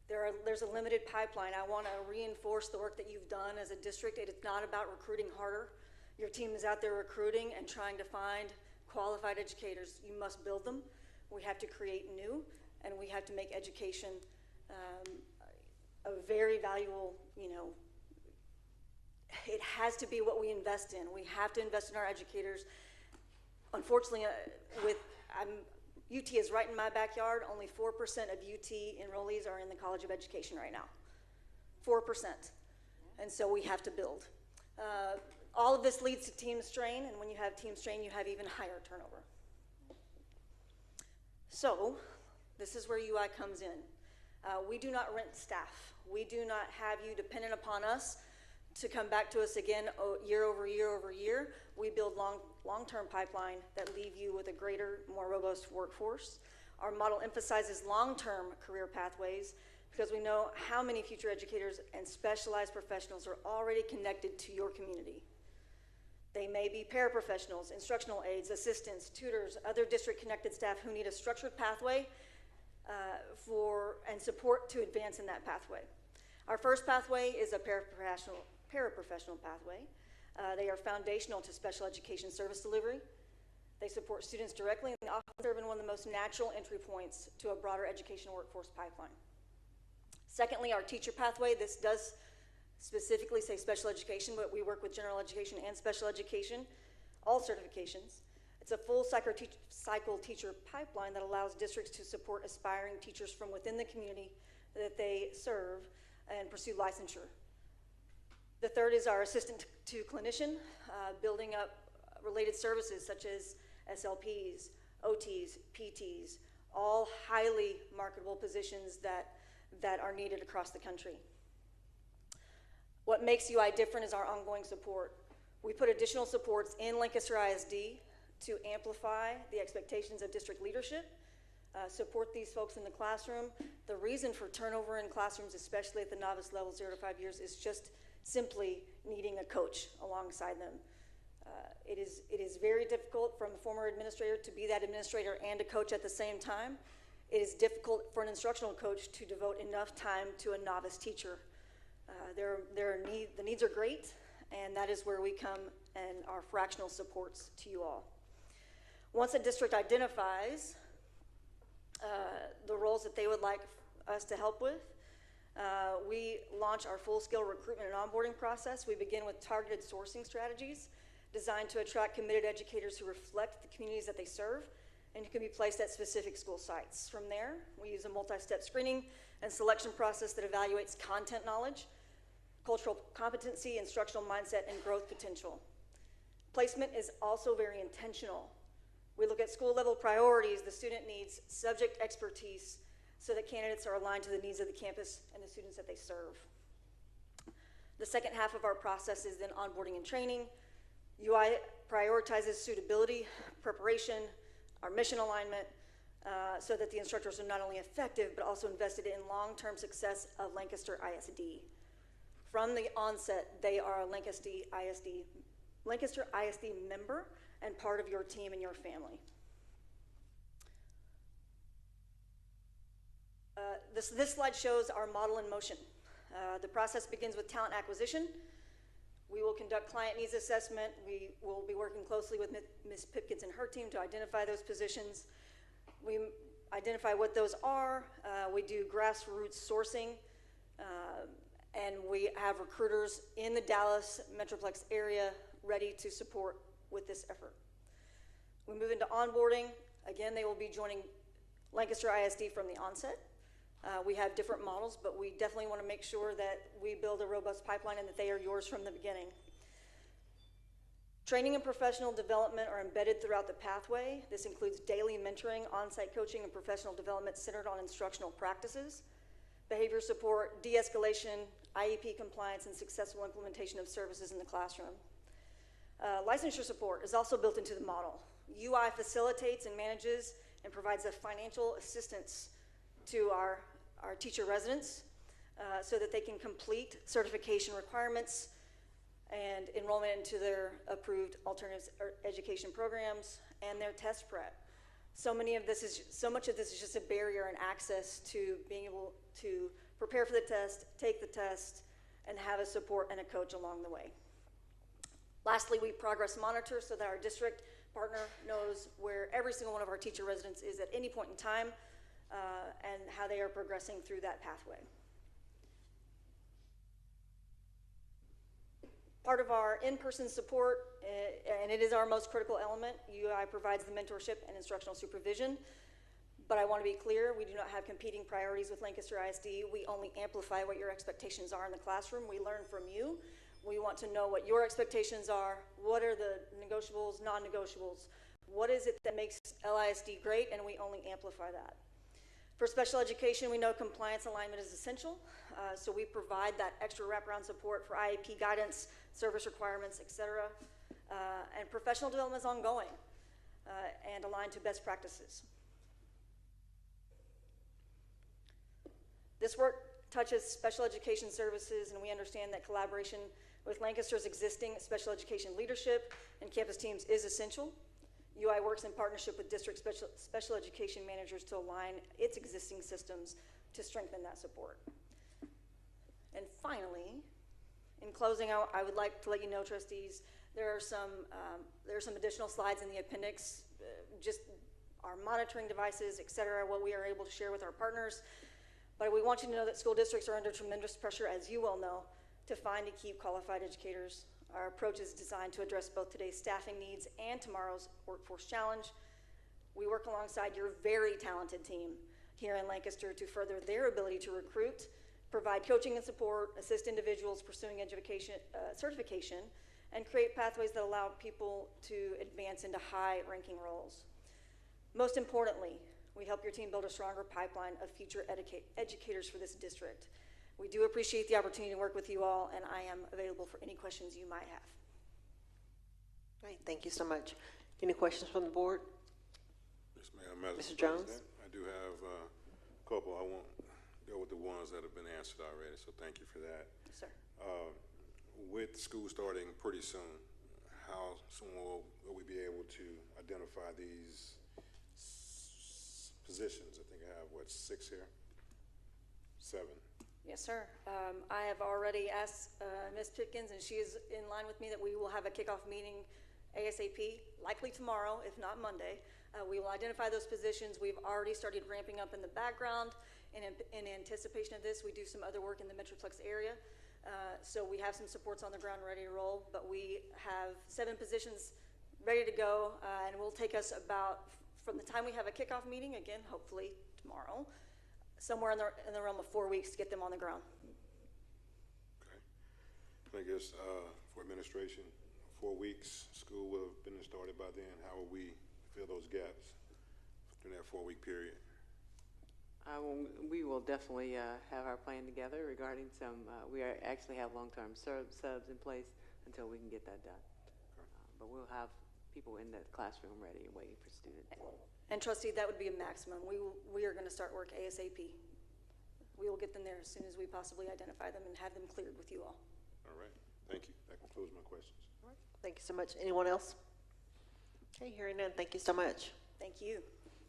There's a limited pipeline. I want to reinforce the work that you've done as a district. It's not about recruiting harder. Your team is out there recruiting and trying to find qualified educators. You must build them. We have to create new, and we have to make education a very valuable, it has to be what we invest in. We have to invest in our educators. Unfortunately, UT is right in my backyard. Only 4% of UT enrollees are in the College of Education right now. 4%. And so we have to build. All of this leads to team strain, and when you have team strain, you have even higher turnover. So this is where UI comes in. We do not rent staff. We do not have you dependent upon us to come back to us again year over year over year. We build long-term pipeline that leave you with a greater, more robust workforce. Our model emphasizes long-term career pathways because we know how many future educators and specialized professionals are already connected to your community. They may be paraprofessionals, instructional aides, assistants, tutors, other district-connected staff who need a structured pathway and support to advance in that pathway. Our first pathway is a paraprofessional pathway. They are foundational to special education service delivery. They support students directly and often serve in one of the most natural entry points to a broader education workforce pipeline. Secondly, our teacher pathway. This does specifically say special education, but we work with general education and special education, all certifications. It's a full cycle teacher pipeline that allows districts to support aspiring teachers from within the community that they serve and pursue licensure. The third is our assistant to clinician, building up related services such as SLPs, OTs, PTs, all highly marketable positions that are needed across the country. What makes UI different is our ongoing support. We put additional supports in Lancaster ISD to amplify the expectations of district leadership, support these folks in the classroom. The reason for turnover in classrooms, especially at the novice level, 0 to 5 years, is just simply needing a coach alongside them. It is very difficult from a former administrator to be that administrator and a coach at the same time. It is difficult for an instructional coach to devote enough time to a novice teacher. The needs are great, and that is where we come and our fractional supports to you all. Once a district identifies the roles that they would like us to help with, we launch our full-scale recruitment and onboarding process. We begin with targeted sourcing strategies designed to attract committed educators who reflect the communities that they serve and who can be placed at specific school sites. From there, we use a multi-step screening and selection process that evaluates content knowledge, cultural competency, instructional mindset, and growth potential. Placement is also very intentional. We look at school-level priorities, the student needs, subject expertise, so that candidates are aligned to the needs of the campus and the students that they serve. The second half of our process is then onboarding and training. UI prioritizes suitability, preparation, our mission alignment, so that the instructors are not only effective, but also invested in long-term success of Lancaster ISD. From the onset, they are a Lancaster ISD member and part of your team and your family. This slide shows our model in motion. The process begins with talent acquisition. We will conduct client needs assessment. We will be working closely with Ms. Pipkins and her team to identify those positions. We identify what those are. We do grassroots sourcing, and we have recruiters in the Dallas Metroplex area ready to support with this effort. We move into onboarding. Again, they will be joining Lancaster ISD from the onset. We have different models, but we definitely want to make sure that we build a robust pipeline and that they are yours from the beginning. Training and professional development are embedded throughout the pathway. This includes daily mentoring, on-site coaching, and professional development centered on instructional practices, behavior support, de-escalation, IEP compliance, and successful implementation of services in the classroom. Licensure support is also built into the model. UI facilitates and manages and provides a financial assistance to our teacher residents so that they can complete certification requirements and enrollment into their approved alternative education programs and their test prep. So much of this is just a barrier in access to being able to prepare for the test, take the test, and have a support and a coach along the way. Lastly, we progress monitor so that our district partner knows where every single one of our teacher residents is at any point in time and how they are progressing through that pathway. Part of our in-person support, and it is our most critical element, UI provides the mentorship and instructional supervision. But I want to be clear, we do not have competing priorities with Lancaster ISD. We only amplify what your expectations are in the classroom. We learn from you. We want to know what your expectations are. What are the negotiables, non-negotiables? What is it that makes LISD great? And we only amplify that. For special education, we know compliance alignment is essential. So we provide that extra wraparound support for IEP guidance, service requirements, et cetera. And professional development is ongoing and aligned to best practices. This work touches special education services, and we understand that collaboration with Lancaster's existing special education leadership and campus teams is essential. UI works in partnership with district special education managers to align its existing systems to strengthen that support. And finally, in closing, I would like to let you know, trustees, there are some additional slides in the appendix, just our monitoring devices, et cetera, what we are able to share with our partners. But we want you to know that school districts are under tremendous pressure, as you well know, to find and keep qualified educators. Our approach is designed to address both today's staffing needs and tomorrow's workforce challenge. We work alongside your very talented team here in Lancaster to further their ability to recruit, provide coaching and support, assist individuals pursuing education, certification, and create pathways that allow people to advance into high-ranking roles. Most importantly, we help your team build a stronger pipeline of future educators for this district. We do appreciate the opportunity to work with you all, and I am available for any questions you might have. Great, thank you so much. Any questions from the board? Yes, ma'am. Mr. Jones? President, I do have a couple. I won't go with the ones that have been answered already, so thank you for that. Yes, sir. With school starting pretty soon, how soon will we be able to identify these positions? I think I have, what, 6 here? 7. Yes, sir. I have already asked Ms. Pitkins, and she is in line with me, that we will have a kickoff meeting ASAP, likely tomorrow, if not Monday. We will identify those positions. We've already started ramping up in the background. In anticipation of this, we do some other work in the Metroplex area. So we have some supports on the ground ready to roll, but we have 7 positions ready to go, and it will take us about, from the time we have a kickoff meeting, again, hopefully tomorrow, somewhere in the realm of 4 weeks to get them on the ground. Okay. And I guess for administration, 4 weeks, school will have been started by then. How will we fill those gaps during that 4-week period? We will definitely have our plan together regarding some, we actually have long-term subs in place until we can get that done. But we'll have people in the classroom ready and waiting for students. And trustee, that would be a maximum. We are going to start work ASAP. We will get them there as soon as we possibly identify them and have them cleared with you all. All right. Thank you. That concludes my questions. All right. Thank you so much. Anyone else? Okay, hearing none, thank you so much. Thank you.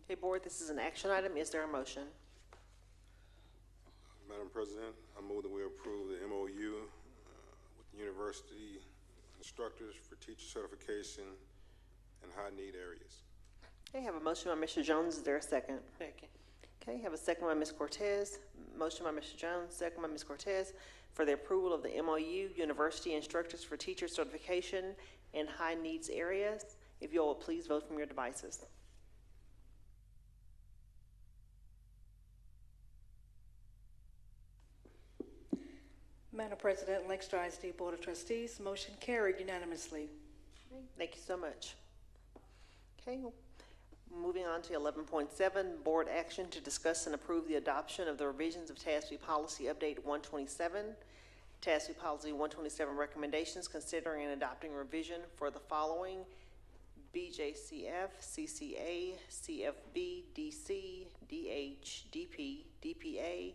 Okay, board, this is an action item. Is there a motion? Madam President, I move that we approve the MOU with the university instructors for teacher certification in high-need areas. Okay, have a motion by Mr. Jones. Is there a second? Second. Okay, have a second by Ms. Cortez. Motion by Mr. Jones, second by Ms. Cortez for the approval of the MOU, University Instructors for Teacher Certification in High Needs Areas. If you all will please vote from your devices. Madam President, Lancaster ISD Board of Trustees, motion carried unanimously. Okay, thank you so much. Okay, moving on to 11.7, board action to discuss and approve the adoption of the revisions of TASB Policy Update 127. TASB Policy 127 recommendations considering and adopting revision for the following: BJCF, CCA, CFB, DC, DH, DP, DPA,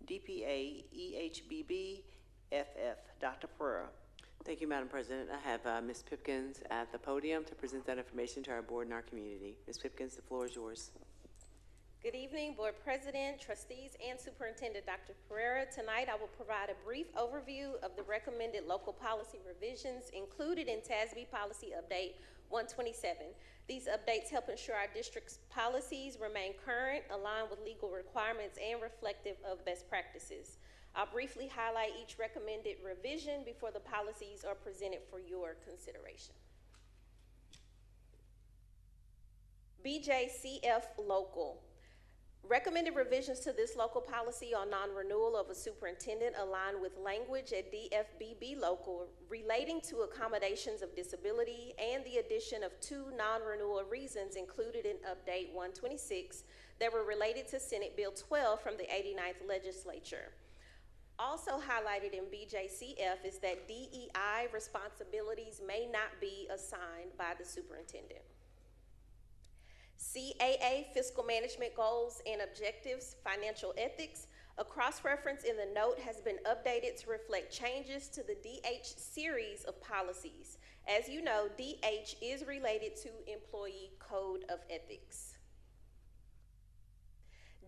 DPA, EHBB, FF. Dr. Pereira. Thank you, Madam President. I have Ms. Pipkins at the podium to present that information to our board and our community. Ms. Pipkins, the floor is yours. Good evening, Board President, trustees, and Superintendent Dr. Pereira. Tonight, I will provide a brief overview of the recommended local policy revisions included in TASB Policy Update 127. These updates help ensure our district's policies remain current, aligned with legal requirements, and reflective of best practices. I'll briefly highlight each recommended revision before the policies are presented for your consideration. BJCF Local. Recommended revisions to this local policy on non-renewal of a superintendent align with language at DFBB Local relating to accommodations of disability and the addition of 2 non-renewal reasons included in Update 126 that were related to Senate Bill 12 from the 89th Legislature. Also highlighted in BJCF is that DEI responsibilities may not be assigned by the superintendent. CAA, fiscal management goals and objectives, financial ethics. A cross-reference in the note has been updated to reflect changes to the DH series of policies. As you know, DH is related to Employee Code of Ethics.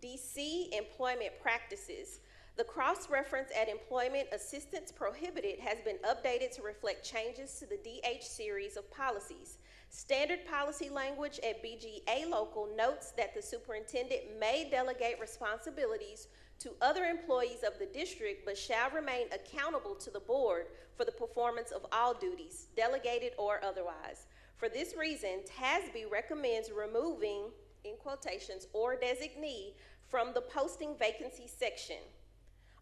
DC, Employment Practices. The cross-reference at Employment Assistance Prohibited has been updated to reflect changes to the DH series of policies. Standard policy language at BGA Local notes that the superintendent may delegate responsibilities to other employees of the district, but shall remain accountable to the board for the performance of all duties, delegated or otherwise. For this reason, TASB recommends removing, in quotations, or designee from the posting vacancy section.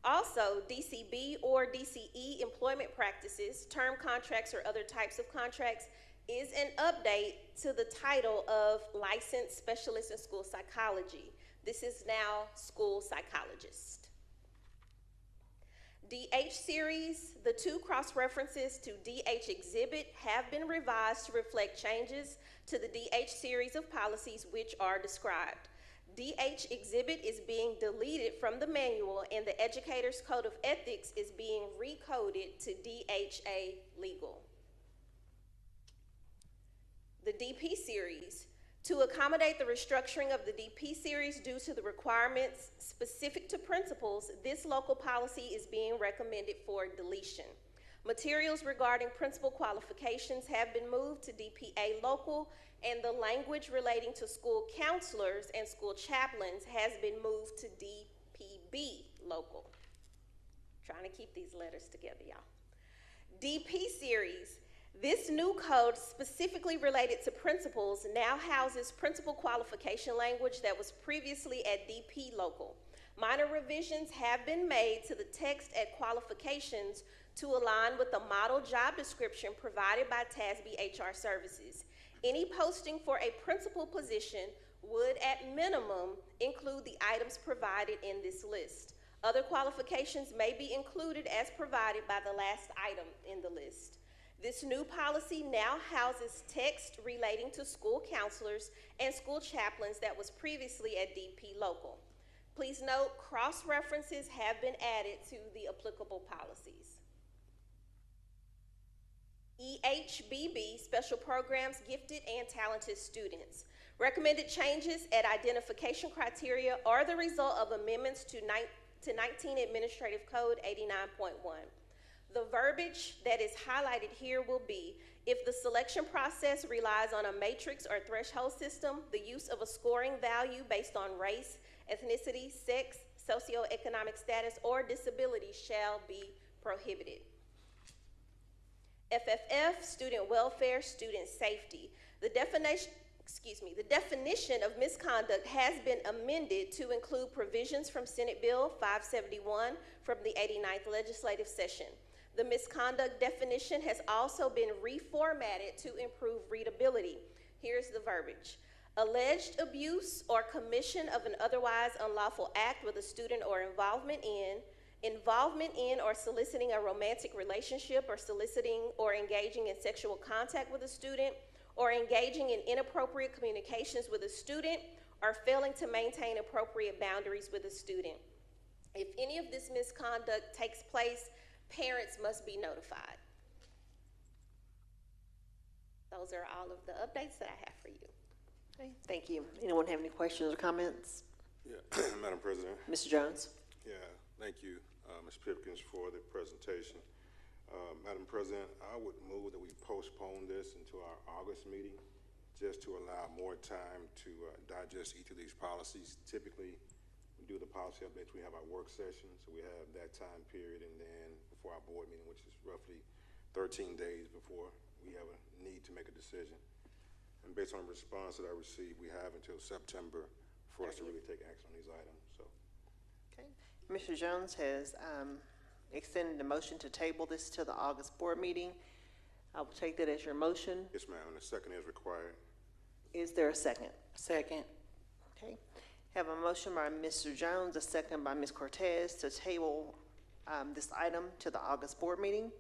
Also, DCB or DCE employment practices, term contracts, or other types of contracts is an update to the title of Licensed Specialist in School Psychology. This is now School Psychologist. DH series, the two cross-references to DH exhibit have been revised to reflect changes to the DH series of policies which are described. DH exhibit is being deleted from the manual and the Educator's Code of Ethics is being recoded to DHA legal. The DP series. To accommodate the restructuring of the DP series due to the requirements specific to principals, this local policy is being recommended for deletion. Materials regarding principal qualifications have been moved to DPA local, and the language relating to school counselors and school chaplains has been moved to DPB local. Trying to keep these letters together, y'all. DP series. This new code specifically related to principals now houses principal qualification language that was previously at DP local. Minor revisions have been made to the text at qualifications to align with the model job description provided by TASB HR Services. Any posting for a principal position would at minimum include the items provided in this list. Other qualifications may be included as provided by the last item in the list. This new policy now houses text relating to school counselors and school chaplains that was previously at DP local. Please note, cross-references have been added to the applicable policies. EHBB, Special Programs, Gifted and Talented Students. Recommended changes at identification criteria are the result of amendments to 19 Administrative Code 89.1. The verbiage that is highlighted here will be, if the selection process relies on a matrix or threshold system, the use of a scoring value based on race, ethnicity, sex, socioeconomic status, or disability shall be prohibited. FFF, Student Welfare, Student Safety. The definition of misconduct has been amended to include provisions from Senate Bill 571 from the 89th legislative session. The misconduct definition has also been reformatted to improve readability. Here's the verbiage. Alleged abuse or commission of an otherwise unlawful act with a student or involvement in or soliciting a romantic relationship or soliciting or engaging in sexual contact with a student or engaging in inappropriate communications with a student or failing to maintain appropriate boundaries with a student. If any of this misconduct takes place, parents must be notified. Those are all of the updates that I have for you. Okay, thank you. Anyone have any questions or comments? Yeah, Madam President. Mr. Jones? Yeah, thank you, Ms. Pipkins, for the presentation. Madam President, I would move that we postpone this until our August meeting, just to allow more time to digest each of these policies. Typically, we do the policy updates, we have our work session, so we have that time period, and then before our board meeting, which is roughly 13 days before we have a need to make a decision. And based on the response that I received, we have until September for us to really take action on these items. So, okay. Mr. Jones has extended the motion to table this to the August board meeting. I will take that as your motion. yes, ma'am, and a second is required. Is there a second? Second. Okay. Have a motion by Mr. Jones, a second by Ms. Cortez to table this item to the August board meeting.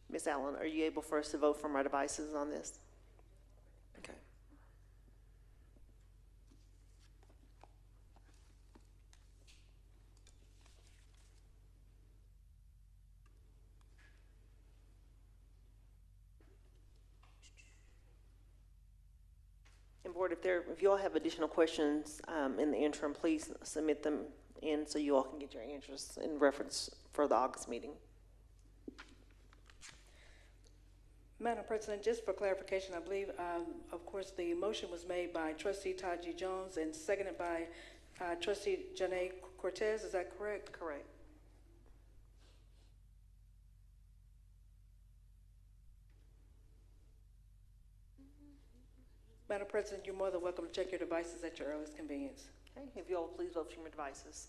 Ms. Allen, are you able for us to vote from our devices on this? Okay. Board, if you all have additional questions in the interim, please submit them in so you all can get your answers in reference for the August meeting. Madam President, just for clarification, I believe, of course, the motion was made by Trustee Taji Jones and seconded by Trustee Janae Cortez. Is that correct? Correct. Madam President, you're more than welcome to check your devices at your earliest convenience. Okay, if you all please vote from your devices.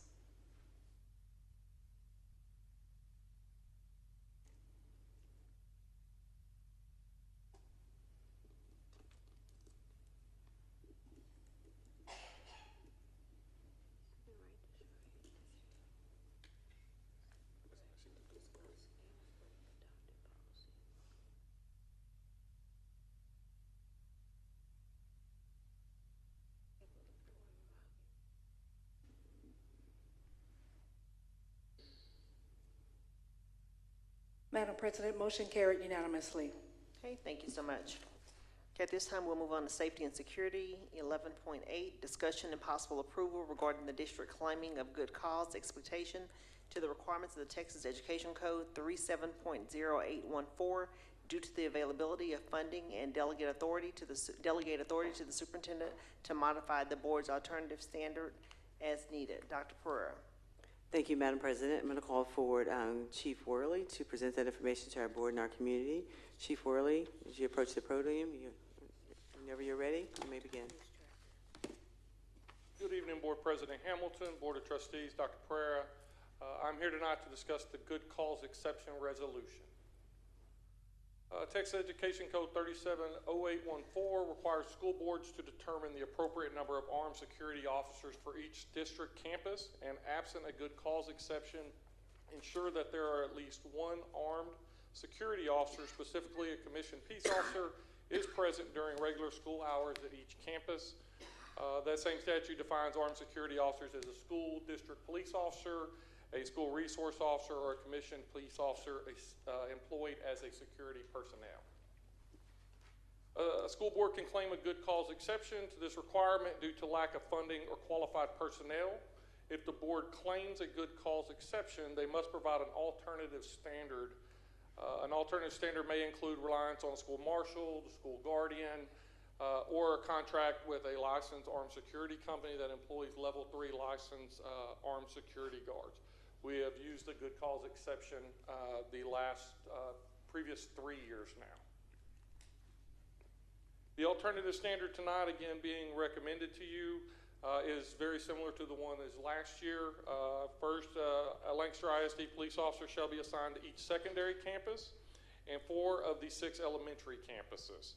Madam President, motion carried unanimously. Okay, thank you so much. Okay, at this time, we'll move on to safety and security. 11.8, discussion and possible approval regarding the district claiming of good cause expectation to the requirements of the Texas Education Code 37.0814 due to the availability of funding and delegate authority to the superintendent to modify the board's alternative standard as needed. Dr. Pereira. Thank you, Madam President. I'm going to call forward Chief Worley to present that information to our board and our community. Chief Worley, as you approach the podium, whenever you're ready, you may begin. Good evening, Board President Hamilton, Board of Trustees, Dr. Pereira. I'm here tonight to discuss the good cause exception resolution. Texas Education Code 370814 requires school boards to determine the appropriate number of armed security officers for each district campus, and absent a good cause exception, ensure that there are at least one armed security officer, specifically a commissioned peace officer, is present during regular school hours at each campus. That same statute defines armed security officers as a school district police officer, a school resource officer, or a commissioned police officer employed as a security personnel. A school board can claim a good cause exception to this requirement due to lack of funding or qualified personnel. If the board claims a good cause exception, they must provide an alternative standard. An alternative standard may include reliance on a school marshal, the school guardian, or a contract with a licensed armed security company that employs level 3 licensed armed security guards. We have used a good cause exception the previous 3 years now. The alternative standard tonight, again, being recommended to you is very similar to the one as last year. First, a Lancaster ISD police officer shall be assigned to each secondary campus and 4 of the 6 elementary campuses.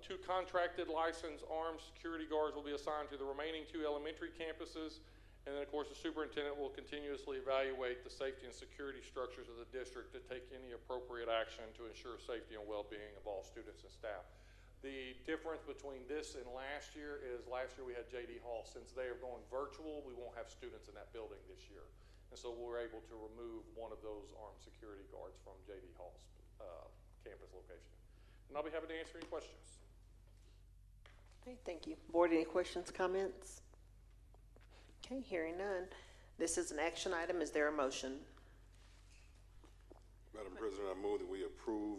2 contracted licensed armed security guards will be assigned to the remaining 2 elementary campuses. And then, of course, the superintendent will continuously evaluate the safety and security structures of the district to take any appropriate action to ensure safety and well-being of all students and staff. The difference between this and last year is last year we had J.D. Hall. Since they are going virtual, we won't have students in that building this year. And so we're able to remove one of those armed security guards from J.D. Hall's campus location. And I'll be happy to answer any questions. Okay, thank you. Board, any questions, comments? Okay, hearing none. This is an action item. Is there a motion? Madam President, I move that we approve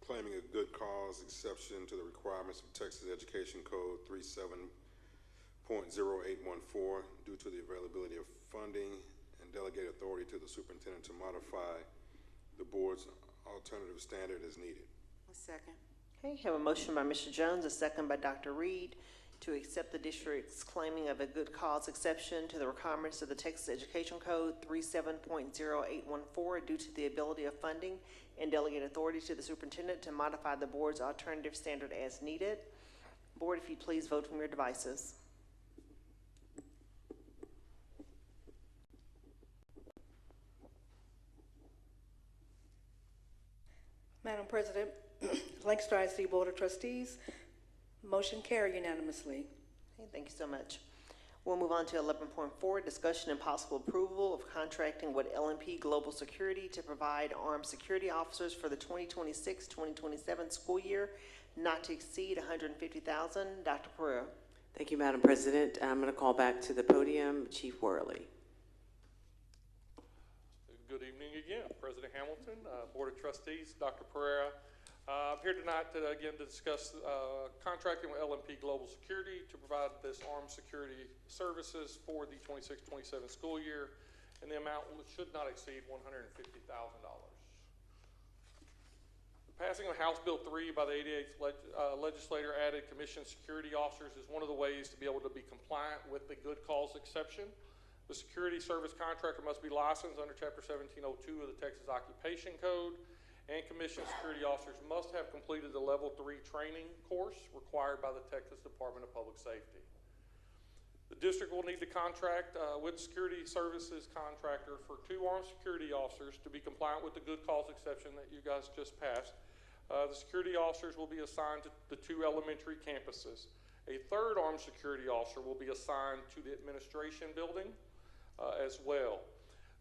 claiming a good cause exception to the requirements of Texas Education Code 37.0814 due to the availability of funding and delegate authority to the superintendent to modify the board's alternative standard as needed. A second. Okay, have a motion by Mr. Jones, a second by Dr. Reed to accept the district's claiming of a good cause exception to the requirements of the Texas Education Code 37.0814 due to the ability of funding and delegate authority to the superintendent to modify the board's alternative standard as needed. Board, if you please vote from your devices. Madam President, Lancaster ISD Board of Trustees, motion carried unanimously. Okay, thank you so much. We'll move on to 11.4, discussion and possible approval of contracting with LNP Global Security to provide armed security officers for the 2026-2027 school year. not to exceed $150,000. Dr. Pereira. Thank you, Madam President. I'm going to call back to the podium Chief Worley. Good evening again, President Hamilton, Board of Trustees, Dr. Pereira. I'm here tonight to discuss contracting with LMP Global Security to provide this armed security services for the 26-27 school year, and the amount should not exceed $150,000. The passing of House Bill 3 by the 88th legislature added commissioned security officers is one of the ways to be able to be compliant with the good cause exception. The security service contractor must be licensed under Chapter 1702 of the Texas Occupation Code, and commissioned security officers must have completed the Level 3 training course required by the Texas Department of Public Safety. The district will need to contract with security services contractor for 2 armed security officers to be compliant with the good cause exception that you guys just passed. The security officers will be assigned to the 2 elementary campuses. A 3rd armed security officer will be assigned to the administration building as well.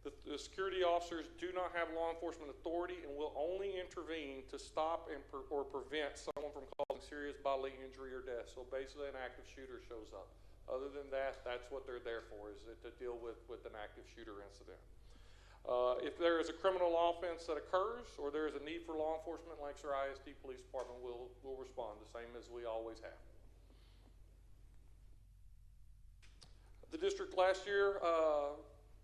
The security officers do not have law enforcement authority and will only intervene to stop or prevent someone from causing serious bodily injury or death. So basically an active shooter shows up. Other than that, that's what they're there for, is to deal with an active shooter incident. If there is a criminal offense that occurs or there is a need for law enforcement, Lancaster ISD Police Department will respond the same as we always have. The district last year,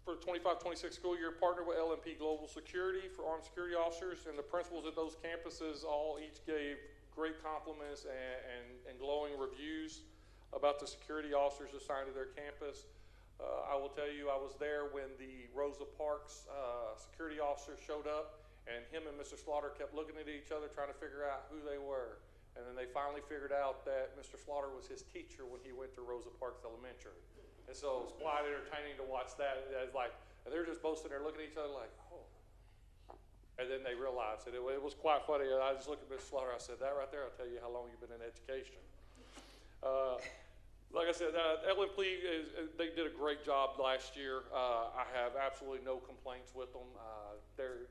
for the 25-26 school year, partnered with LMP Global Security for armed security officers, and the principals at those campuses each gave great compliments and glowing reviews about the security officers assigned to their campus. I will tell you, I was there when the Rosa Parks security officer showed up, and him and Mr. Slaughter kept looking at each other trying to figure out who they were. And then they finally figured out that Mr. Slaughter was his teacher when he went to Rosa Parks Elementary. And so it's quite entertaining to watch that. It's like, and they're just both sitting there looking at each other like, oh. And then they realized it. It was quite funny. I just looked at Mr. Slaughter. I said, that right there, I'll tell you how long you've been in education. Like I said, LMP, they did a great job last year. I have absolutely no complaints with them. Their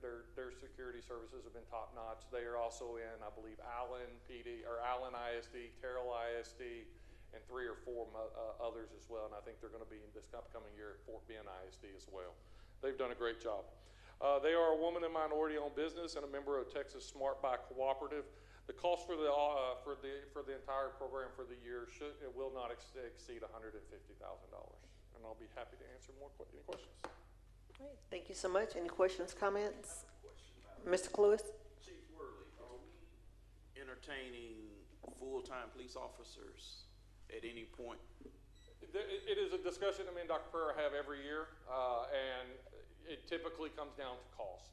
security services have been top notch. They are also in, I believe, Allen PD, or Allen ISD, Terrell ISD, and 3 or 4 others as well. And I think they're going to be in this upcoming year at Fort Bend ISD as well. They've done a great job. They are a woman and minority-owned business and a member of Texas Smart Buy Cooperative. The cost for the entire program for the year will not exceed $150,000. And I'll be happy to answer any questions. Great. Thank you so much. Any questions, comments? Mr. Cluis? Chief Worley, are we entertaining full-time police officers at any point? It is a discussion that me and Dr. Pereira have every year, and it typically comes down to cost,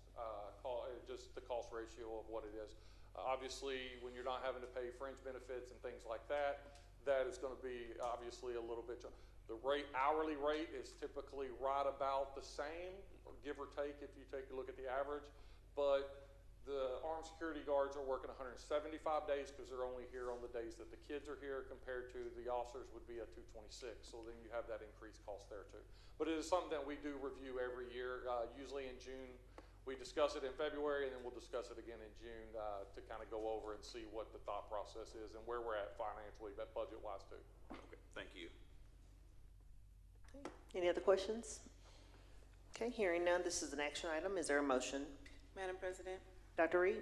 just the cost ratio of what it is. Obviously, when you're not having to pay fringe benefits and things like that, that is going to be obviously a little bit. The hourly rate is typically right about the same, or give or take if you take a look at the average, but the armed security guards are working 175 days because they're only here on the days that the kids are here, compared to the officers would be at 226. So then you have that increased cost there too. But it is something that we do review every year, usually in June. We discuss it in February, and then we'll discuss it again in June to kind of go over and see what the thought process is and where we're at financially, but budget-wise too. Okay, thank you. Any other questions? Okay, hearing none, this is an action item. Is there a motion? Madam President, Dr. Reed?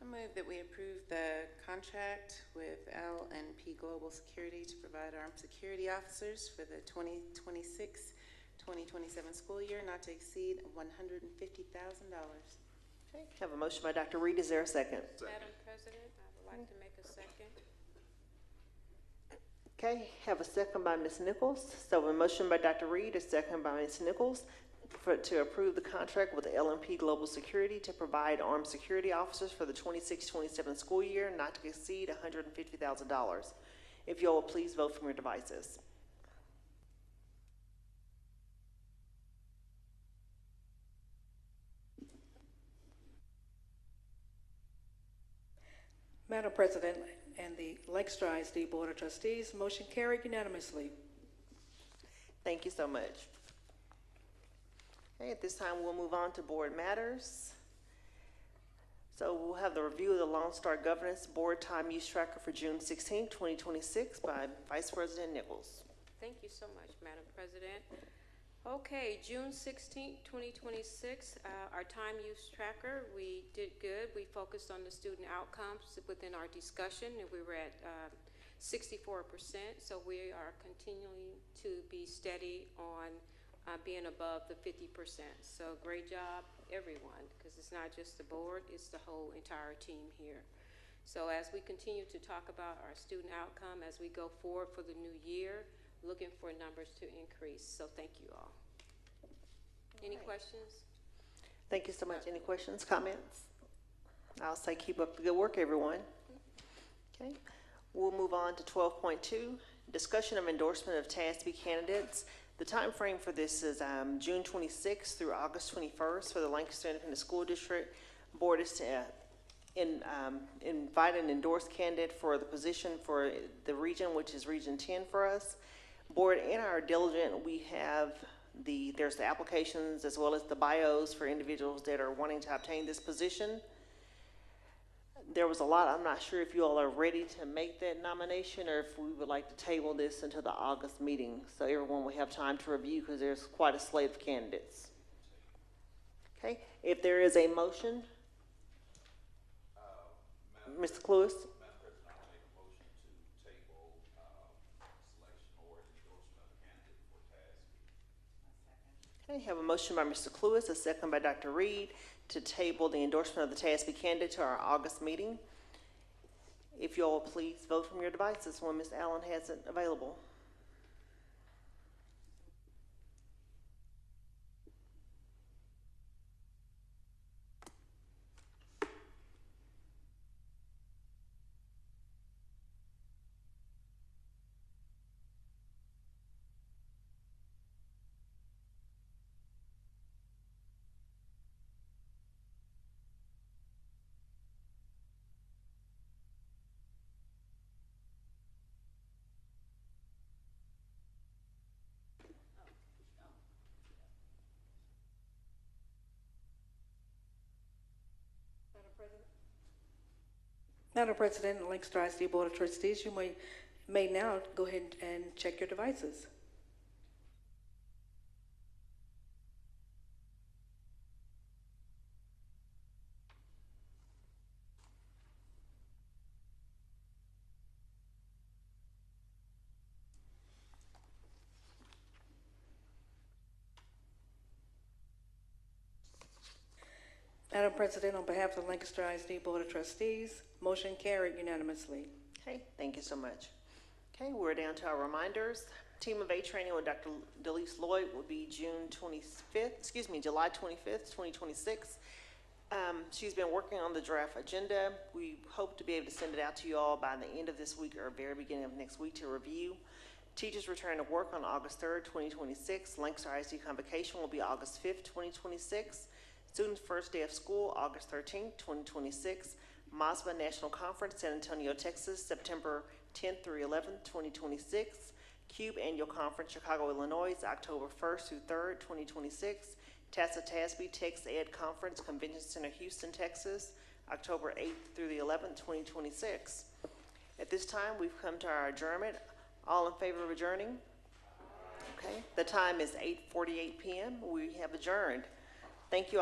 I move that we approve the contract with LNP Global Security to provide armed security officers for the 2026-2027 school year, not to exceed $150,000. Okay, have a motion by Dr. Reed. Is there a second? Madam President, I would like to make a second. Okay, have a second by Ms. Nichols. So a motion by Dr. Reed, a second by Ms. Nichols to approve the contract with LMP Global Security to provide armed security officers for the 26-27 school year, not to exceed $150,000. If you all will please vote from your devices. Madam President and the Lancaster ISD Board of Trustees, motion carried unanimously. Thank you so much. Okay, at this time, we'll move on to board matters. So we'll have the review of the Lone Star Governance Board Time Use Tracker for June 16, 2026 by Vice President Nichols. Thank you so much, Madam President. Okay, June 16, 2026, our time use tracker, we did good. We focused on the student outcomes within our discussion, and we were at 64%, so we are continuing to be steady on being above the 50%. So great job, everyone, because it's not just the board, it's the whole entire team here. So as we continue to talk about our student outcome, as we go forward for the new year, looking for numbers to increase. So thank you all. Any questions? Thank you so much. Any questions, comments? I'll say keep up the good work, everyone. Okay. We'll move on to 12.2, discussion of endorsement of TASB candidates. The time frame for this is June 26th through August 21st for the Lancaster Independent School District. Board is to invite an endorsed candidate for the position for the region, which is Region 10 for us. Board, in our diligent, we have there's the applications as well as the bios for individuals that are wanting to obtain this position. There was a lot. I'm not sure if you all are ready to make that nomination or if we would like to table this until the August meeting so everyone will have time to review because there's quite a slate of candidates. Okay, if there is a motion, Mr. Cluis. Okay, have a motion by Mr. Cluis, a second by Dr. Reed to table the endorsement of the TASB candidate to our August meeting. If you all please vote from your devices when Ms. Allen has it available. Madam President, Lancaster ISD Board of Trustees, you may now go ahead and check your devices. Madam President, on behalf of the Lancaster ISD Board of Trustees, motion carried unanimously. Okay, thank you so much. Okay, we're down to our reminders. Team of 8 training with Dr. Delise Lloyd will be July 25th, 2026. She's been working on the draft agenda. We hope to be able to send it out to you all by the end of this week or very beginning of next week to review. Teachers return to work on August 3rd, 2026. Lancaster ISD convocation will be August 5th, 2026. Students' first day of school, August 13th, 2026. MASBA National Conference, San Antonio, Texas, September 10th through 11th, 2026. CUBE Annual Conference, Chicago, Illinois, October 1st through 3rd, 2026. TASA TASB Tex Ed Conference, Convention Center, Houston, Texas, October 8th through the 11th, 2026. At this time, we've come to our adjournment. All in favor of adjourning? Okay. The time is 8:48 p.m. We have adjourned. Thank you all.